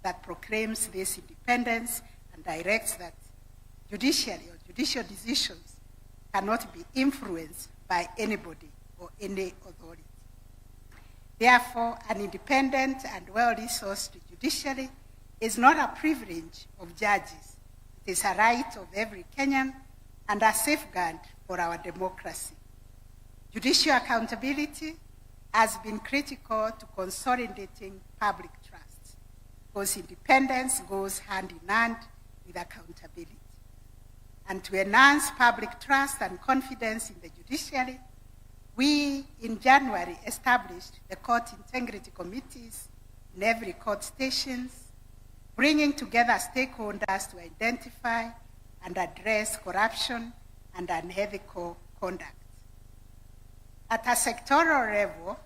R: that proclaims this independence and directs that judiciary or judicial decisions cannot be influenced by anybody or any authority. Therefore, an independent and well-resourced judiciary is not a privilege of judges. It is a right of every Kenyan and a safeguard for our democracy. Judicial accountability has been critical to consolidating public trust, because independence goes hand in hand with accountability. And to enhance public trust and confidence in the judiciary, we, in January, established the court integrity committees in every court stations, bringing together stakeholders to identify and address corruption and unethical conduct. At a sectoral level,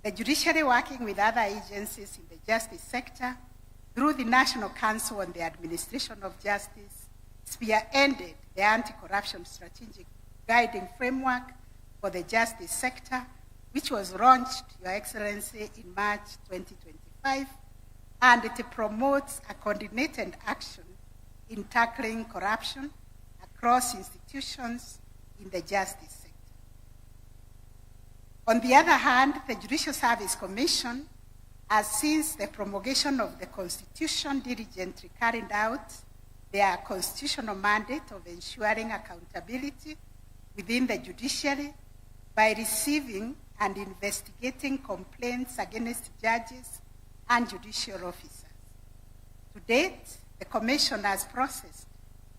R: the judiciary, working with other agencies in the justice sector, through the National Council on the Administration of Justice, spearheaded the anti-corruption strategic guiding framework for the justice sector, which was launched, Your Excellency, in March 2025, and it promotes a coordinated action in tackling corruption across institutions in the justice sector. On the other hand, the Judicial Service Commission has, since the promulgation of the Constitution, diligently carried out their constitutional mandate of ensuring accountability within the judiciary by receiving and investigating complaints against judges and judicial officers. To date, the Commission has processed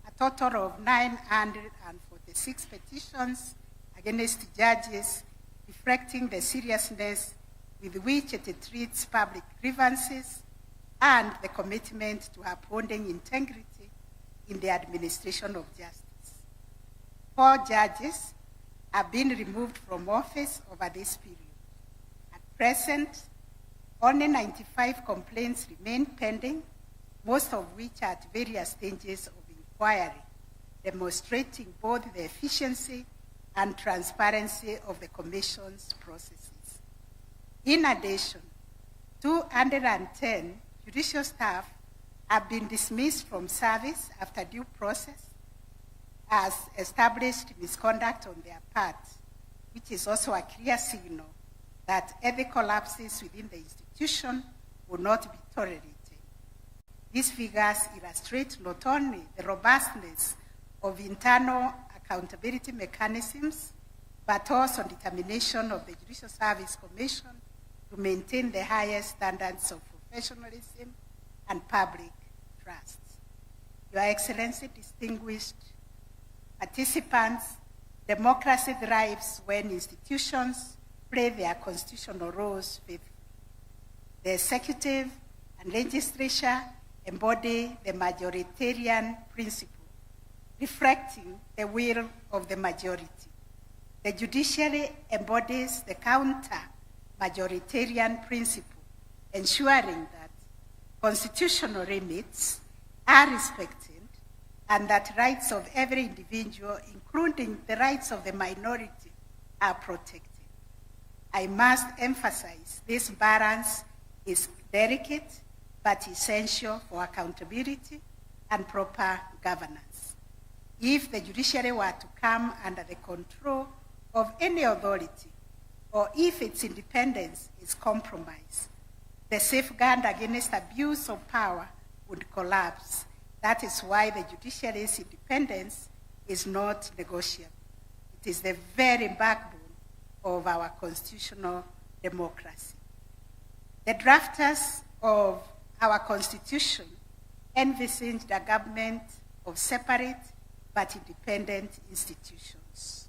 R: a total of 946 petitions against judges, reflecting the seriousness with which it treats public grievances and the commitment to upholding integrity in the administration of justice. 4 judges have been removed from office over this period. At present, only 95 complaints remain pending, most of which are at various stages of inquiry, demonstrating both the efficiency and transparency of the Commission's processes. In addition, 210 judicial staff have been dismissed from service after due process as established misconduct on their part, which is also a clear signal that ethical lapses within the institution will not be tolerated. These figures illustrate not only the robustness of internal accountability mechanisms, but also determination of the Judicial Service Commission to maintain the highest standards of professionalism and public trust. Your Excellency, distinguished participants, democracy thrives when institutions play their constitutional roles faithfully. The executive and legislature embody the majoritarian principle, reflecting the will of the majority. The judiciary embodies the counter-majoritarian principle, ensuring that constitutional limits are respected and that rights of every individual, including the rights of the minority, are protected. I must emphasize this balance is delicate but essential for accountability and proper governance. If the judiciary were to come under the control of any authority, or if its independence is compromised, the safeguard against abuse of power would collapse. That is why the judiciary's independence is not negotiable. It is the very backbone of our constitutional democracy. The drafters of our constitution envisaged a government of separate but independent institutions.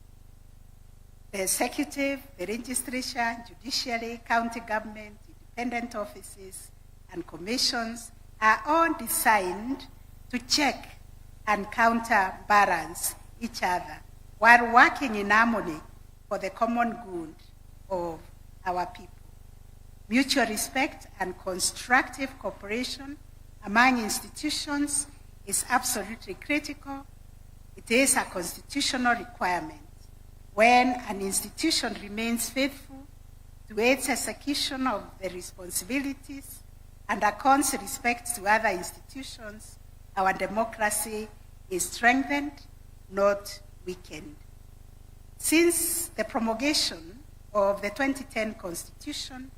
R: The executive, the legislature, judiciary, county government, independent offices, and commissions are all designed to check and counterbalance each other while working in harmony for the common good of our people. Mutual respect and constructive cooperation among institutions is absolutely critical. It is a constitutional requirement. When an institution remains faithful to its execution of the responsibilities and accords respect to other institutions, our democracy is strengthened, not weakened. Since the promulgation of the 2010 Constitution,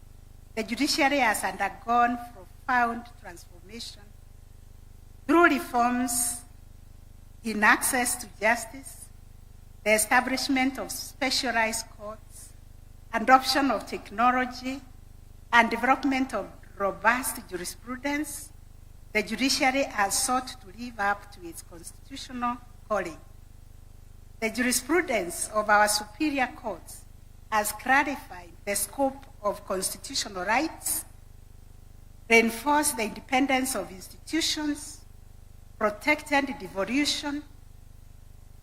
R: the judiciary has undergone profound transformation through reforms in access to justice, the establishment of specialized courts, adoption of technology, and development of robust jurisprudence. The judiciary has sought to live up to its constitutional calling. The jurisprudence of our superior courts has clarified the scope of constitutional rights, reinforced the independence of institutions, protected devolution,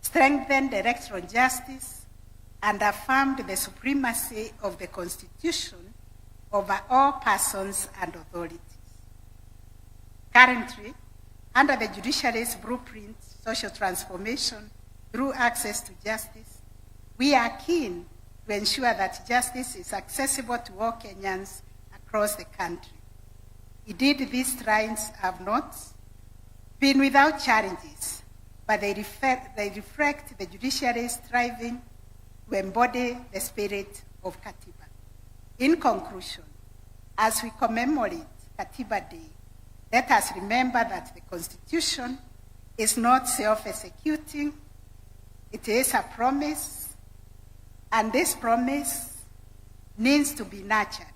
R: strengthened electoral justice, and affirmed the supremacy of the Constitution over all persons and authorities. Currently, under the judiciary's blueprint, social transformation through access to justice, we are keen to ensure that justice is accessible to all Kenyans across the country. Indeed, these shrines have not been without challenges, but they reflect the judiciary's striving to embody the spirit of Katiba. In conclusion, as we commemorate Katiba Day, let us remember that the Constitution is not self-executing. It is a promise, and this promise needs to be nurtured.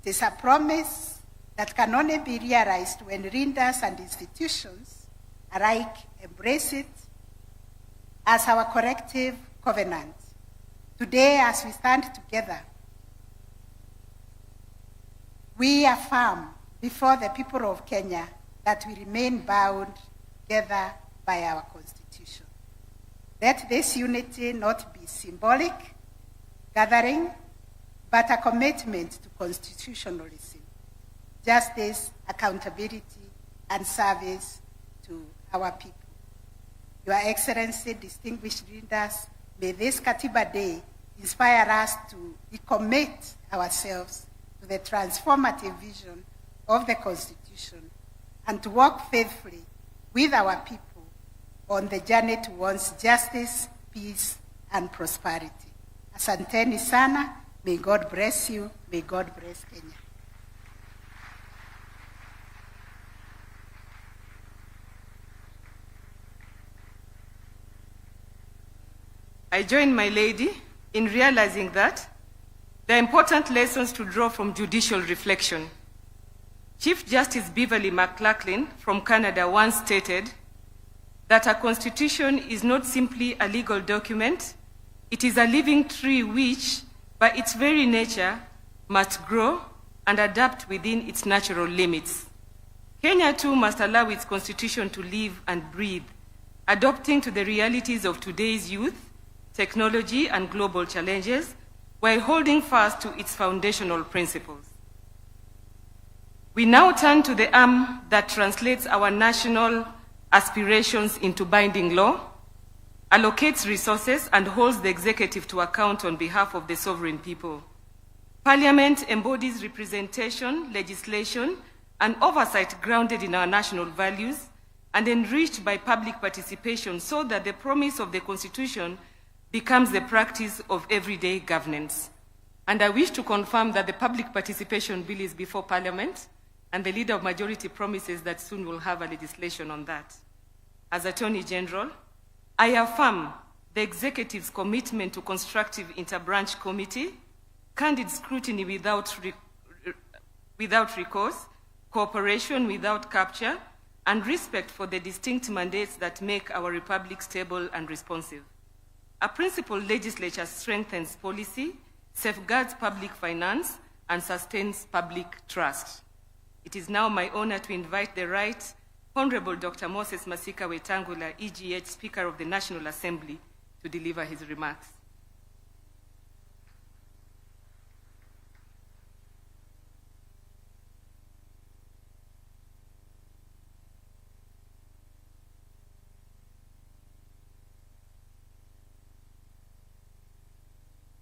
R: It is a promise that can only be realized when leaders and institutions alike embrace it as our collective covenant. Today, as we stand together, we affirm before the people of Kenya that we remain bound together by our Constitution. Let this unity not be symbolic gathering, but a commitment to constitutionalism, justice, accountability, and service to our people. Your Excellency, distinguished leaders, may this Katiba Day inspire us to recommit ourselves to the transformative vision of the Constitution and to work faithfully with our people on the journey towards justice, peace, and prosperity. Asanteni sana. May God bless you. May God bless Kenya.
O: I join my lady in realizing that there are important lessons to draw from judicial reflection. Chief Justice Beverly McLachlan from Canada once stated that a constitution is not simply a legal document, it is a living tree which, by its very nature, must grow and adapt within its natural limits. Kenya too must allow its constitution to live and breathe, adapting to the realities of today's youth, technology, and global challenges, while holding fast to its foundational principles. We now turn to the arm that translates our national aspirations into binding law, allocates resources, and holds the executive to account on behalf of the sovereign people. Parliament embodies representation, legislation, and oversight grounded in our national values and enriched by public participation so that the promise of the Constitution becomes the practice of everyday governance. And I wish to confirm that the public participation bill is before Parliament, and the Leader of Majority promises that soon we'll have a legislation on that. As Attorney General, I affirm the Executive's commitment to constructive interbranch committee, candid scrutiny without recourse, cooperation without capture, and respect for the distinct mandates that make our republic stable and responsive. A principled legislature strengthens policy, safeguards public finance, and sustains public trust. It is now my honor to invite the Right Honorable Dr. Moses Masika Wetangula, EGH Speaker of the National Assembly, to deliver his remarks.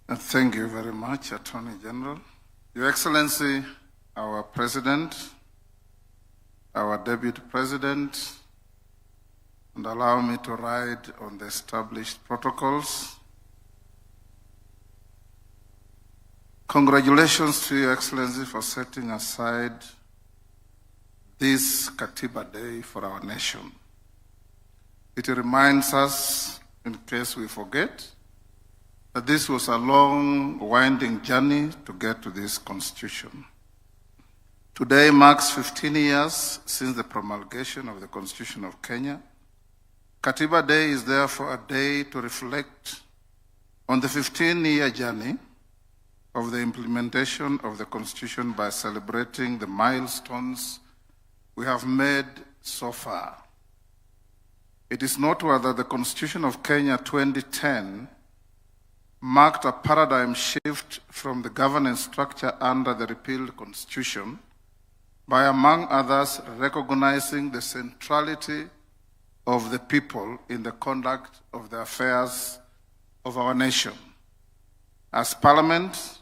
K: Thank you very much, Attorney General. Your Excellency, our President, our Deputy President, and allow me to ride on the established protocols. Congratulations to Your Excellency for setting aside this Katiba Day for our nation. It reminds us, in case we forget, that this was a long, winding journey to get to this Constitution. Today marks 15 years since the promulgation of the Constitution of Kenya. Katiba Day is therefore a day to reflect on the 15-year journey of the implementation of the Constitution by celebrating the milestones we have made so far. It is noteworthy that the Constitution of Kenya 2010 marked a paradigm shift from the governance structure under the repealed Constitution by, among others, recognizing the centrality of the people in the conduct of the affairs of our nation. As Parliament,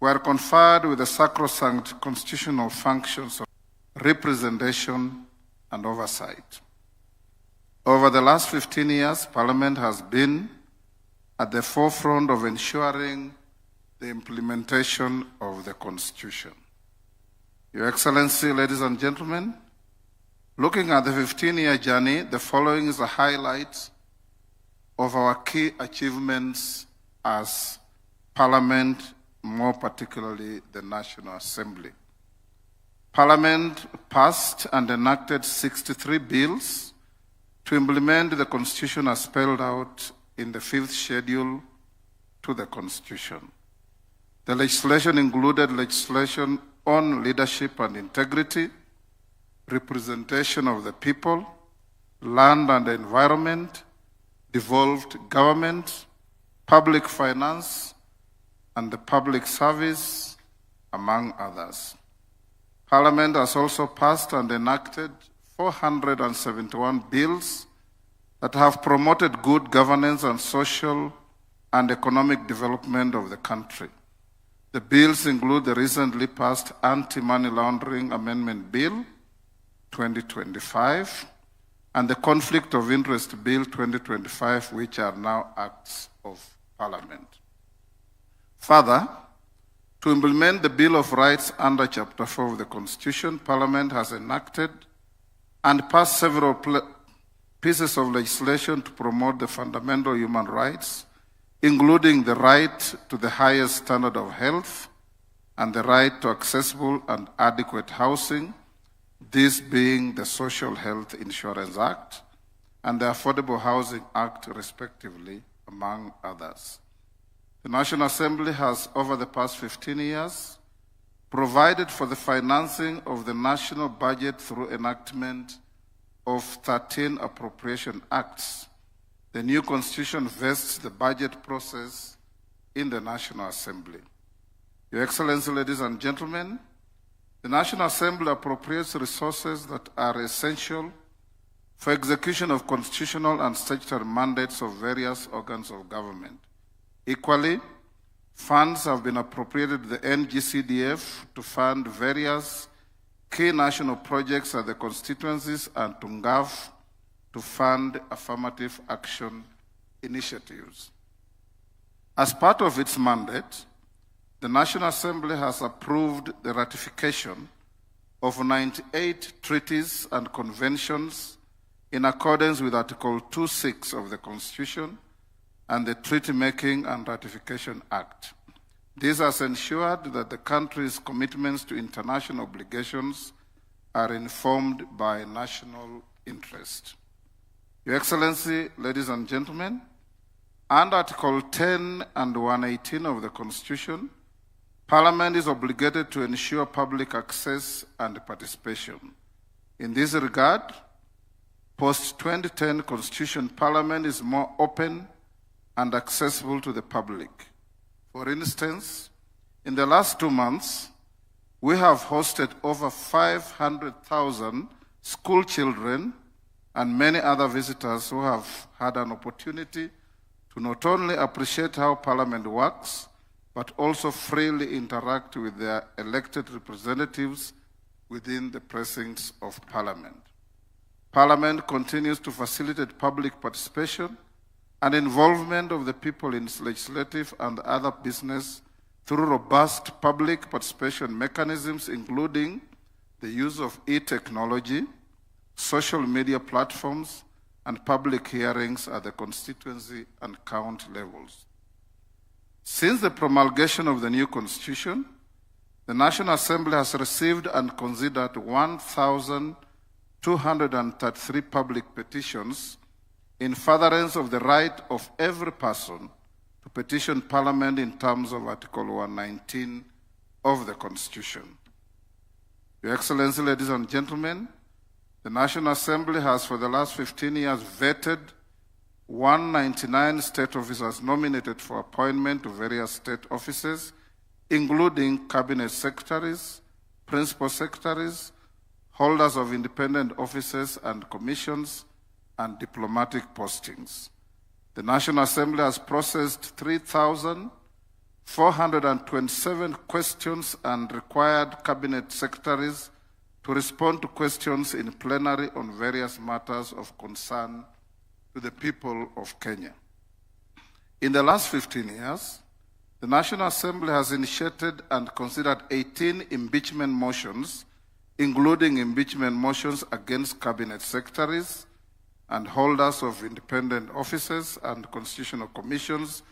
K: were conferred with the sacrosanct constitutional functions of representation and oversight. Over the last 15 years, Parliament has been at the forefront of ensuring the implementation of the Constitution. Your Excellency, ladies and gentlemen, looking at the 15-year journey, the following is a highlight of our key achievements as Parliament, more particularly the National Assembly. Parliament passed and enacted 63 bills to implement the Constitution as spelled out in the 5th schedule to the Constitution. The legislation included legislation on leadership and integrity, representation of the people, land and environment, devolved government, public finance, and the public service, among others. Parliament has also passed and enacted 471 bills that have promoted good governance and social and economic development of the country. The bills include the recently passed Anti-Money Laundering Amendment Bill 2025 and the Conflict of Interest Bill 2025, which are now acts of Parliament. Further, to implement the Bill of Rights under Chapter 4 of the Constitution, Parliament has enacted and passed several pieces of legislation to promote the fundamental human rights, including the right to the highest standard of health and the right to accessible and adequate housing, this being the Social Health Insurance Act and the Affordable Housing Act, respectively, among others. The National Assembly has, over the past 15 years, provided for the financing of the national budget through enactment of 13 appropriation acts. The new Constitution vests the budget process in the National Assembly. Your Excellency, ladies and gentlemen, the National Assembly appropriates resources that are essential for execution of constitutional and statutory mandates of various organs of government. Equally, funds have been appropriated to the NGCDF to fund various key national projects at the constituencies and to NGAF to fund affirmative action initiatives. As part of its mandate, the National Assembly has approved the ratification of 98 treaties and conventions in accordance with Article 26 of the Constitution and the Treaty Making and Ratification Act. This has ensured that the country's commitments to international obligations are informed by national interest. Your Excellency, ladies and gentlemen, under Article 10 and 118 of the Constitution, Parliament is obligated to ensure public access and participation. In this regard, post-2010 Constitution, Parliament is more open and accessible to the public. For instance, in the last 2 months, we have hosted over 500,000 school children and many other visitors who have had an opportunity to not only appreciate how Parliament works, but also freely interact with their elected representatives within the precincts of Parliament. Parliament continues to facilitate public participation and involvement of the people in its legislative and other business through robust public participation mechanisms, including the use of e-technology, social media platforms, and public hearings at the constituency and county levels. Since the promulgation of the new Constitution, the National Assembly has received and considered 1,233 public petitions in furtherance of the right of every person to petition Parliament in terms of Article 119 of the Constitution. Your Excellency, ladies and gentlemen, the National Assembly has for the last 15 years vetted 199 state officers nominated for appointment to various state offices, including cabinet secretaries, principal secretaries, holders of independent offices and commissions, and diplomatic postings. The National Assembly has processed 427 questions and required cabinet secretaries to respond to questions in plenary on various matters of concern to the people of Kenya. In the last 15 years, the National Assembly has initiated and considered 18 impeachment motions, including impeachment motions against cabinet secretaries and holders of independent offices and constitutional commissions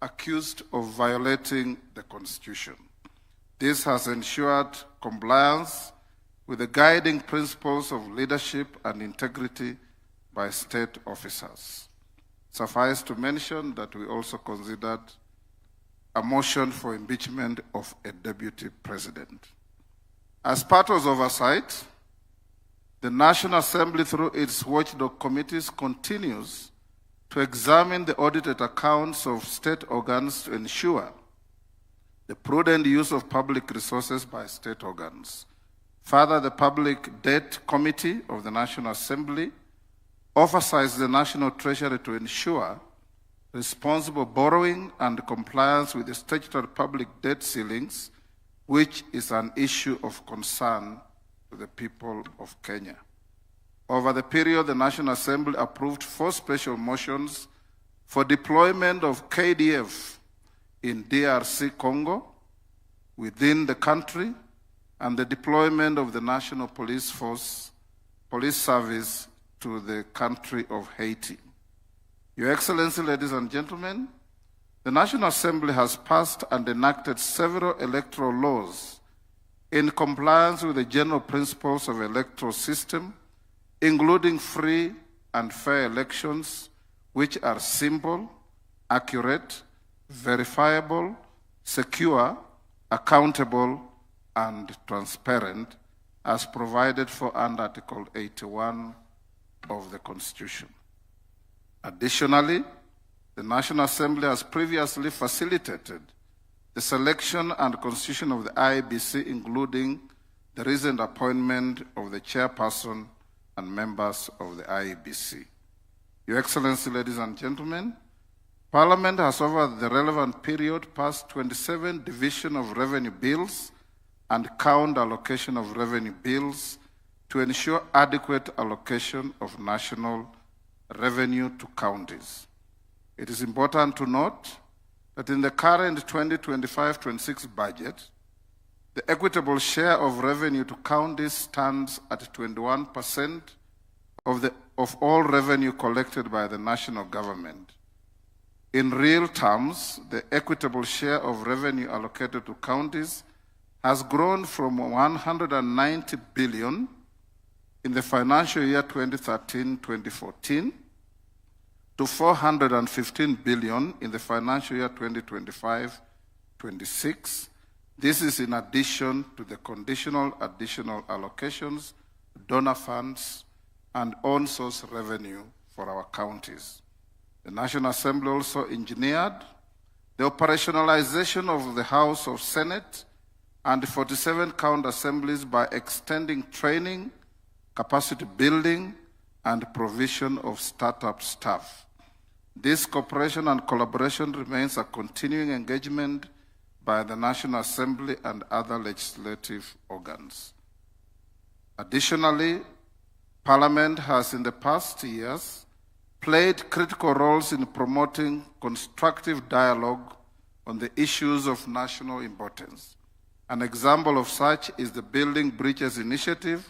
K: accused of violating the Constitution. This has ensured compliance with the guiding principles of leadership and integrity by state officers. Suffice to mention that we also considered a motion for impeachment of a deputy president. As part of oversight, the National Assembly, through its watchdog committees, continues to examine the audited accounts of state organs to ensure the prudent use of public resources by state organs. Further, the Public Debt Committee of the National Assembly oversights the National Treasury to ensure responsible borrowing and compliance with the statutory public debt ceilings, which is an issue of concern to the people of Kenya. Over the period, the National Assembly approved 4 special motions for deployment of KDF in DRC Congo, within the country, and the deployment of the National Police Service to the country of Haiti. Your Excellency, ladies and gentlemen, the National Assembly has passed and enacted several electoral laws in compliance with the general principles of the electoral system, including free and fair elections, which are simple, accurate, verifiable, secure, accountable, and transparent, as provided for under Article 81 of the Constitution. Additionally, the National Assembly has previously facilitated the selection and constitution of the IEBC, including the recent appointment of the chairperson and members of the IEBC. Your Excellency, ladies and gentlemen, Parliament has over the relevant period passed 27 division of revenue bills and count allocation of revenue bills to ensure adequate allocation of national revenue to counties. It is important to note that in the current 2025-26 budget, the equitable share of revenue to counties stands at 21% of all revenue collected by the national government. In real terms, the equitable share of revenue allocated to counties has grown from 190 billion in the financial year 2013-2014 to 415 billion in the financial year 2025-26. This is in addition to the conditional additional allocations, donor funds, and on-source revenue for our counties. The National Assembly also engineered the operationalization of the House of Senate and 47 county assemblies by extending training, capacity building, and provision of startup staff. This cooperation and collaboration remains a continuing engagement by the National Assembly and other legislative organs. Additionally, Parliament has in the past years played critical roles in promoting constructive dialogue on the issues of national importance. An example of such is the Building Bridges Initiative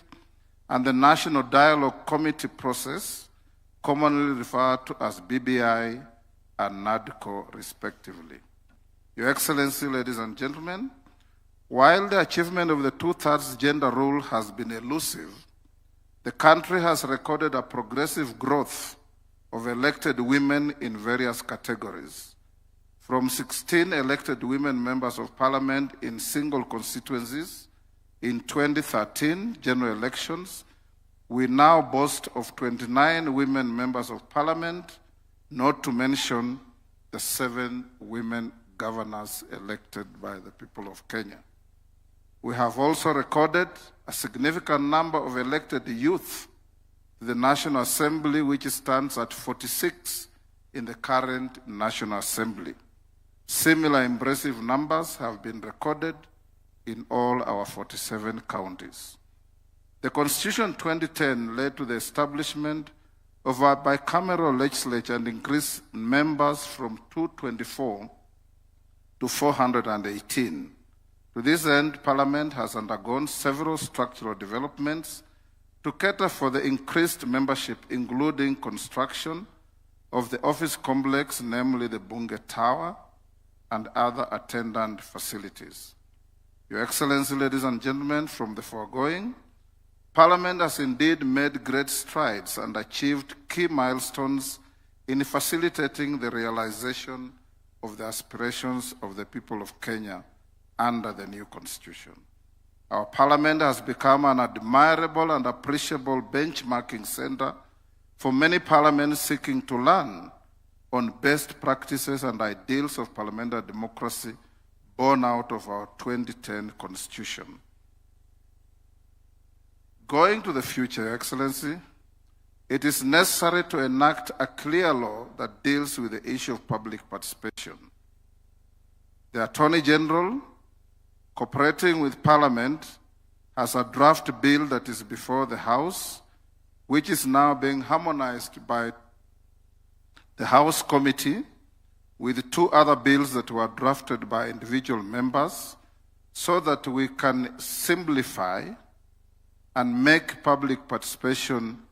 K: and the National Dialogue Committee process, commonly referred to as BBI and NADCO, respectively. Your Excellency, ladies and gentlemen, while the achievement of the 2/3 gender rule has been elusive, the country has recorded a progressive growth of elected women in various categories. From 16 elected women members of parliament in single constituencies in 2013 general elections, we now boast of 29 women members of parliament, not to mention the 7 women governors elected by the people of Kenya. We have also recorded a significant number of elected youth to the National Assembly, which stands at 46 in the current National Assembly. Similar impressive numbers have been recorded in all our 47 counties. The Constitution 2010 led to the establishment of a bicameral legislature and increased members from 224 to 418. To this end, Parliament has undergone several structural developments to cater for the increased membership, including construction of the office complex, namely the Bunge Tower, and other attendant facilities. Your Excellency, ladies and gentlemen, from the foregoing, Parliament has indeed made great strides and achieved key milestones in facilitating the realization of the aspirations of the people of Kenya under the new Constitution. Our Parliament has become an admirable and appreciable benchmarking center for many parliaments seeking to learn on best practices and ideals of parliamentary democracy born out of our 2010 Constitution. Going to the future, Your Excellency, it is necessary to enact a clear law that deals with the issue of public participation. The Attorney General, cooperating with Parliament, has a draft bill that is before the House, which is now being harmonized by the House Committee with two other bills that were drafted by individual members so that we can simplify and make public participation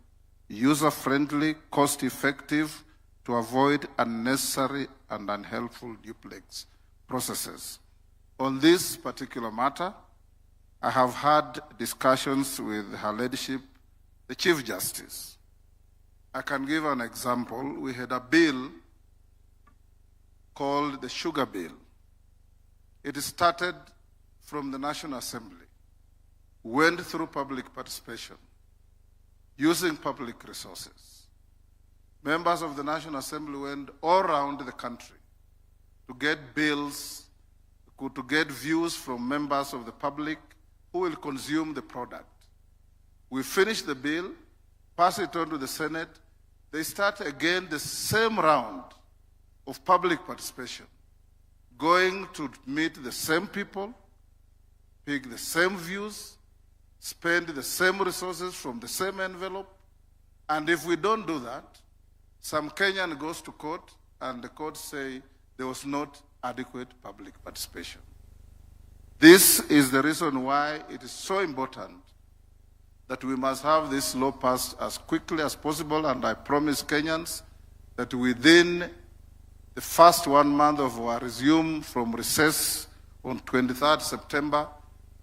K: user-friendly, cost-effective to avoid unnecessary and unhelpful duplex processes. On this particular matter, I have had discussions with Her Ladyship, the Chief Justice. I can give an example. We had a bill called the Sugar Bill. It started from the National Assembly, went through public participation, using public resources. Members of the National Assembly went all around the country to get bills, to get views from members of the public who will consume the product. We finish the bill, pass it on to the Senate. They start again the same round of public participation, going to meet the same people, pick the same views, spend the same resources from the same envelope. And if we don't do that, some Kenyan goes to court and the court say there was not adequate public participation. This is the reason why it is so important that we must have this law passed as quickly as possible, and I promise Kenyans that within the first 1 month of our resume from recess on 23rd September,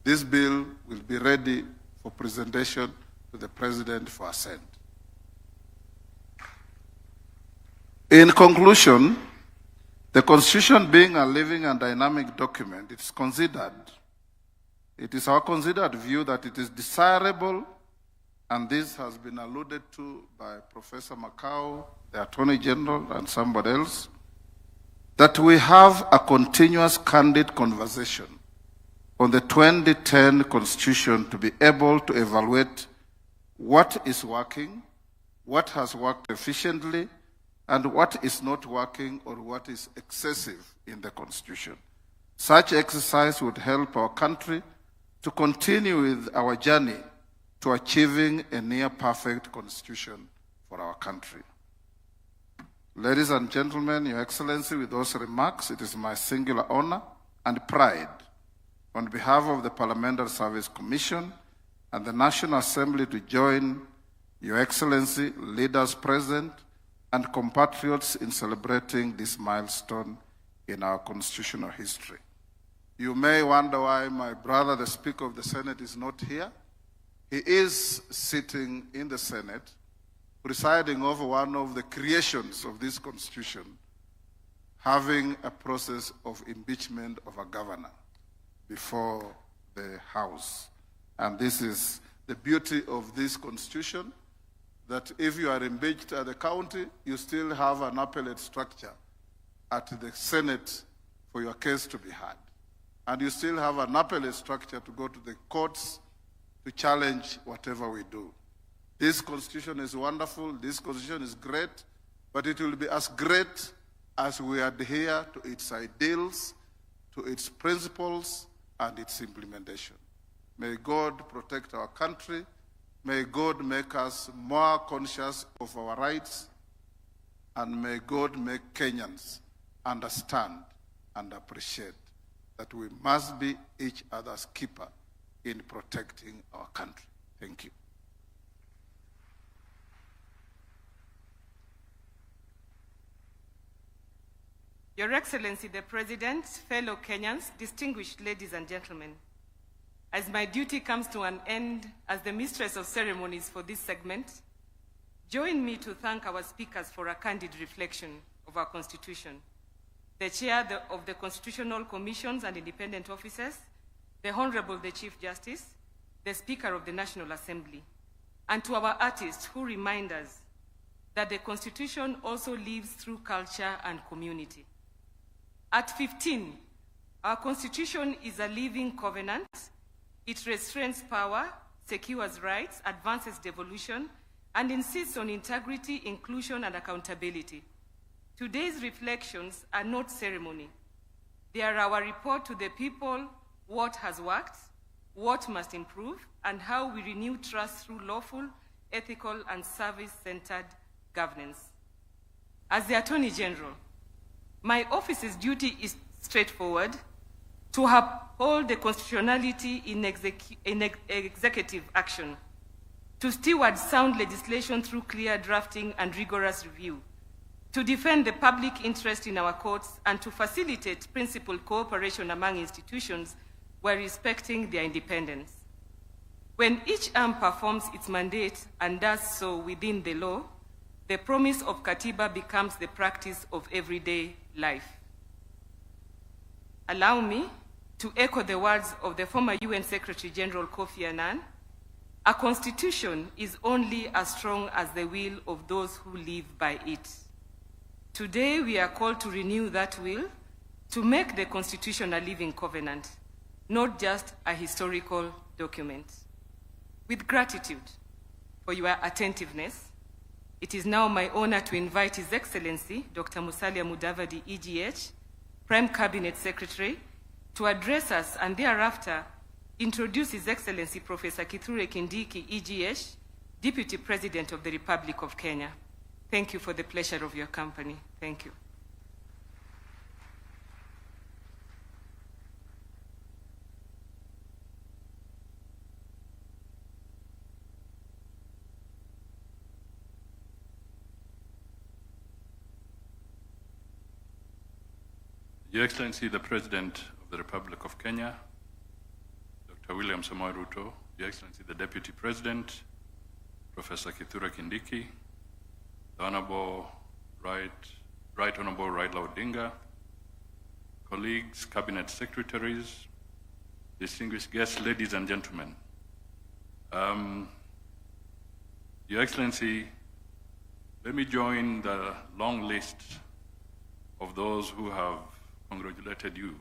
K: this bill will be ready for presentation to the President for assent. In conclusion, the Constitution being a living and dynamic document, it is our considered view that it is desirable, and this has been alluded to by Professor Makau, the Attorney General, and somebody else, that we have a continuous candid conversation on the 2010 Constitution to be able to evaluate what is working, what has worked efficiently, and what is not working or what is excessive in the Constitution. Such exercise would help our country to continue with our journey to achieving a near-perfect Constitution for our country. Ladies and gentlemen, Your Excellency, with those remarks, it is my singular honor and pride on behalf of the Parliamentary Service Commission and the National Assembly to join Your Excellency, leaders present, and compatriots in celebrating this milestone in our constitutional history. You may wonder why my brother, the Speaker of the Senate, is not here. He is sitting in the Senate, presiding over one of the creations of this Constitution, having a process of impeachment of a governor before the House. And this is the beauty of this Constitution, that if you are impeached at the county, you still have an appellate structure at the Senate for your case to be heard. And you still have an appellate structure to go to the courts to challenge whatever we do. This Constitution is wonderful, this Constitution is great, but it will be as great as we adhere to its ideals, to its principles, and its implementation. May God protect our country. May God make us more conscious of our rights, and may God make Kenyans understand and appreciate that we must be each other's keeper in protecting our country. Thank you.
O: Your Excellency, the President, fellow Kenyans, distinguished ladies and gentlemen, as my duty comes to an end as the mistress of ceremonies for this segment, join me to thank our speakers for a candid reflection of our Constitution, the Chair of the Constitutional Commissions and Independent Officers, the Honorable the Chief Justice, the Speaker of the National Assembly, and to our artists who remind us that the Constitution also lives through culture and community. At 15, our Constitution is a living covenant. It restrains power, secures rights, advances devolution, and insists on integrity, inclusion, and accountability. Today's reflections are not ceremony. They are our report to the people, what has worked, what must improve, and how we renew trust through lawful, ethical, and service-centered governance. As the Attorney General, my office's duty is straightforward: to uphold the constitutionality in executive action, to steward sound legislation through clear drafting and rigorous review, to defend the public interest in our courts, and to facilitate principled cooperation among institutions while respecting their independence. When each arm performs its mandate and does so within the law, the promise of Katiba becomes the practice of everyday life. Allow me to echo the words of the former UN Secretary General Kofi Annan: a constitution is only as strong as the will of those who live by it. Today, we are called to renew that will, to make the Constitution a living covenant, not just a historical document. With gratitude for your attentiveness, it is now my honor to invite His Excellency, Dr. Musalia Mudavadi, EGH, Prime Cabinet Secretary, to address us and thereafter introduce His Excellency Professor Kithure Kindiki, EGH, Deputy President of the Republic of Kenya. Thank you for the pleasure of your company. Thank you.
S: Your Excellency, the President of the Republic of Kenya, Dr. William Samoei Ruto, Your Excellency, the Deputy President, Professor Kithure Kindiki, the Honorable Right Honorable Raila Odinga, colleagues, Cabinet Secretaries, distinguished guests, ladies and gentlemen. Your Excellency, let me join the long list of those who have congratulated you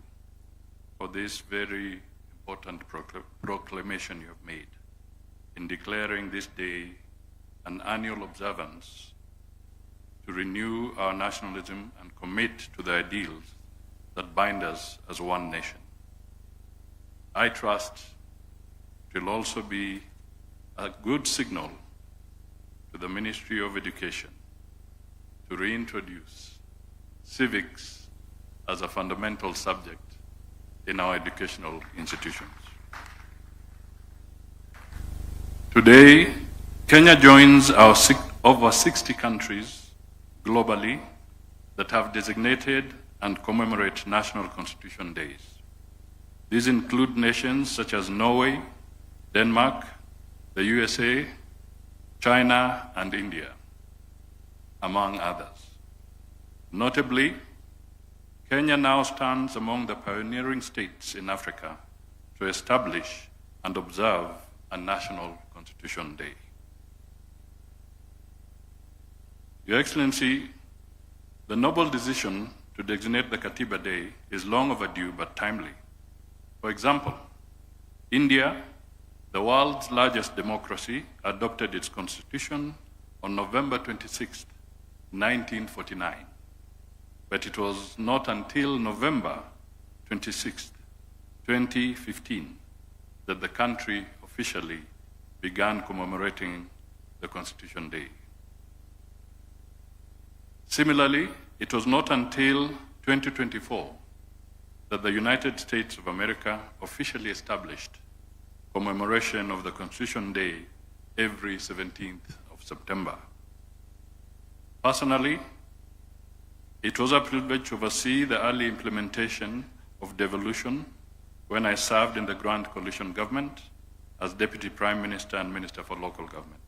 S: for this very important proclamation you have made in declaring this day an annual observance to renew our nationalism and commit to the ideals that bind us as one nation. I trust it will also be a good signal to the Ministry of Education to reintroduce civics as a fundamental subject in our educational institutions. Today, Kenya joins our over 60 countries globally that have designated and commemorate National Constitution Days. These include nations such as Norway, Denmark, the USA, China, and India, among others. Notably, Kenya now stands among the pioneering states in Africa to establish and observe a National Constitution Day. Your Excellency, the noble decision to designate the Katiba Day is long overdue but timely. For example, India, the world's largest democracy, adopted its constitution on November 26, 1949. but it was not until November 26, 2015, that the country officially began commemorating the Constitution Day. Similarly, it was not until 2024 that the United States of America officially established commemoration of the Constitution Day every 17th of September. Personally, it was a privilege to oversee the early implementation of devolution when I served in the Grand Coalition government as Deputy Prime Minister and Minister for Local Government.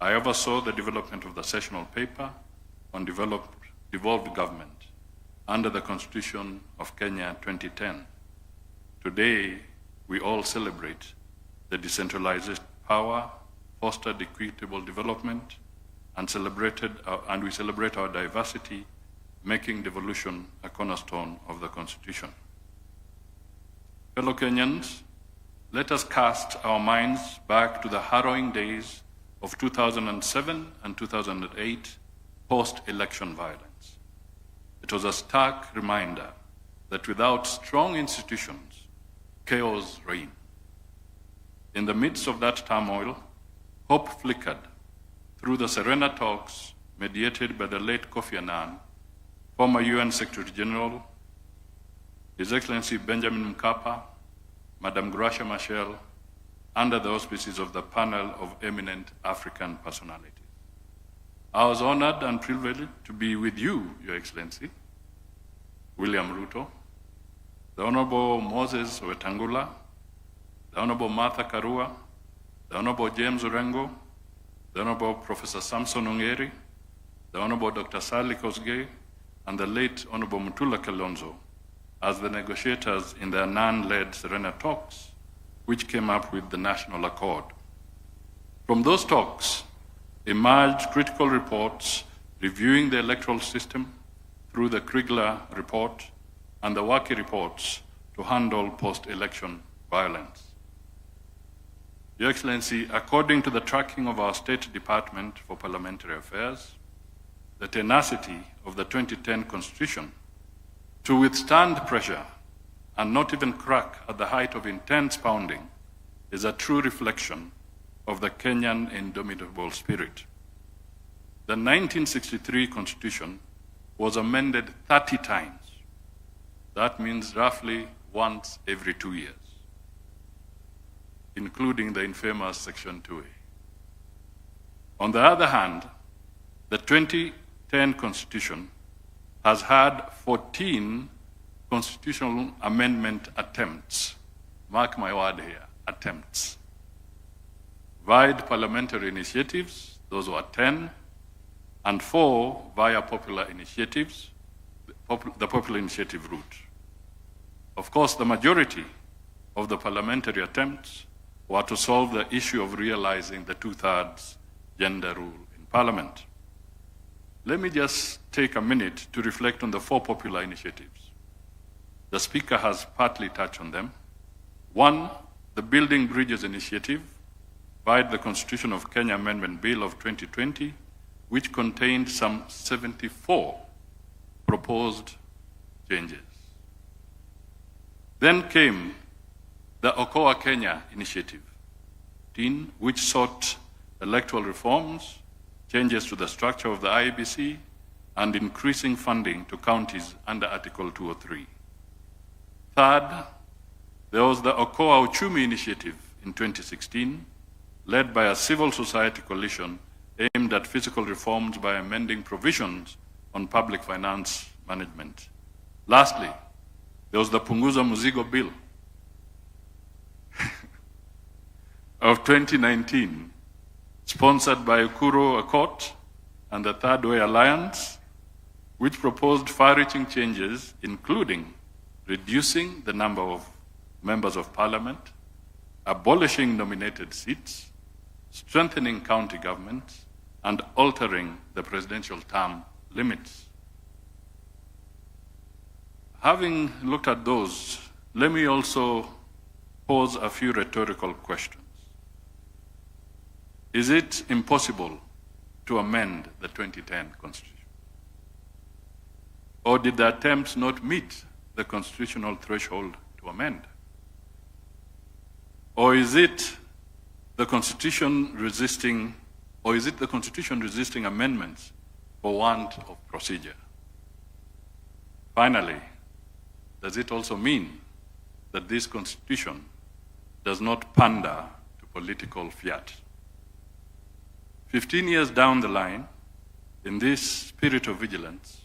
S: I oversaw the development of the sessional paper on devolved government under the Constitution of Kenya 2010. Today, we all celebrate the decentralized power, fostered equitable development, and we celebrate our diversity, making devolution a cornerstone of the Constitution. Fellow Kenyans, let us cast our minds back to the harrowing days of 2007 and 2008 post-election violence. It was a stark reminder that without strong institutions, chaos reigned. In the midst of that turmoil, hope flickered through the Serena talks mediated by the late Kofi Annan, former UN Secretary General, His Excellency Benjamin Mkapa, Madame Gracia Machel, under the auspices of the panel of eminent African personalities. I was honored and privileged to be with you, Your Excellency, William Ruto, the Honorable Moses Wetangula, the Honorable Martha Karua, the Honorable James Orengo, the Honorable Professor Samson Ongeri, the Honorable Dr. Sally Kosgei, and the late Honorable Mutula Kalonzo as the negotiators in the Annan-led Serena talks, which came up with the National Accord. From those talks emerged critical reports reviewing the electoral system through the Kriegler report and the Waki reports to handle post-election violence. Your Excellency, according to the tracking of our State Department for Parliamentary Affairs, the tenacity of the 2010 Constitution to withstand pressure and not even crack at the height of intense pounding is a true reflection of the Kenyan indomitable spirit. The 1963 Constitution was amended 30 times. That means roughly once every 2 years, including the infamous Section 2A. On the other hand, the 2010 Constitution has had 14 constitutional amendment attempts. Mark my word here, attempts. Via parliamentary initiatives, those were 10, and 4 via popular initiatives, the popular initiative route. Of course, the majority of the parliamentary attempts were to solve the issue of realizing the 2/3 gender rule in Parliament. Let me just take a minute to reflect on the 4 popular initiatives. The Speaker has partly touched on them. 1, the Building Bridges Initiative, via the Constitution of Kenya Amendment Bill of 2020, which contained some 74 proposed changes. Then came the Okoa Kenya Initiative, which sought electoral reforms, changes to the structure of the IEBC, and increasing funding to counties under Article 203. Third, there was the Okoa Uchumi Initiative in 2016, led by a civil society coalition aimed at physical reforms by amending provisions on public finance management. Lastly, there was the Punguza Muzigo Bill of 2019, sponsored by Ukuru Akot and the Third Way Alliance, which proposed far-reaching changes, including reducing the number of members of parliament, abolishing nominated seats, strengthening county governments, and altering the presidential term limits. Having looked at those, let me also pose a few rhetorical questions. Is it impossible to amend the 2010 Constitution? Or did the attempts not meet the constitutional threshold to amend? Or is it the Constitution resisting amendments for want of procedure? Finally, does it also mean that this Constitution does not pander to political fiat? 15 years down the line, in this spirit of vigilance,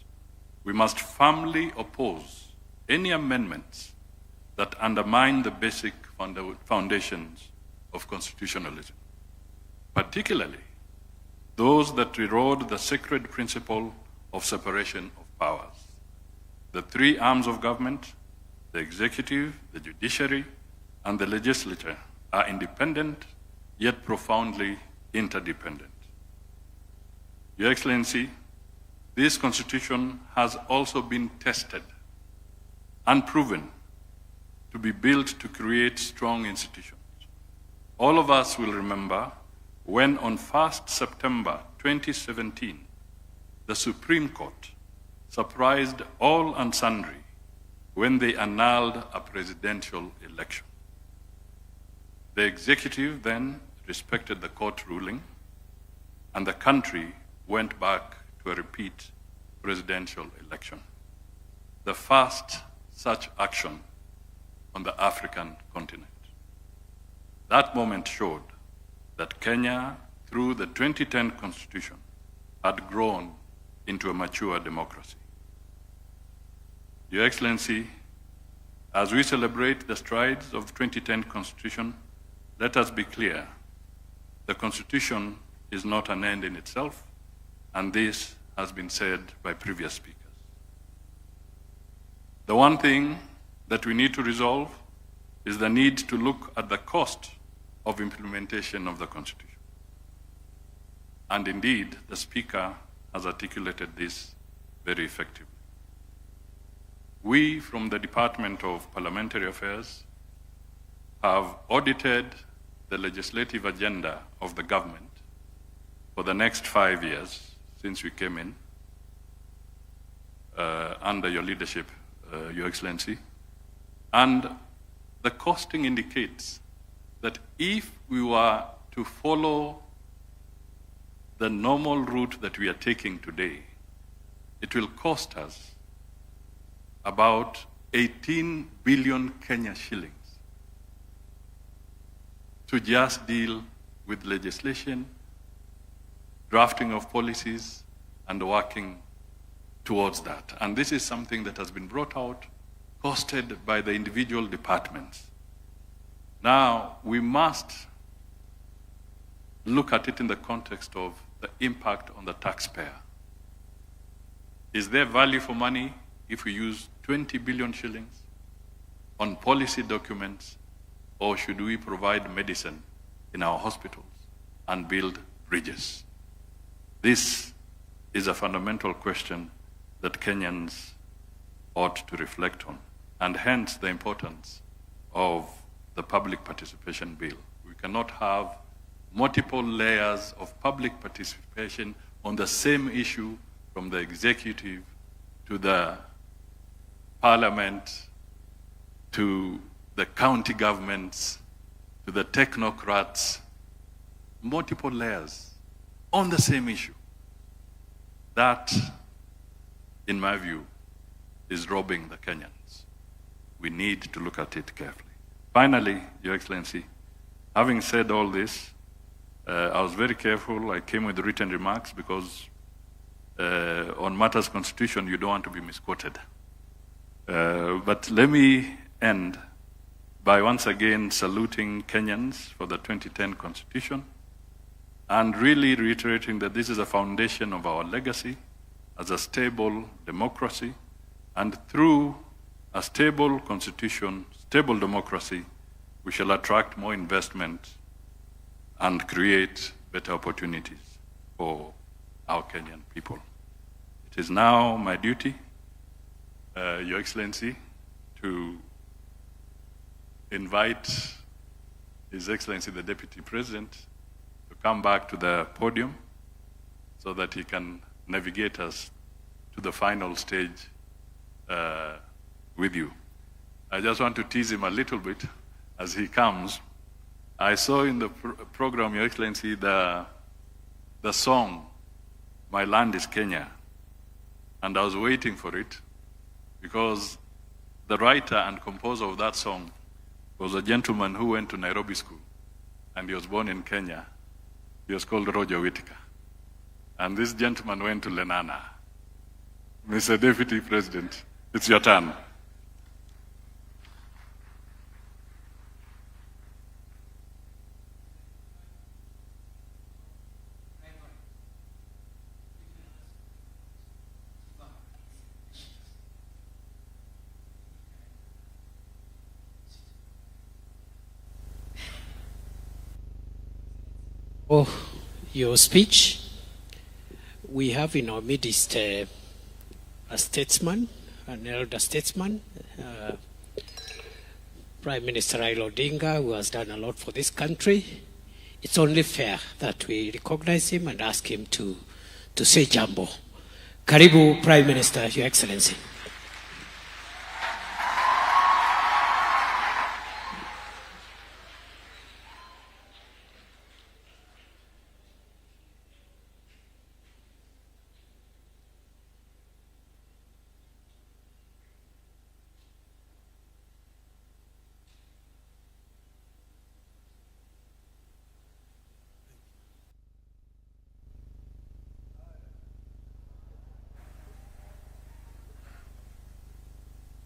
S: we must firmly oppose any amendments that undermine the basic foundations of constitutionalism, particularly those that erode the sacred principle of separation of powers. The three arms of government, the executive, the judiciary, and the legislature, are independent, yet profoundly interdependent. Your Excellency, this Constitution has also been tested and proven to be built to create strong institutions. All of us will remember when on 1st September 2017, the Supreme Court surprised all and sundry when they annulled a presidential election. The executive then respected the court ruling, and the country went back to a repeat presidential election, the first such action on the African continent. That moment showed that Kenya, through the 2010 Constitution, had grown into a mature democracy. Your Excellency, as we celebrate the strides of the 2010 Constitution, let us be clear, the Constitution is not an end in itself, and this has been said by previous speakers. The one thing that we need to resolve is the need to look at the cost of implementation of the Constitution. And indeed, the Speaker has articulated this very effectively. We, from the Department of Parliamentary Affairs, have audited the legislative agenda of the government for the next 5 years since we came in under your leadership, Your Excellency. And the costing indicates that if we were to follow the normal route that we are taking today, it will cost us about 18 billion Kenya shillings to just deal with legislation, drafting of policies, and working towards that. And this is something that has been brought out, costed by the individual departments. Now, we must look at it in the context of the impact on the taxpayer. Is there value for money if we use 20 billion shillings on policy documents, or should we provide medicine in our hospitals and build bridges? This is a fundamental question that Kenyans ought to reflect on, and hence the importance of the public participation bill. We cannot have multiple layers of public participation on the same issue, from the executive to the parliament to the county governments to the technocrats, multiple layers on the same issue. That, in my view, is robbing the Kenyans. We need to look at it carefully. Finally, Your Excellency, having said all this, I was very careful. I came with written remarks because on matters constitution, you don't want to be misquoted. But let me end by once again saluting Kenyans for the 2010 Constitution and really reiterating that this is a foundation of our legacy as a stable democracy, and through a stable constitution, stable democracy, we shall attract more investment and create better opportunities for our Kenyan people. It is now my duty, Your Excellency, to invite His Excellency the Deputy President to come back to the podium so that he can navigate us to the final stage with you. I just want to tease him a little bit as he comes. I saw in the program, Your Excellency, the song, My Land is Kenya. And I was waiting for it because the writer and composer of that song was a gentleman who went to Nairobi School, and he was born in Kenya. He was called Roger Whittaker. And this gentleman went to Lenana. Mr. Deputy President, it's your turn.
G: Oh, your speech. We have in our midst a statesman, an elder statesman, Prime Minister Raila Odinga, who has done a lot for this country. It's only fair that we recognize him and ask him to say jambo. Karibu, Prime Minister, Your Excellency.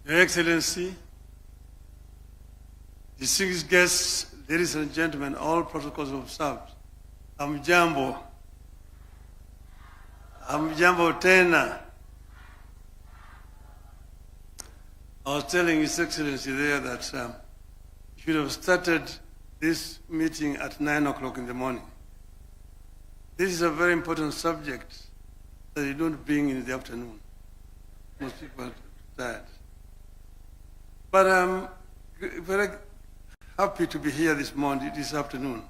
T: Your Excellency, distinguished guests, ladies and gentlemen, all protocols observed. Hamjambo. Hamjambo tena. I was telling His Excellency there that you should have started this meeting at 9 o'clock in the morning. This is a very important subject that you don't bring in the afternoon. Most people are tired. But I'm very happy to be here this afternoon.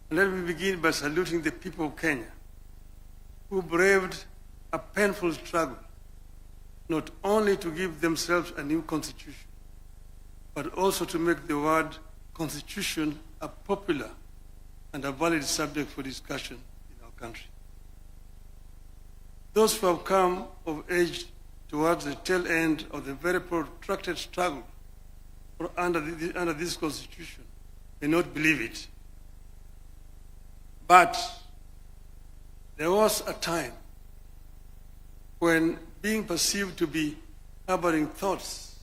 T: And let me begin by saluting the people of Kenya who braved a painful struggle, not only to give themselves a new constitution, but also to make the word constitution a popular and a valid subject for discussion in our country. Those who have come of age towards the tail end of the very protracted struggle under this constitution may not believe it. But there was a time when being perceived to be harboring thoughts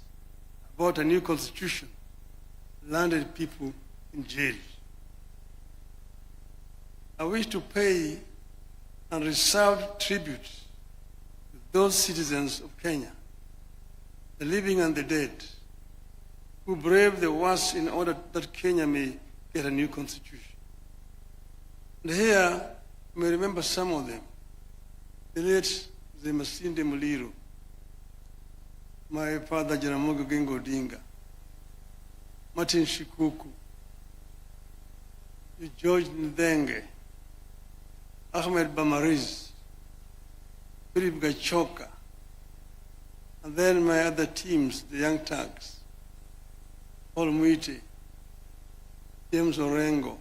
T: about a new constitution landed people in jail. I wish to pay unreserved tribute to those citizens of Kenya, the living and the dead, who braved the worst in order that Kenya may get a new constitution. And here, you may remember some of them. The late Zemasinde Muliro, my father Jaramogi Oginga Odinga, Martin Shikuku, George Ndenge, Ahmed Bamariz, Philip Gachoka, and then my other teams, the Young Turks, Paul Muite, James Orengo,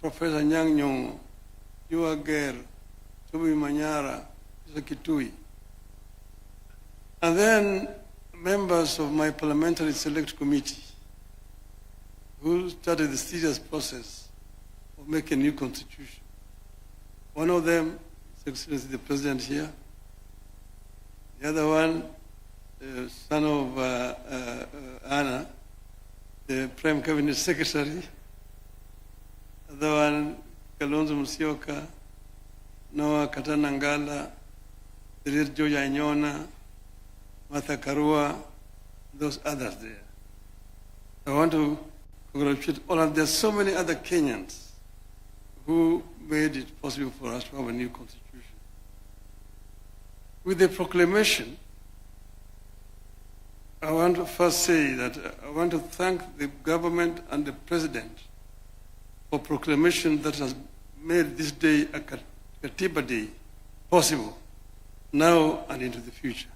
T: Professor Nyang Nyong'o, Yua Ger, Toby Manyara, Kitui. And then members of my parliamentary select committee who started the serious process of making a new constitution. One of them, His Excellency the President here. The other one, the son of Anna, the Prime Cabinet Secretary. The other one, Kalonzo Musyoka, Noah Katanangala, the late George Anyona, Martha Karua, those others there. I want to congratulate all of them. There are so many other Kenyans who made it possible for us to have a new constitution. With the proclamation, I want to first say that I want to thank the government and the president for proclamation that has made this day a Katiba Day possible now and into the future.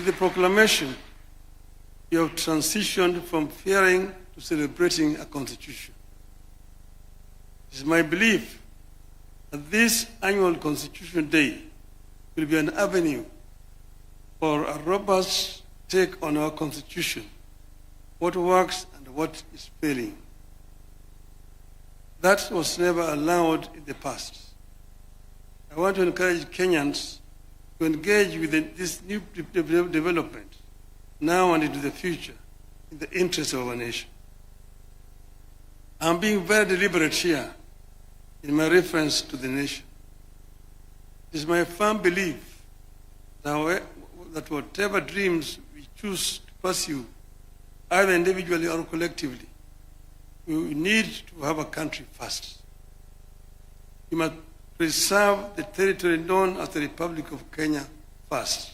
T: the proclamation, you have transitioned from fearing to celebrating a constitution. It is my belief that this annual Constitution Day will be an avenue for a robust take on our Constitution, what works and what is failing. That was never allowed in the past. I want to encourage Kenyans to engage with this new development now and into the future in the interest of our nation. I'm being very deliberate here in my reference to the nation. It is my firm belief that whatever dreams we choose to pursue, either individually or collectively, we need to have a country first. We must preserve the territory known as the Republic of Kenya first.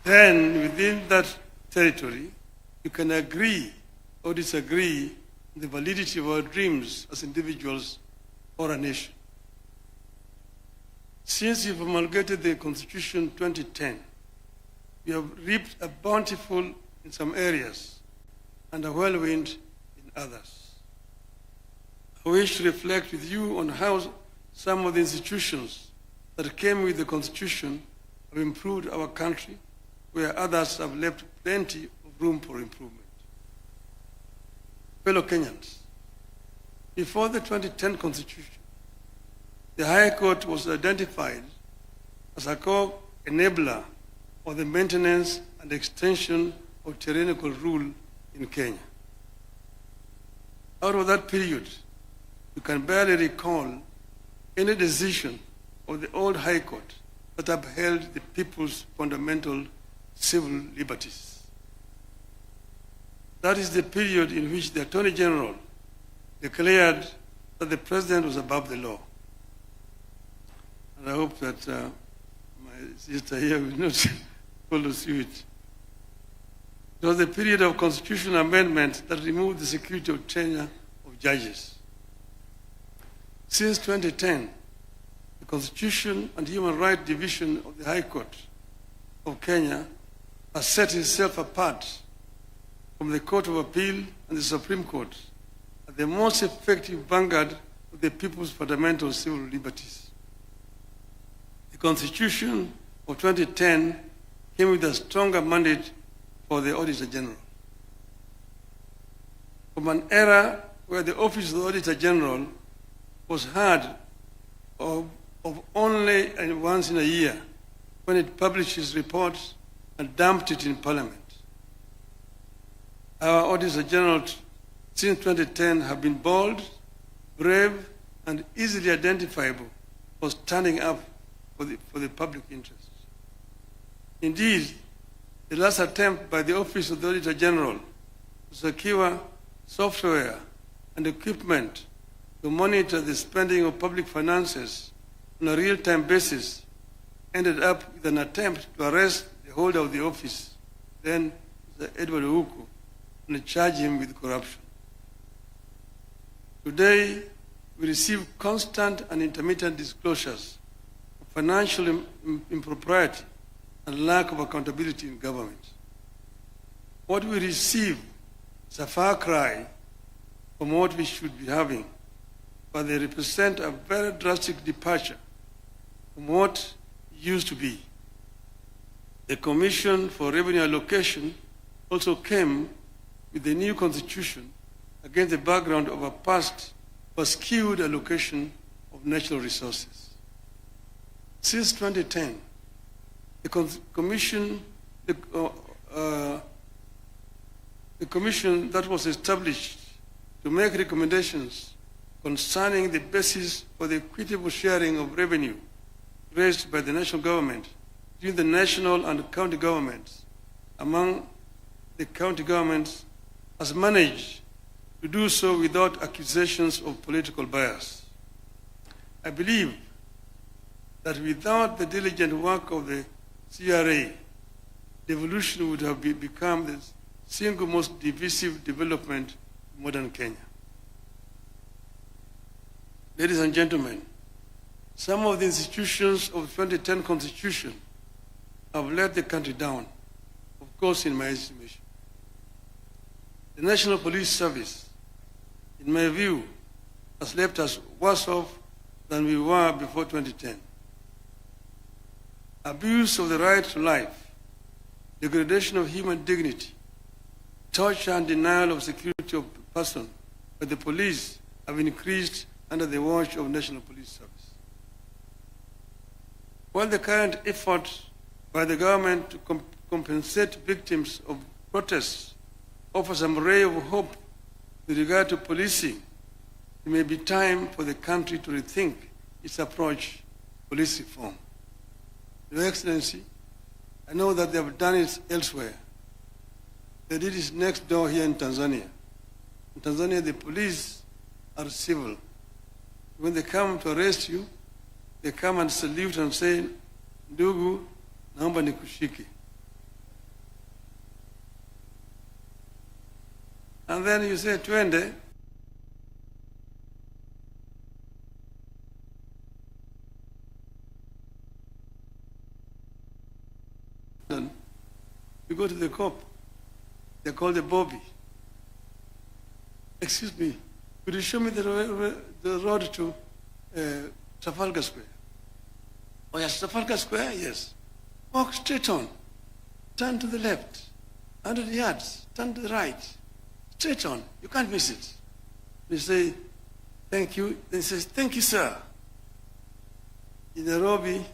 T: Then, within that territory, you can agree or disagree on the validity of our dreams as individuals or a nation. Since we promulgated the Constitution 2010, we have reaped a bountiful in some areas and a whirlwind in others. I wish to reflect with you on how some of the institutions that came with the Constitution have improved our country, where others have left plenty of room for improvement. Fellow Kenyans, before the 2010 Constitution, the High Court was identified as a core enabler of the maintenance and extension of tyrannical rule in Kenya. Out of that period, you can barely recall any decision of the old High Court that upheld the people's fundamental civil liberties. That is the period in which the Attorney General declared that the President was above the law. And I hope that my sister here will not follow suit. It was the period of constitutional amendment that removed the security of tenure of judges. Since 2010, the Constitution and Human Rights Division of the High Court of Kenya has set itself apart from the Court of Appeal and the Supreme Court as the most effective vanguard of the people's fundamental civil liberties. The Constitution of 2010 came with a stronger mandate for the Auditor General. From an era where the Office of the Auditor General was heard of only once in a year, when it published its reports and dumped it in Parliament. Our Auditor General since 2010 have been bold, brave, and easily identifiable for standing up for the public interest. Indeed, the last attempt by the Office of the Auditor General to secure software and equipment to monitor the spending of public finances on a real-time basis ended up with an attempt to arrest the holder of the office, then Mr. Edward Ouko, and charge him with corruption. Today, we receive constant and intermittent disclosures of financial impropriety and lack of accountability in government. What we receive is a far cry from what we should be having, but they represent a very drastic departure from what used to be. The Commission for Revenue Allocation also came with the new constitution against the background of a past skewed allocation of natural resources. Since 2010, the commission that was established to make recommendations concerning the basis for the equitable sharing of revenue raised by the national government between the national and county governments among the county governments has managed to do so without accusations of political bias. I believe that without the diligent work of the CRA, devolution would have become the single most divisive development in modern Kenya. Ladies and gentlemen, Some of the institutions of the 2010 Constitution have let the country down, of course, in my estimation. The National Police Service, in my view, has left us worse off than we were before 2010. Abuse of the right to life, degradation of human dignity, torture and denial of security of person by the police have increased under the watch of National Police Service. While the current effort by the government to compensate victims of protests offers some ray of hope with regard to policing, it may be time for the country to rethink its approach to police reform. Your Excellency, I know that they have done it elsewhere. They did it next door here in Tanzania. In Tanzania, the police are civil. When they come to arrest you, they come and salute and say, "Ndugu, naomba nikushike." And then you say, "Twende." You go to the cop. They call the Bobby. "Excuse me, could you show me the road to Trafalgar Square?" "Oh yes, Trafalgar Square, yes. Walk straight on. Turn to the left. 100 yards. Turn to the right. Straight on. You can't miss it." They say, "Thank you." Then he says, "Thank you, sir." In Nairobi,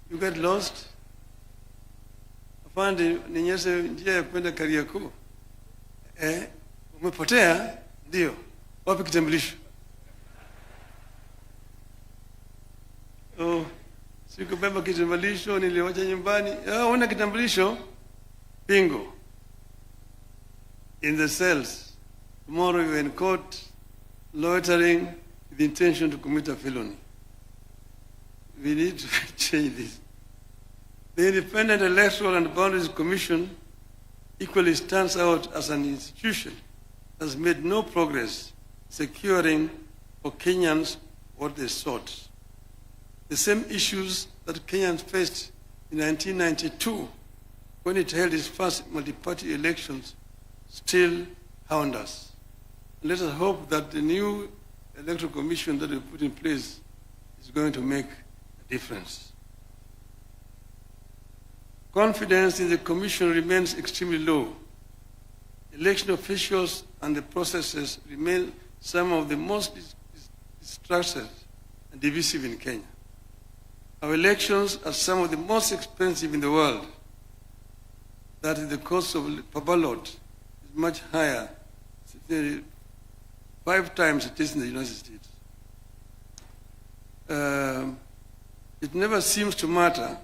T: you get lost. Afande, ninyeshe njia ya kwenda Kariakoo. Umepotea? Ndio. Wapi kitambulisho? "Oh, sikubeba kitambulisho, niliwacha nyumbani." "Una kitambulisho?" Bingo. In the cells. Tomorrow you're in court, loitering with the intention to commit a felony. We need to change this. The Independent Electoral and Boundaries Commission equally stands out as an institution that has made no progress securing for Kenyans what they sought. The same issues that Kenyans faced in 1992 when it held its first multi-party elections still hound us. Let us hope that the new electoral commission that we put in place is going to make a difference. Confidence in the commission remains extremely low. Election officials and the processes remain some of the most distracted and divisive in Kenya. Our elections are some of the most expensive in the world. That is, the cost of per ballot is much higher, 5 times it is in the United States. It never seems to matter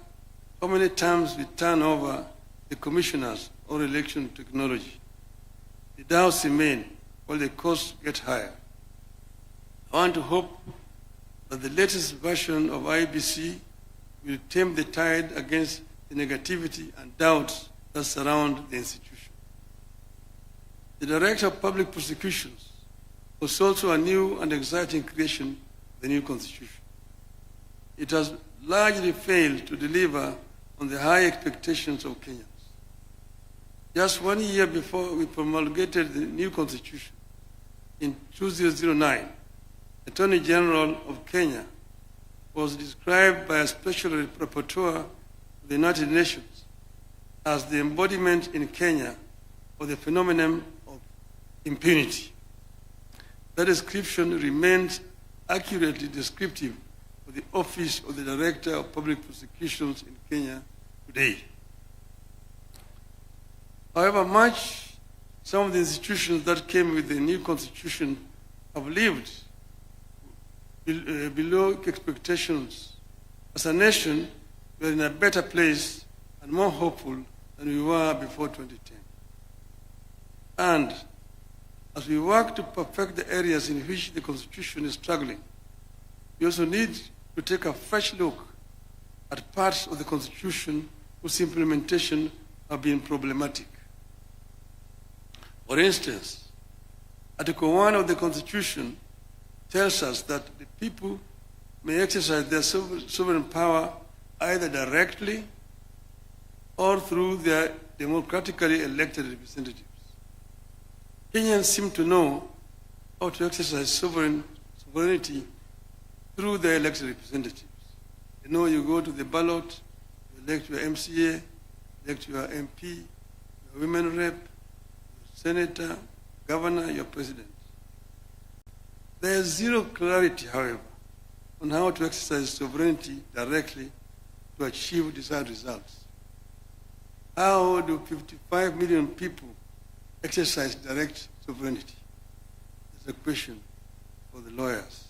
T: how many times we turn over the commissioners or election technology. The doubts remain while the costs get higher. I want to hope that the latest version of IBC will tame the tide against the negativity and doubts that surround the institution. The Director of Public Prosecutions was also a new and exciting creation of the new Constitution. It has largely failed to deliver on the high expectations of Kenyans. Just 1 year before we promulgated the new Constitution, in 2009, Attorney General of Kenya was described by a special rapporteur of the United Nations as the embodiment in Kenya of the phenomenon of impunity. That description remains accurately descriptive of the office of the Director of Public Prosecutions in Kenya today. However, some of the institutions that came with the new constitution have lived below expectations. As a nation, we are in a better place and more hopeful than we were before 2010. And as we work to perfect the areas in which the constitution is struggling, we also need to take a fresh look at parts of the constitution whose implementation have been problematic. For instance, Article 1 of the Constitution tells us that the people may exercise their sovereign power either directly or through their democratically elected representatives. Kenyans seem to know how to exercise sovereignty through their elected representatives. You know, you go to the ballot, you elect your MCA, elect your MP, your women rep, your senator, governor, your president. There is zero clarity, however, on how to exercise sovereignty directly to achieve desired results. How do 55 million people exercise direct sovereignty? That's a question for the lawyers.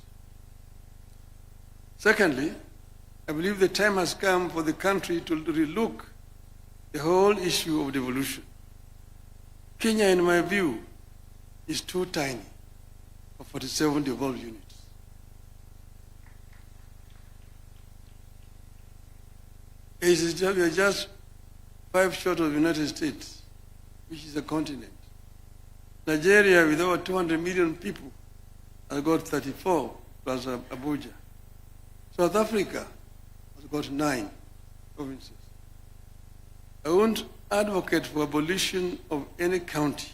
T: Secondly, I believe the time has come for the country to relook the whole issue of devolution. Kenya, in my view, is too tiny for 47 devolved units. We are just 5 short of the United States, which is a continent. Nigeria, with over 200 million people, has got 34 plus Abuja. South Africa has got 9 provinces. I won't advocate for abolition of any county,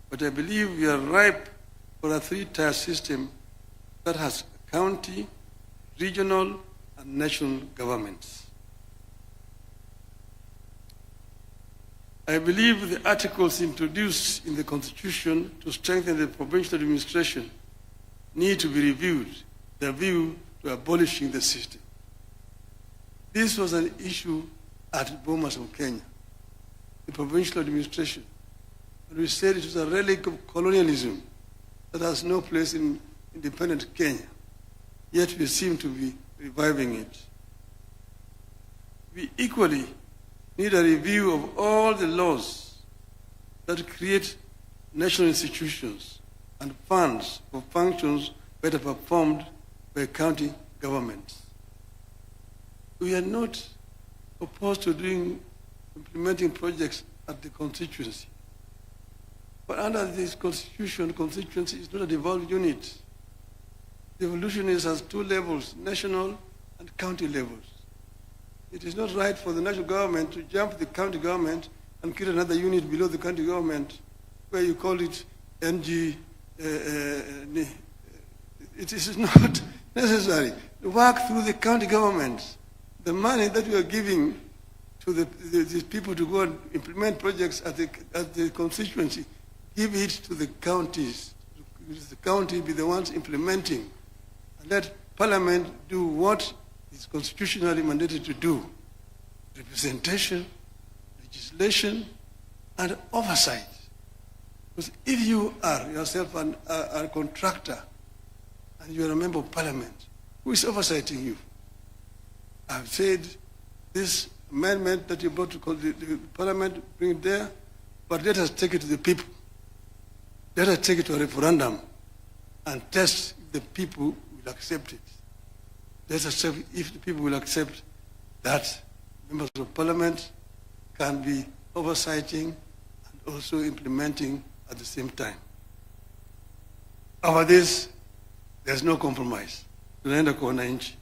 T: but I believe we are ripe for a 3-tier system that has county, regional, and national governments. I believe the articles introduced in the Constitution to strengthen the provincial administration need to be reviewed with a view to abolishing the system. This was an issue at Bomas of Kenya, the provincial administration. And we said it was a relic of colonialism that has no place in independent Kenya. Yet we seem to be reviving it. We equally need a review of all the laws that create national institutions and funds for functions better performed by county governments. We are not opposed to implementing projects at the constituency. But under this constitution, constituency is not a devolved unit. Devolution has 2 levels, national and county levels. It is not right for the national government to jump the county government and create another unit below the county government where you call it NG. It is not necessary. Work through the county government. The money that we are giving to the people to go and implement projects at the constituency, give it to the counties. The county be the ones implementing. And let Parliament do what is constitutionally mandated to do: representation, legislation, and oversight. Because if you are yourself a contractor and you are a member of Parliament, who is oversighting you? I've said this amendment that you brought to the Parliament, bring it there, but let us take it to the people. Let us take it to a referendum and test if the people will accept it. Let us check if the people will accept that members of Parliament can be oversighting and also implementing at the same time. Over this, there's no compromise. Tunaenda kwa wananchi.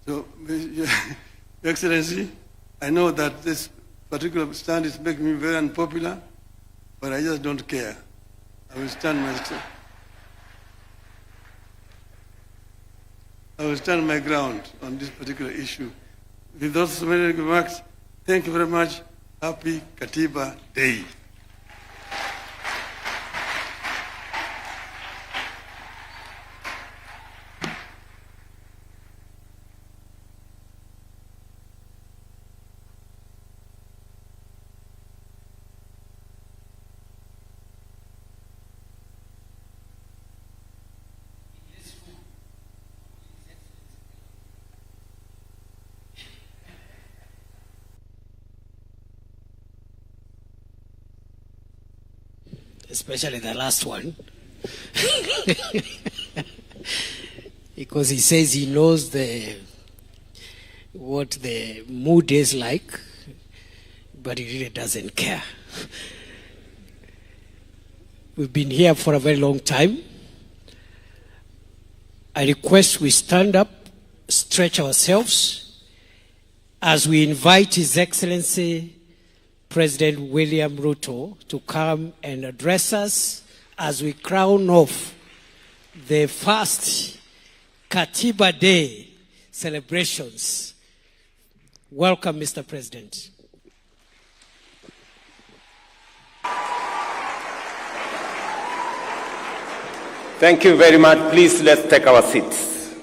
T: So, Your Excellency, I know that this particular stand is making me very unpopular, but I just don't care. I will stand my ground on this particular issue. With those many remarks, thank you very much. Happy Katiba Day.
G: Especially the last one, because he says he knows what the mood is like, but he really doesn't care. We've been here for a very long time. I request we stand up, stretch ourselves, as we invite His Excellency President William Ruto to come and address us as we crown off the first Katiba Day celebrations. Welcome, Mr. President.
U: Thank you very much. Please, let's take our seats.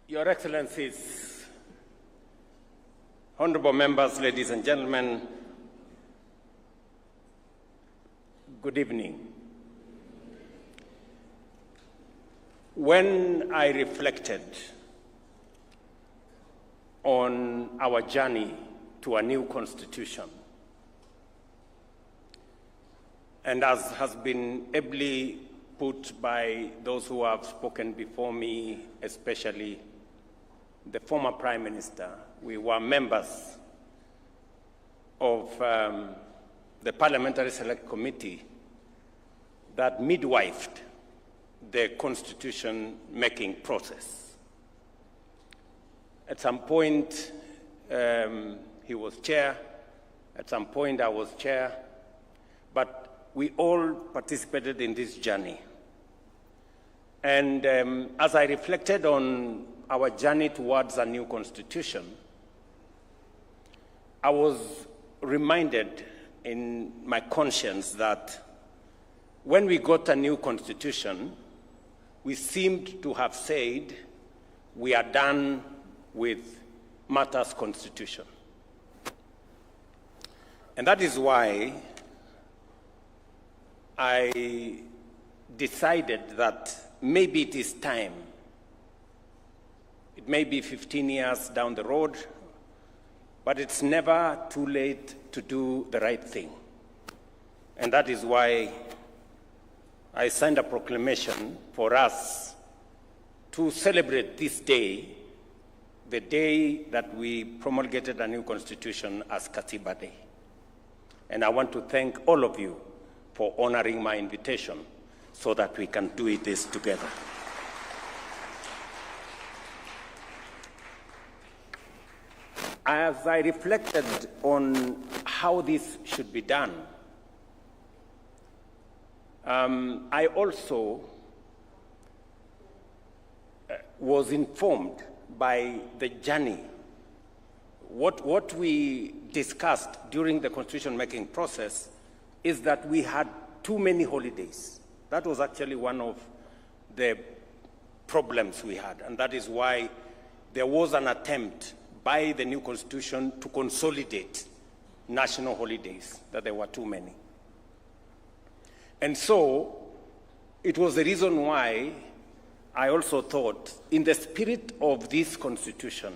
U: Your Excellencies, honorable members, ladies and gentlemen, good evening. When I reflected on our journey to a new constitution, and as has been ably put by those who have spoken before me, especially the former Prime Minister, we were members of the Parliamentary Select Committee that midwifed the constitution-making process. At some point, he was chair. At some point, I was chair. But we all participated in this journey. And as I reflected on our journey towards a new constitution, I was reminded in my conscience that when we got a new constitution, we seemed to have said we are done with matters constitution. And that is why I decided that maybe it is time. It may be 15 years down the road, but it's never too late to do the right thing. And that is why I signed a proclamation for us to celebrate this day, the day that we promulgated a new constitution as Katiba Day. And I want to thank all of you for honoring my invitation so that we can do this together. As I reflected on how this should be done, I also was informed by the journey. What we discussed during the constitution-making process is that we had too many holidays. That was actually one of the problems we had, and that is why there was an attempt by the new constitution to consolidate national holidays, that there were too many. And so it was the reason why I also thought, in the spirit of this constitution,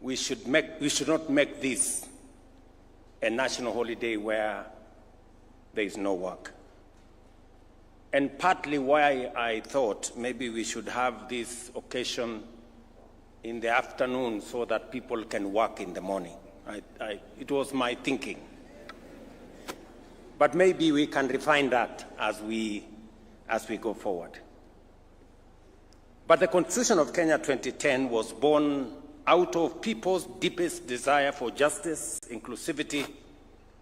U: we should not make this a national holiday where there is no work. And partly why I thought maybe we should have this occasion in the afternoon so that people can work in the morning. It was my thinking. But maybe we can refine that as we go forward. But the Constitution of Kenya 2010 was born out of people's deepest desire for justice, inclusivity,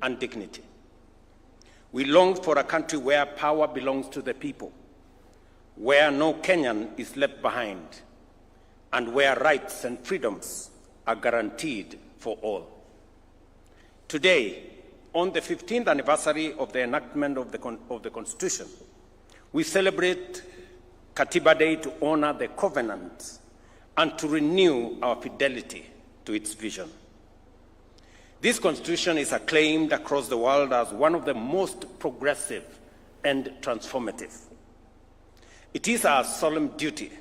U: and dignity. We longed for a country where power belongs to the people, where no Kenyan is left behind, and where rights and freedoms are guaranteed for all. Today, on the 15th anniversary of the enactment of the Constitution, we celebrate Katiba Day to honor the covenant and to renew our fidelity to its vision. This Constitution is acclaimed across the world as one of the most progressive and transformative. It is our solemn duty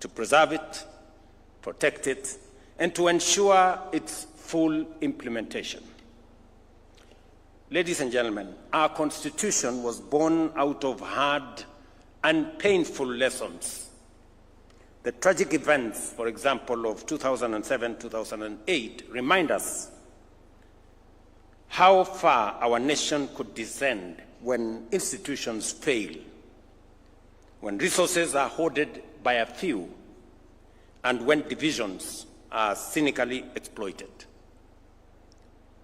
U: to preserve it, protect it, and to ensure its full implementation. Ladies and gentlemen, our Constitution was born out of hard and painful lessons. The tragic events, for example, of 2007-2008 remind us how far our nation could descend when institutions fail, when resources are hoarded by a few, and when divisions are cynically exploited.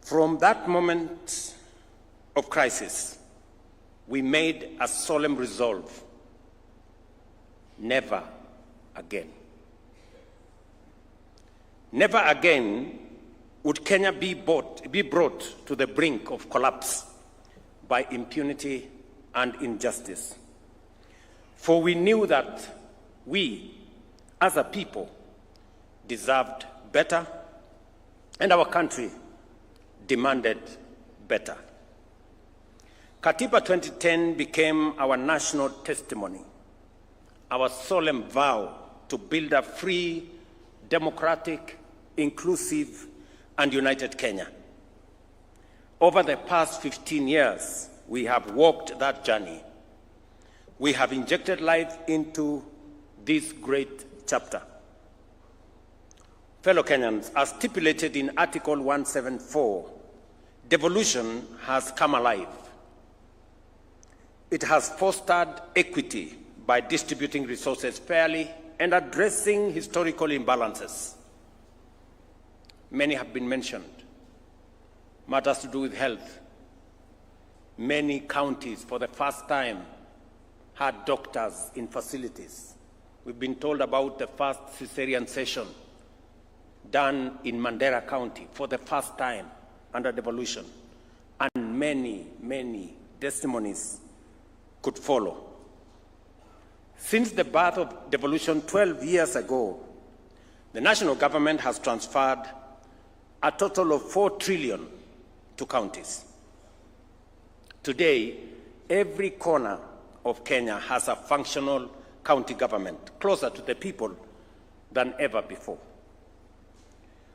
U: From that moment of crisis, we made a solemn resolve: never again. Never again would Kenya be brought to the brink of collapse by impunity and injustice. For we knew that we, as a people, deserved better, and our country demanded better. Katiba 2010 became our national testimony, our solemn vow to build a free, democratic, inclusive, and united Kenya. Over the past 15 years, we have walked that journey. We have injected life into this great chapter. Fellow Kenyans, as stipulated in Article 174, devolution has come alive. It has fostered equity by distributing resources fairly and addressing historical imbalances. Many have been mentioned. Matters to do with health. Many counties, for the first time, had doctors in facilities. We've been told about the first cesarean session done in Mandera County for the first time under devolution. And many, many testimonies could follow. Since the birth of devolution 12 years ago, the national government has transferred a total of 4 trillion to counties. Today, every corner of Kenya has a functional county government, closer to the people than ever before.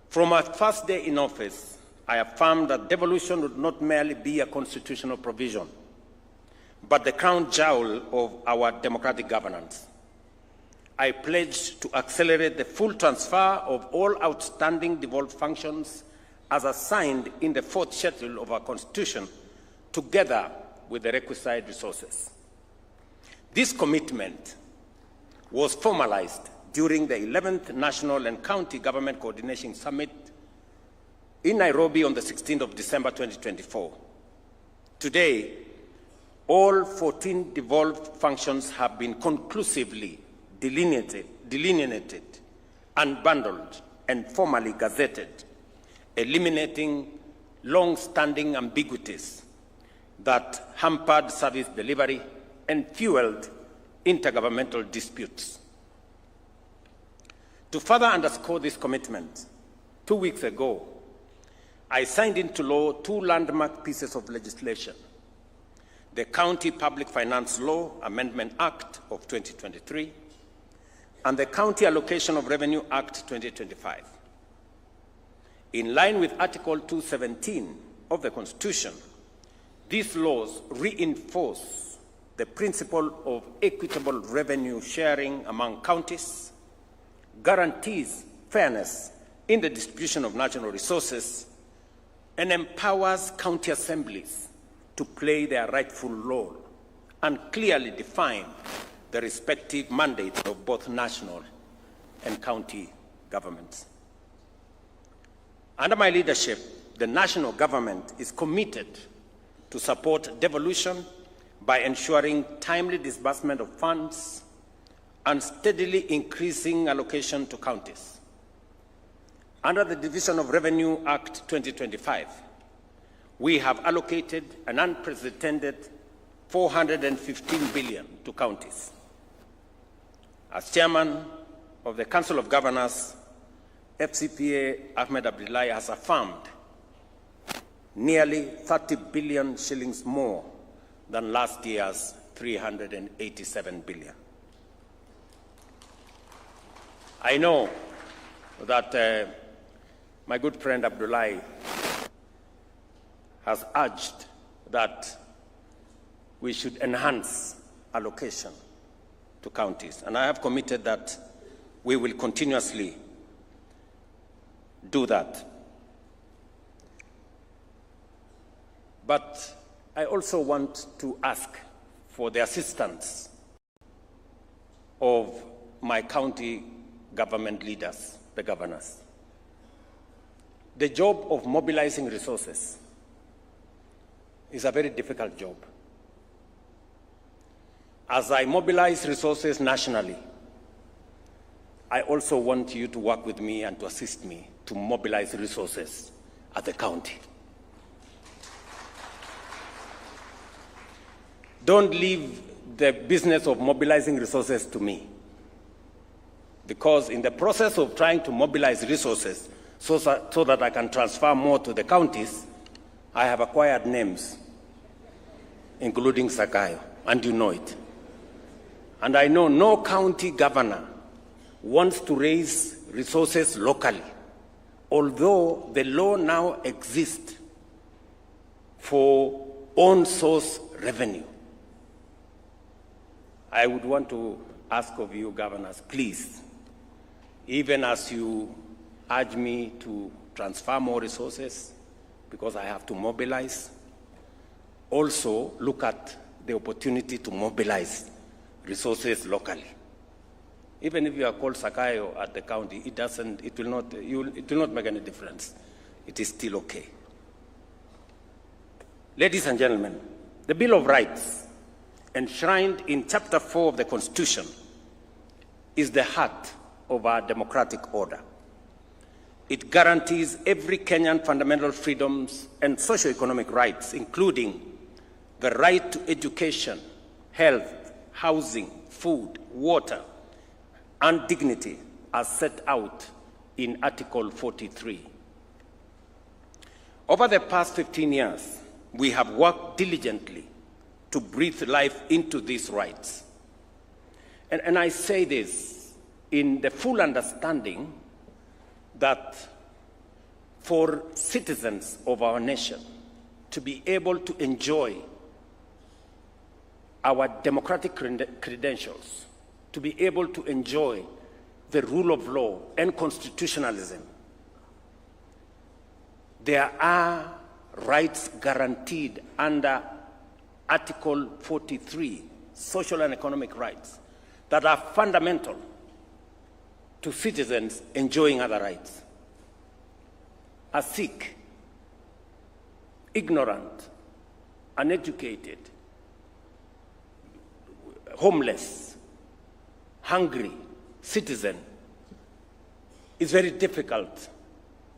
U: From our first day in office, I affirmed that devolution would not merely be a constitutional provision, but the crown jewel of our democratic governance. I pledged to accelerate the full transfer of all outstanding devolved functions as assigned in the 4th schedule of our Constitution, together with the requisite resources. This commitment was formalized during the 11th National and County Government Coordination Summit in Nairobi on the 16th of December 2024. Today, all 14 devolved functions have been conclusively delineated, unbundled, and formally gazetted, eliminating long-standing ambiguities that hampered service delivery and fueled intergovernmental disputes. To further underscore this commitment, 2 weeks ago, I signed into law 2 landmark pieces of legislation: the County Public Finance Law Amendment Act of 2023 and the County Allocation of Revenue Act 2025. In line with Article 217 of the Constitution, these laws reinforce the principle of equitable revenue sharing among counties, guarantees fairness in the distribution of national resources, and empowers county assemblies to play their rightful role and clearly define the respective mandates of both national and county governments. Under my leadership, the national government is committed to support devolution by ensuring timely disbursement of funds and steadily increasing allocation to counties. Under the Division of Revenue Act 2025, we have allocated an unprecedented 415 billion to counties. As chairman of the Council of Governors, FCPA Ahmed Abdullahi has affirmed nearly 30 billion shillings more than last year's 387 billion. I know that my good friend Abdullahi has urged that we should enhance allocation to counties, and I have committed that we will continuously do that. But I also want to ask for the assistance of my county government leaders, the governors. The job of mobilizing resources is a very difficult job. As I mobilize resources nationally, I also want you to work with me and to assist me to mobilize resources at the county. Don't leave the business of mobilizing resources to me, because in the process of trying to mobilize resources so that I can transfer more to the counties, I have acquired names, including Sakayo, and you know it. And I know no county governor wants to raise resources locally, although the law now exists for own source revenue. I would want to ask of you, governors, please, even as you urge me to transfer more resources because I have to mobilize, also look at the opportunity to mobilize resources locally. Even if you are called Sakayo at the county, it will not make any difference. It is still okay. Ladies and gentlemen, the Bill of Rights, enshrined in Chapter 4 of the Constitution, is the heart of our democratic order. It guarantees every Kenyan fundamental freedoms and socio-economic rights, including the right to education, health, housing, food, water, and dignity, as set out in Article 43. Over the past 15 years, we have worked diligently to breathe life into these rights. And I say this in the full understanding that for citizens of our nation to be able to enjoy our democratic credentials, to be able to enjoy the rule of law and constitutionalism, there are rights guaranteed under Article 43, social and economic rights, that are fundamental to citizens enjoying other rights. A Sikh, ignorant, uneducated, homeless, hungry citizen is very difficult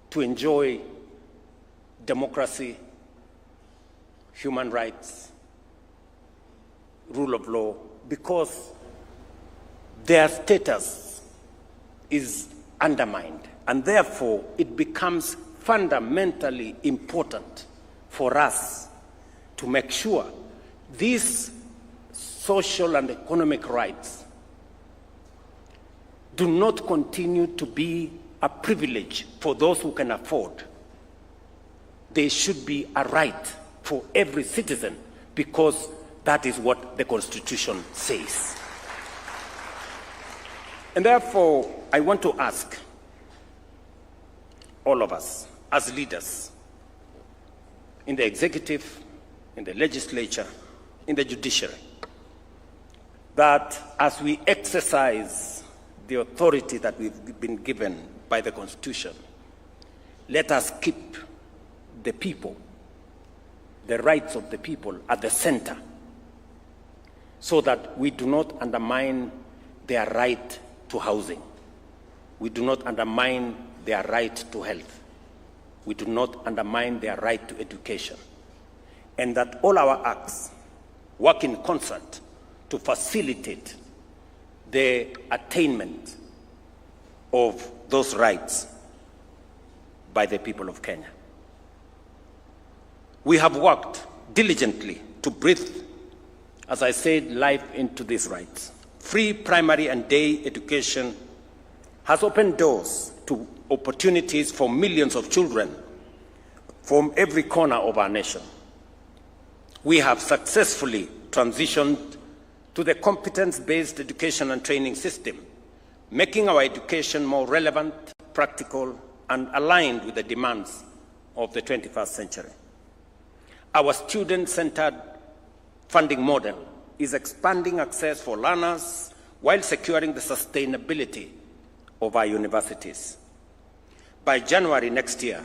U: to enjoy democracy, human rights, rule of law, because their status is undermined. And therefore, it becomes fundamentally important for us to make sure these social and economic rights do not continue to be a privilege for those who can afford. They should be a right for every citizen, because that is what the Constitution says. And therefore, I want to ask all of us as leaders in the executive, in the legislature, in the judiciary, that as we exercise the authority that we've been given by the Constitution, let us keep the people, the rights of the people at the center, so that we do not undermine their right to housing. We do not undermine their right to health. We do not undermine their right to education. And that all our acts work in concert to facilitate the attainment of those rights by the people of Kenya. We have worked diligently to breathe, as I said, life into these rights. Free primary and day education has opened doors to opportunities for millions of children from every corner of our nation. We have successfully transitioned to the competence-based education and training system, making our education more relevant, practical, and aligned with the demands of the 21st century. Our student-centered funding model is expanding access for learners while securing the sustainability of our universities. By January next year,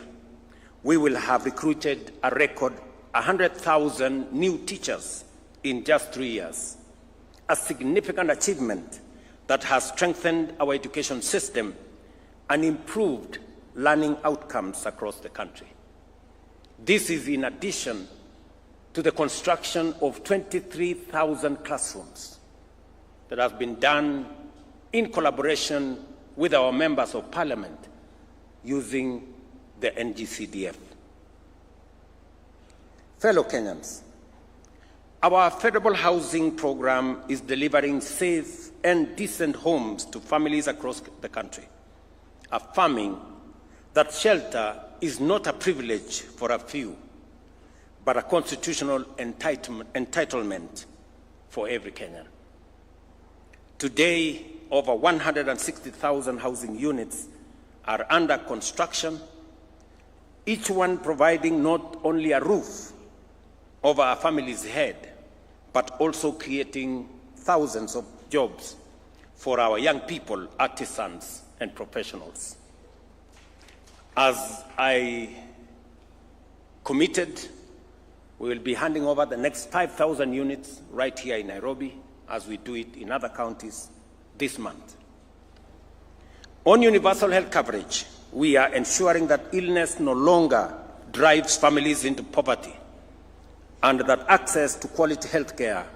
U: we will have recruited a record 100,000 new teachers in just 3 years, a significant achievement that has strengthened our education system and improved learning outcomes across the country. This is in addition to the construction of 23,000 classrooms that have been done in collaboration with our members of parliament using the NGCDF. Fellow Kenyans, our affordable housing program is delivering safe and decent homes to families across the country, affirming that shelter is not a privilege for a few, but a constitutional entitlement for every Kenyan. Today, over 160,000 housing units are under construction, each one providing not only a roof over a family's head, but also creating thousands of jobs for our young people, artisans, and professionals. As I committed, we will be handing over the next 5,000 units right here in Nairobi, as we do it in other counties this month. On universal health coverage, we are ensuring that illness no longer drives families into poverty, and that access to quality health care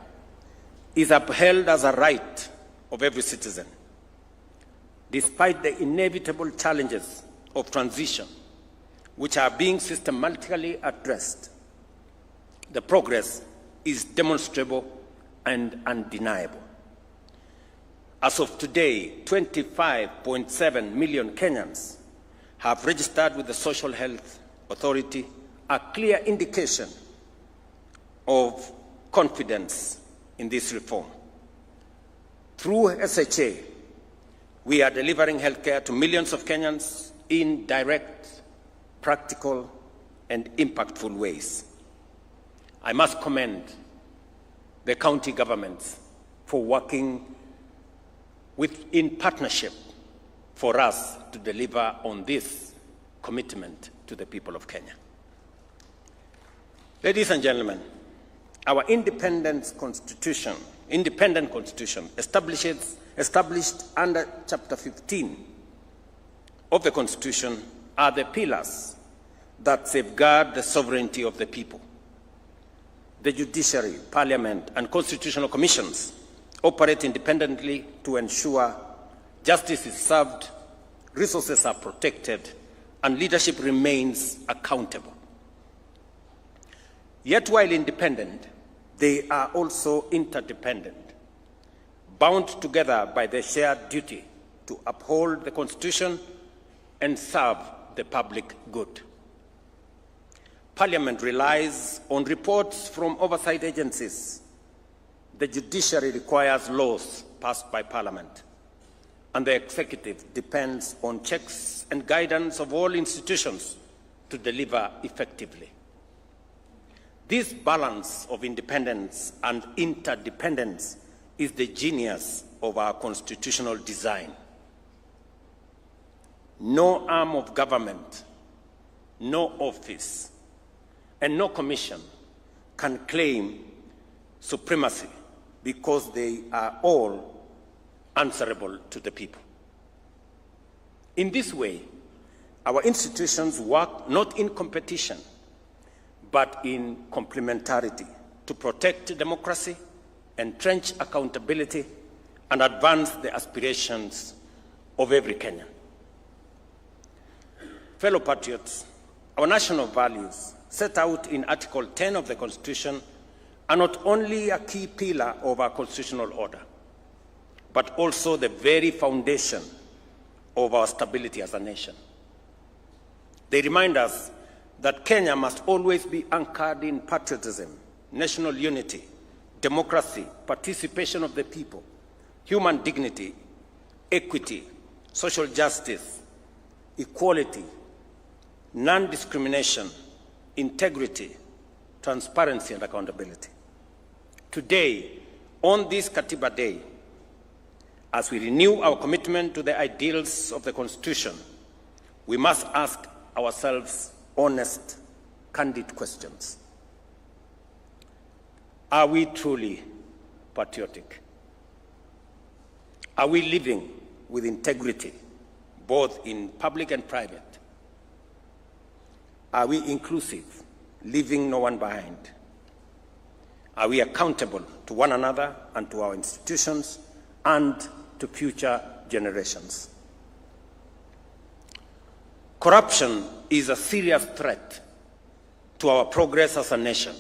U: is upheld as a right of every citizen. Despite the inevitable challenges of transition, which are being systematically addressed, the progress is demonstrable and undeniable. As of today, 25.7 million Kenyans have registered with the Social Health Authority, a clear indication of confidence in this reform. Through SHA, we are delivering healthcare to millions of Kenyans in direct, practical, and impactful ways. I must commend the county governments for working in partnership for us to deliver on this commitment to the people of Kenya. Ladies and gentlemen, our independent constitution established under Chapter 15 of the Constitution are the pillars that safeguard the sovereignty of the people. The judiciary, parliament, and constitutional commissions operate independently to ensure justice is served, resources are protected, and leadership remains accountable. Yet while independent, they are also interdependent, bound together by the shared duty to uphold the Constitution and serve the public good. Parliament relies on reports from oversight agencies. The judiciary requires laws passed by Parliament, and the executive depends on checks and guidance of all institutions to deliver effectively. This balance of independence and interdependence is the genius of our constitutional design. No arm of government, no office, and no commission can claim supremacy because they are all answerable to the people. In this way, our institutions work not in competition, but in complementarity to protect democracy, entrench accountability, and advance the aspirations of every Kenyan. Fellow patriots, our national values set out in Article 10 of the Constitution are not only a key pillar of our constitutional order, but also the very foundation of our stability as a nation. They remind us that Kenya must always be anchored in patriotism, national unity, democracy, participation of the people, human dignity, equity, social justice, equality, non-discrimination, integrity, transparency, and accountability. Today, on this Katiba Day, as we renew our commitment to the ideals of the Constitution, we must ask ourselves honest, candid questions. Are we truly patriotic? Are we living with integrity, both in public and private? Are we inclusive, leaving no one behind? Are we accountable to one another and to our institutions and to future generations? Corruption is a serious threat to our progress as a nation.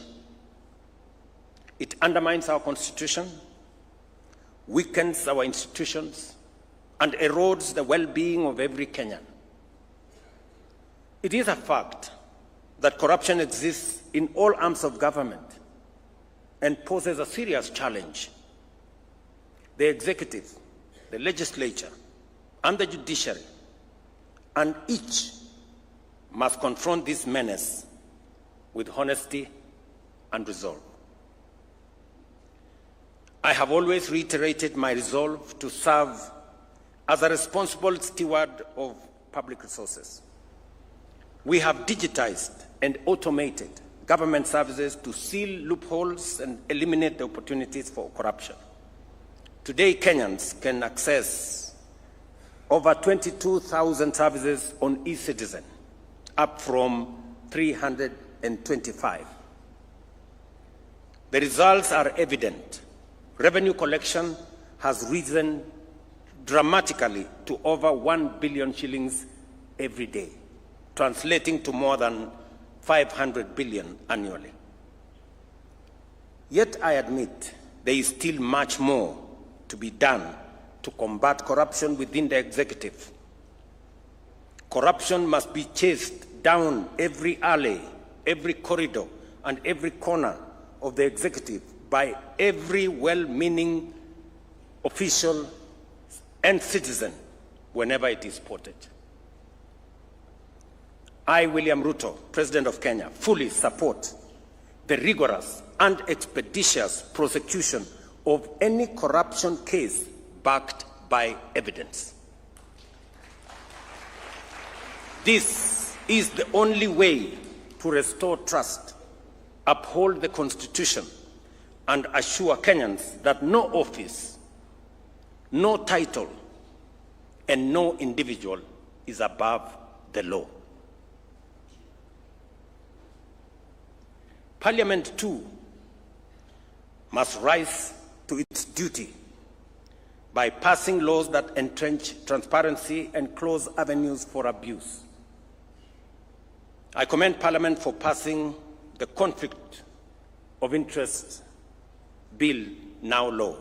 U: It undermines our Constitution, weakens our institutions, and erodes the well-being of every Kenyan. It is a fact that corruption exists in all arms of government and poses a serious challenge. The executive, the legislature, and the judiciary, and each must confront this menace with honesty and resolve. I have always reiterated my resolve to serve as a responsible steward of public resources. We have digitized and automated government services to seal loopholes and eliminate the opportunities for corruption. Today, Kenyans can access over 22,000 services on e-Citizen, up from 325. The results are evident. Revenue collection has risen dramatically to over 1 billion shillings every day, translating to more than 500 billion annually. Yet I admit there is still much more to be done to combat corruption within the executive. Corruption must be chased down every alley, every corridor, and every corner of the executive by every well-meaning official and citizen whenever it is spotted. I, William Ruto, President of Kenya, fully support the rigorous and expeditious prosecution of any corruption case backed by evidence. This is the only way to restore trust, uphold the Constitution, and assure Kenyans that no office, no title, and no individual is above the law. Parliament, too, must rise to its duty by passing laws that entrench transparency and close avenues for abuse. I commend Parliament for passing the Conflict of Interest Bill, now law,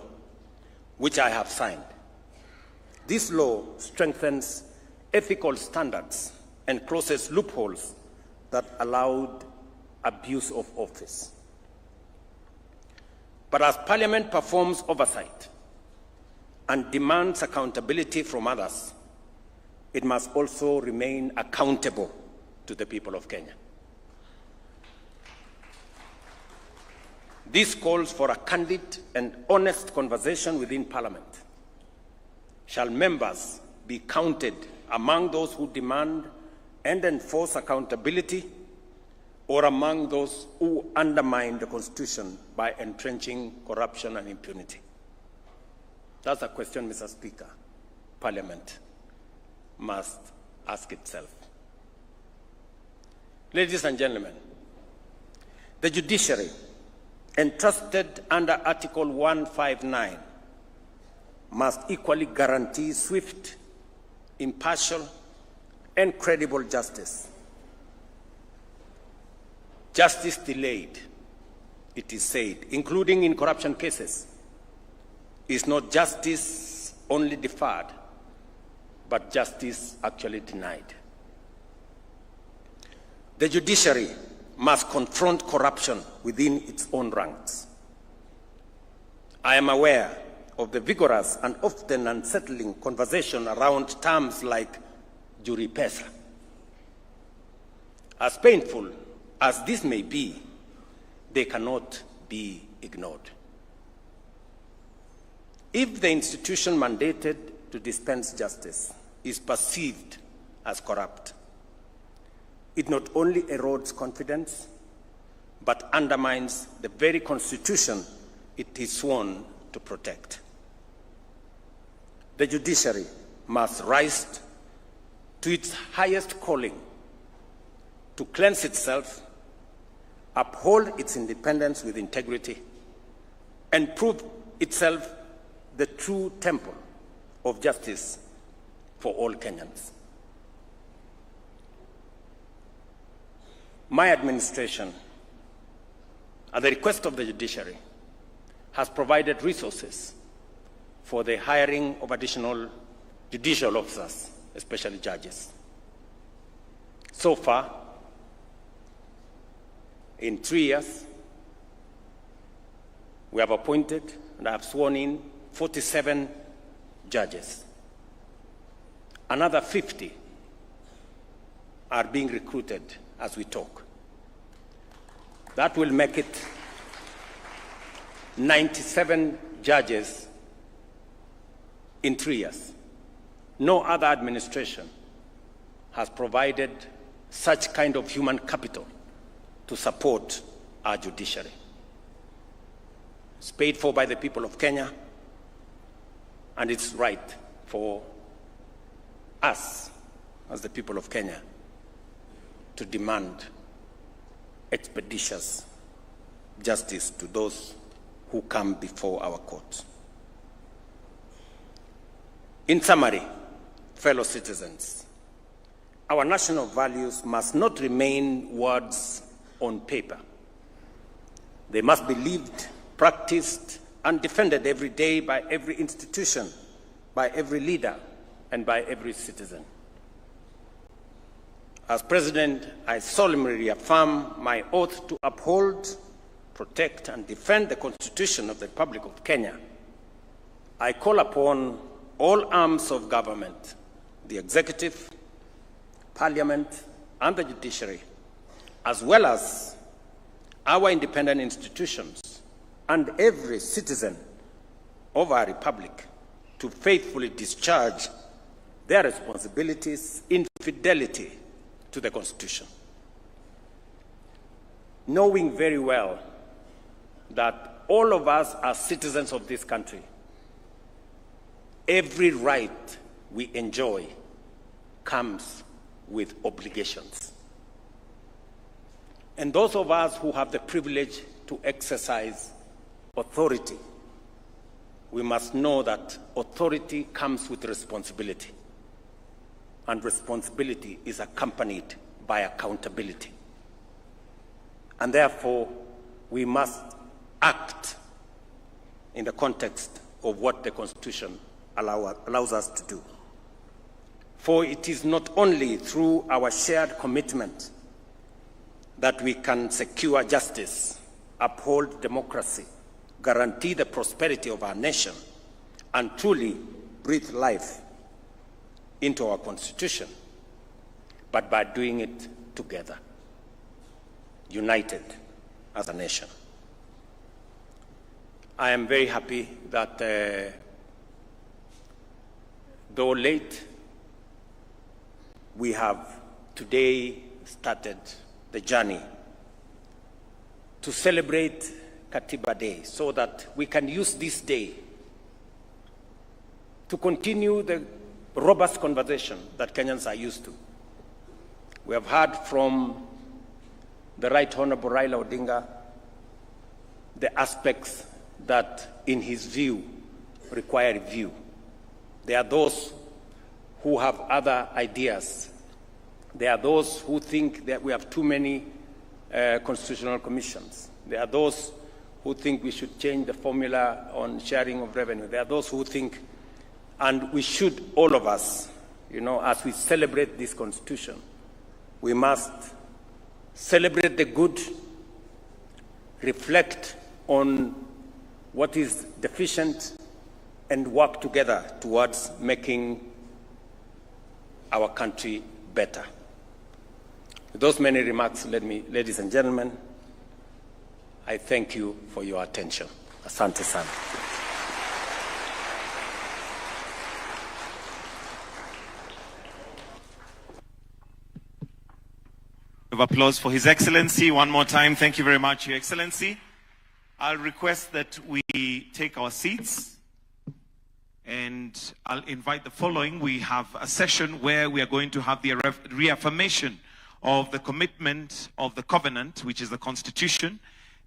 U: which I have signed. This law strengthens ethical standards and closes loopholes that allowed abuse of office. But as Parliament performs oversight and demands accountability from others, it must also remain accountable to the people of Kenya. This calls for a candid and honest conversation within Parliament. Shall members be counted among those who demand and enforce accountability, or among those who undermine the Constitution by entrenching corruption and impunity? That's a question, Mr. Speaker, Parliament must ask itself. Ladies and gentlemen, the judiciary, entrusted under Article 159, must equally guarantee swift, impartial, and credible justice. Justice delayed, it is said, including in corruption cases, is not justice only deferred, but justice actually denied. The judiciary must confront corruption within its own ranks. I am aware of the vigorous and often unsettling conversation around terms like juri pesa. As painful as this may be, they cannot be ignored. If the institution mandated to dispense justice is perceived as corrupt, it not only erodes confidence, but undermines the very constitution it is sworn to protect. The judiciary must rise to its highest calling to cleanse itself, uphold its independence with integrity, and prove itself the true temple of justice for all Kenyans. My administration, at the request of the judiciary, has provided resources for the hiring of additional judicial officers, especially judges. So far, in 3 years, we have appointed and I have sworn in 47 judges. Another 50 are being recruited as we talk. That will make it 97 judges in 3 years. No other administration has provided such kind of human capital to support our judiciary. It's paid for by the people of Kenya, and it's right for us, as the people of Kenya, to demand expeditious justice to those who come before our courts. In summary, fellow citizens, our national values must not remain words on paper. They must be lived, practiced, and defended every day by every institution, by every leader, and by every citizen. As President, I solemnly reaffirm my oath to uphold, protect, and defend the Constitution of the Republic of Kenya. I call upon all arms of government, the executive, parliament, and the judiciary, as well as our independent institutions and every citizen of our republic, to faithfully discharge their responsibilities in fidelity to the Constitution, knowing very well that all of us are citizens of this country. Every right we enjoy comes with obligations. And those of us who have the privilege to exercise authority, we must know that authority comes with responsibility, and responsibility is accompanied by accountability. And therefore, we must act in the context of what the Constitution allows us to do. For it is not only through our shared commitment that we can secure justice, uphold democracy, guarantee the prosperity of our nation, and truly breathe life into our Constitution, but by doing it together, united as a nation. I am very happy that, though late, we have today started the journey to celebrate Katiba Day, so that we can use this day to continue the robust conversation that Kenyans are used to. We have heard from the Right Honorable Raila Odinga the aspects that, in his view, require review. There are those who have other ideas. There are those who think that we have too many constitutional commissions. There are those who think we should change the formula on sharing of revenue. There are those who think, and we should, all of us, as we celebrate this Constitution, we must celebrate the good, reflect on what is deficient, and work together towards making our country better. With those many remarks, ladies and gentlemen, I thank you for your attention. Asante sana.
C: Of applause for His Excellency. One more time, thank you very much, Your Excellency. I'll request that we take our seats, and I'll invite the following. We have a session where we are going to have the reaffirmation of the commitment of the covenant, which is the Constitution,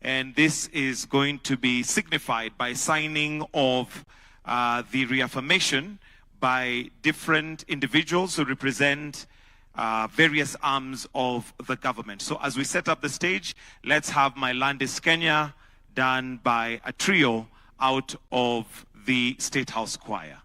C: and this is going to be signified by signing of the reaffirmation by different individuals who represent various arms of the government. So as we set up the stage, let's have My Land is Kenya done by a trio out of the State House Choir.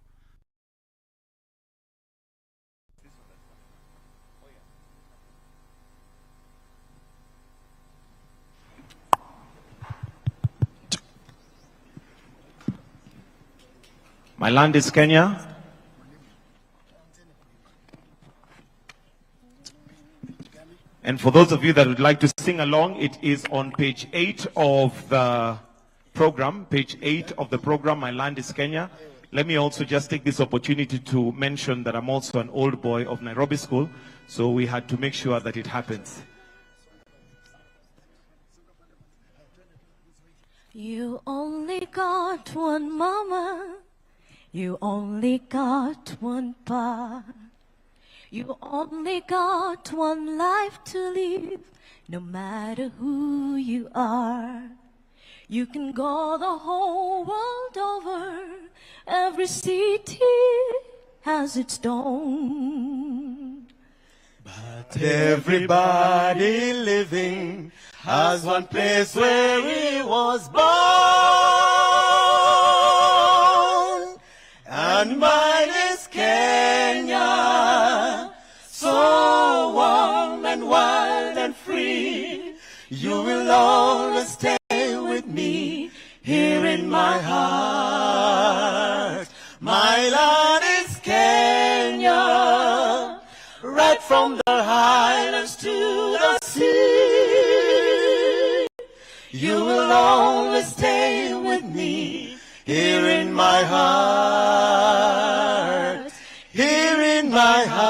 C: My Land is Kenya. And for those of you that would like to sing along, it is on page 8 of the program. Page 8 of the program, My Land is Kenya. Let me also just take this opportunity to mention that I'm also an old boy of Nairobi School, so we had to make sure that it happens.
A: You only got one mama, you only got one pa. You only got one life to live, no matter who you are. You can go the whole world over, every city has its dawn.
V: But everybody living has one place where he was born, and mine is Kenya, so warm and wild and free. You will always stay with me here in my heart. My land is Kenya, right from the highlands to the sea. You will always stay with me here in my heart, here in my heart.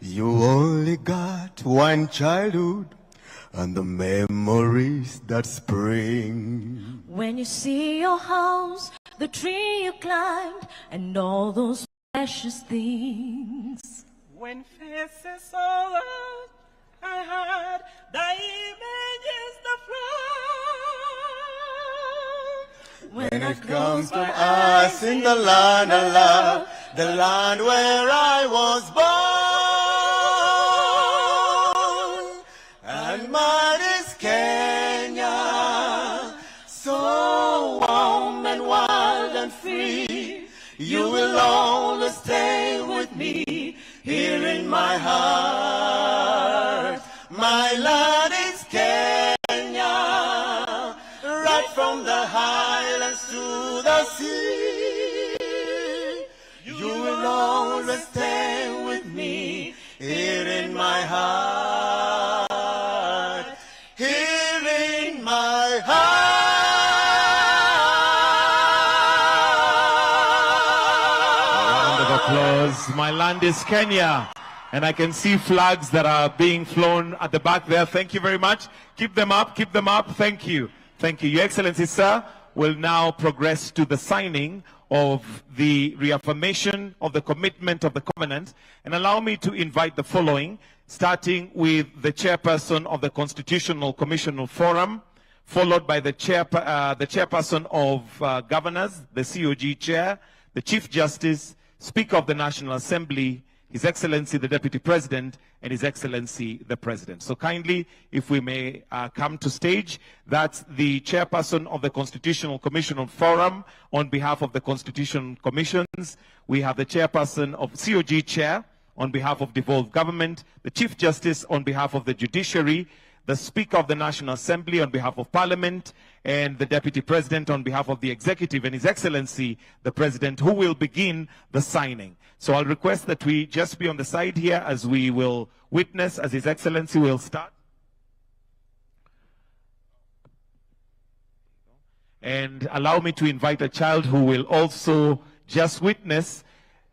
V: You only got one childhood and the memories that spring.
A: When you see your house, the tree you climbed, and all those precious things.
V: When faces saw us, I had the images that flow. When it comes to us in the land of love, the land where I was born, and mine is Kenya, so warm and wild and free. You will always stay with me here in my heart. My land is Kenya, right from the highlands to the sea. You will always stay with me here in my heart, here in my heart.
C: Applause. My land is Kenya. And I can see flags that are being flown at the back there. Thank you very much. Keep them up, keep them up. Thank you. Thank you. Your Excellency, sir, will now progress to the signing of the reaffirmation of the commitment of the covenant. And allow me to invite the following, starting with the chairperson of the Constitutional Commissional Forum, followed by the chairperson of governors, the COG chair, the Chief Justice, Speaker of the National Assembly, His Excellency the Deputy President, and His Excellency the President. So kindly, if we may come to stage, that's the chairperson of the Constitutional Commissional Forum on behalf of the Constitutional Commissions. We have the chairperson of COG chair on behalf of devolved government, the Chief Justice on behalf of the Judiciary, the Speaker of the National Assembly on behalf of Parliament, and the Deputy President on behalf of the Executive, and His Excellency the President, who will begin the signing. So I'll request that we just be on the side here as we will witness as His Excellency will start. And allow me to invite a child who will also just witness.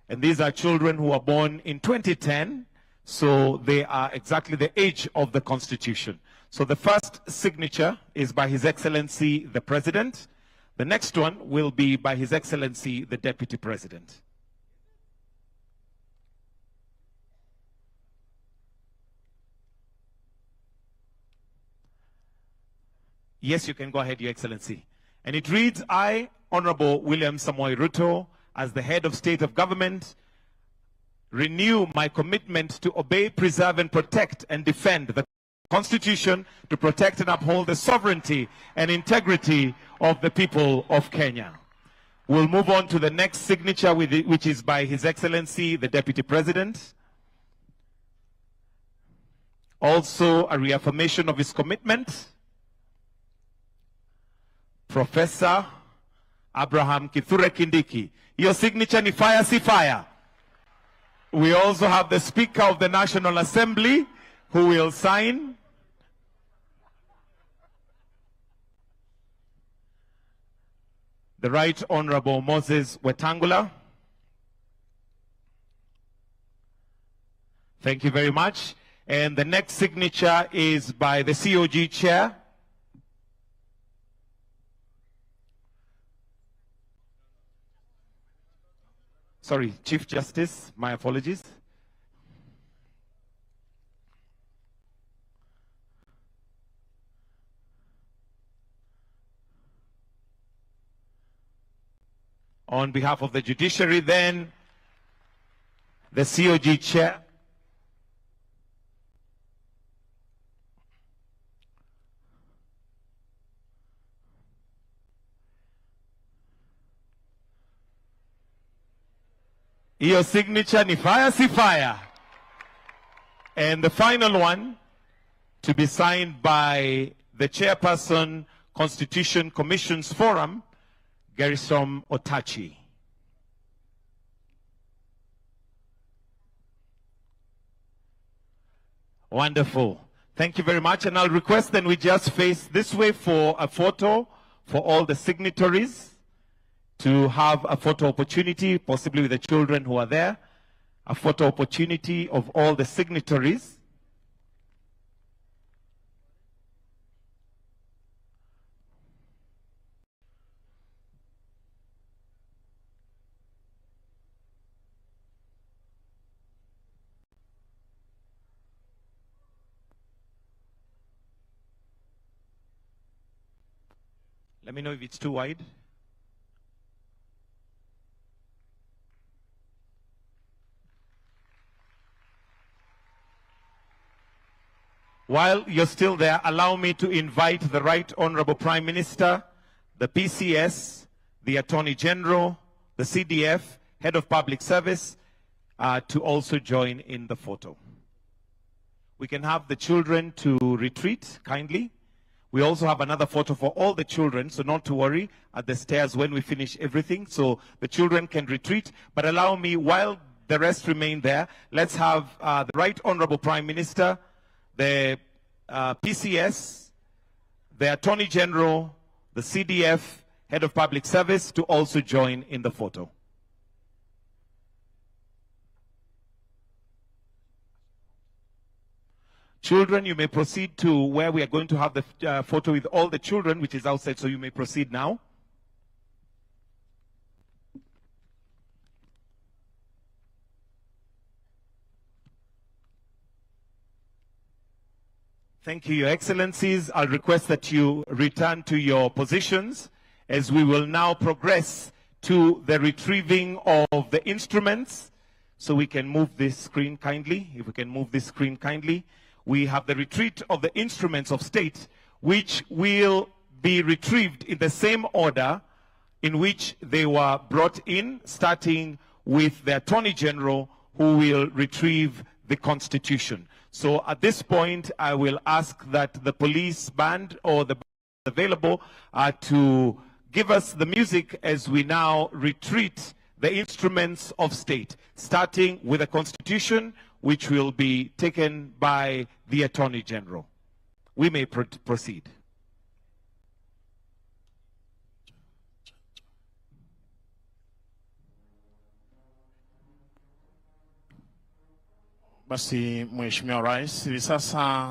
C: And these are children who were born in 2010. So they are exactly the age of the Constitution. So the first signature is by His Excellency the President. The next one will be by His Excellency the Deputy President. Yes, you can go ahead, Your Excellency. And it reads, I, Honorable William Samoei Ruto, as the head of state of government, renew my commitment to obey, preserve, and protect and defend the Constitution, to protect and uphold the sovereignty and integrity of the people of Kenya. We'll move on to the next signature, which is by His Excellency the Deputy President. Also a reaffirmation of his commitment. Professor Abraham Kithure Kindiki. Your signature ni fire, si fire. We also have the Speaker of the National Assembly who will sign. The Right Honorable Moses Wetangula. Thank you very much. And the next signature is by the COG Chair. Sorry, Chief Justice, my apologies. On behalf of the judiciary, then, the COG Chair. Your signature ni fire, si fire. And the final one to be signed by the Chairperson, Constitution Commissions Forum, Gerisom Otachi. Wonderful. Thank you very much. And I'll request then we just face this way for a photo for all the signatories, to have a photo opportunity, possibly with the children who are there, a photo opportunity of all the signatories. Let me know if it's too wide. While you're still there, allow me to invite the Right Honorable Prime Minister, the PCS, the Attorney General, the CDF, Head of Public Service, to also join in the photo. We can have the children to retreat kindly. We also have another photo for all the children, so not to worry, at the stairs when we finish everything, so the children can retreat. But allow me, while the rest remain there, let's have the Right Honorable Prime Minister, the PCS, the Attorney General, the CDF, Head of Public Service, to also join in the photo. Children, you may proceed to where we are going to have the photo with all the children, which is outside, so you may proceed now. Thank you, Your Excellencies. I'll request that you return to your positions as we will now progress to the retrieving of the instruments. So we can move this screen kindly. If we can move this screen kindly. We have the retreat of the instruments of state, which will be retrieved in the same order in which they were brought in, starting with the Attorney General, who will retrieve the Constitution. So at this point, I will ask that the police band or the band available to give us the music as we now retreat the instruments of state, starting with the Constitution, which will be taken by the Attorney General. We may proceed.
B: Basi Mheshimiwa Rais, hivi sasa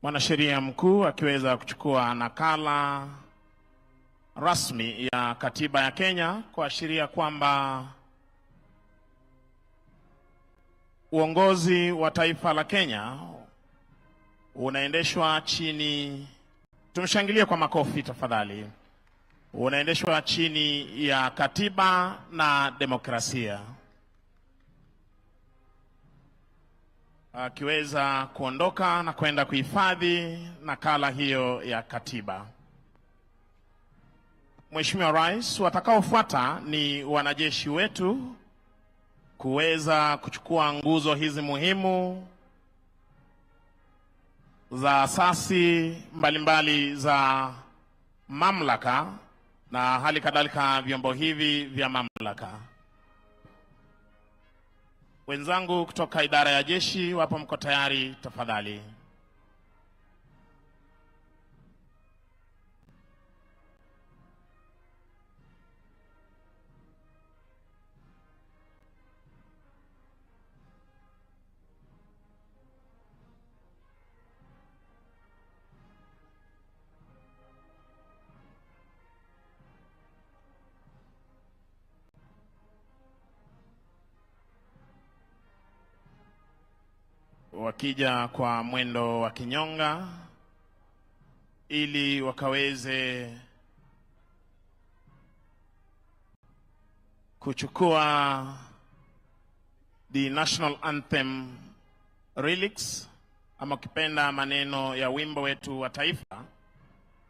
B: mwanasheria mkuu akiweza kuchukua nakala rasmi ya katiba ya Kenya kuashiria kwamba uongozi wa taifa la Kenya unaendeshwa chini, tumshangilie kwa makofi tafadhali, unaendeshwa chini ya katiba na demokrasia. Akiweza kuondoka na kwenda kuhifadhi nakala hiyo ya katiba. Mheshimiwa Rais, watakaofuata ni wanajeshi wetu kuweza kuchukua nguzo hizi muhimu za asasi mbalimbali za mamlaka na hali kadhalika vyombo hivi vya mamlaka. Wenzangu kutoka idara ya jeshi, wapo mko tayari tafadhali? Wakija kwa mwendo wa kinyonga ili wakaweze kuchukua the national anthem lyrics, ama kipenda maneno ya wimbo wetu wa taifa,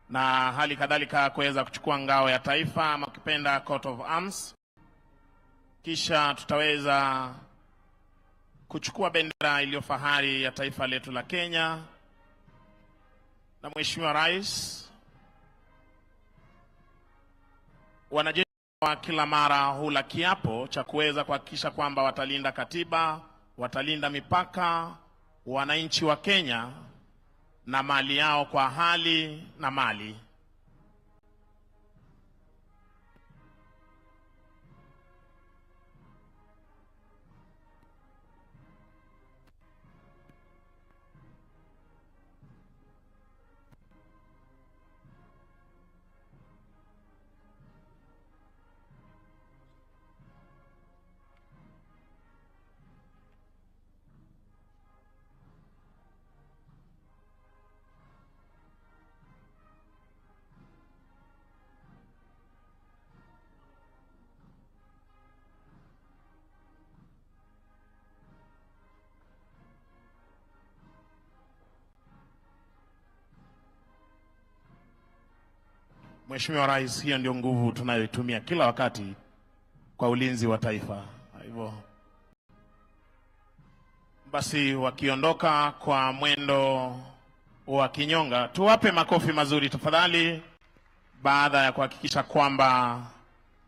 B: na hali kadhalika kuweza kuchukua ngao ya taifa ama kipenda coat of arms. Kisha tutaweza kuchukua bendera iliyo fahari ya taifa letu la Kenya, na Mheshimiwa Rais, wanajeshi wa kila mara hula kiapo cha kuweza kuhakikisha kwamba watalinda katiba, watalinda mipaka, wananchi wa Kenya na mali yao kwa hali na mali. Mheshimiwa Rais, hiyo ndio nguvu tunayoitumia kila wakati kwa ulinzi wa taifa. Hivyo basi, wakiondoka kwa mwendo wa kinyonga, tuwape makofi mazuri tafadhali, baada ya kuhakikisha kwamba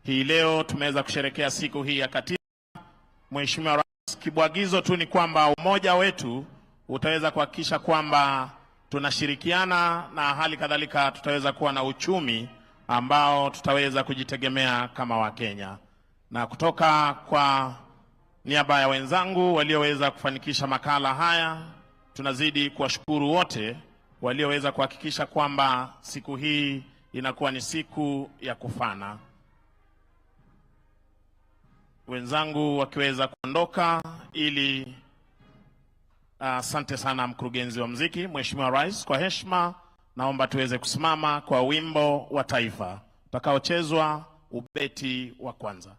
B: hii leo tumeweza kusherehekea siku hii ya katiba. Mheshimiwa Rais, kibwagizo tu ni kwamba umoja wetu utaweza kuhakikisha kwamba tunashirikiana na hali kadhalika tutaweza kuwa na uchumi ambao tutaweza kujitegemea kama Wakenya. Na kutoka kwa niaba ya wenzangu walioweza kufanikisha makala haya, tunazidi kuwashukuru wote walioweza kuhakikisha kwamba siku hii inakuwa ni siku ya kufana. Wenzangu wakiweza kuondoka ili asante sana mkurugenzi wa muziki. Mheshimiwa Rais, kwa heshima naomba tuweze kusimama kwa wimbo wa taifa utakaochezwa ubeti wa kwanza.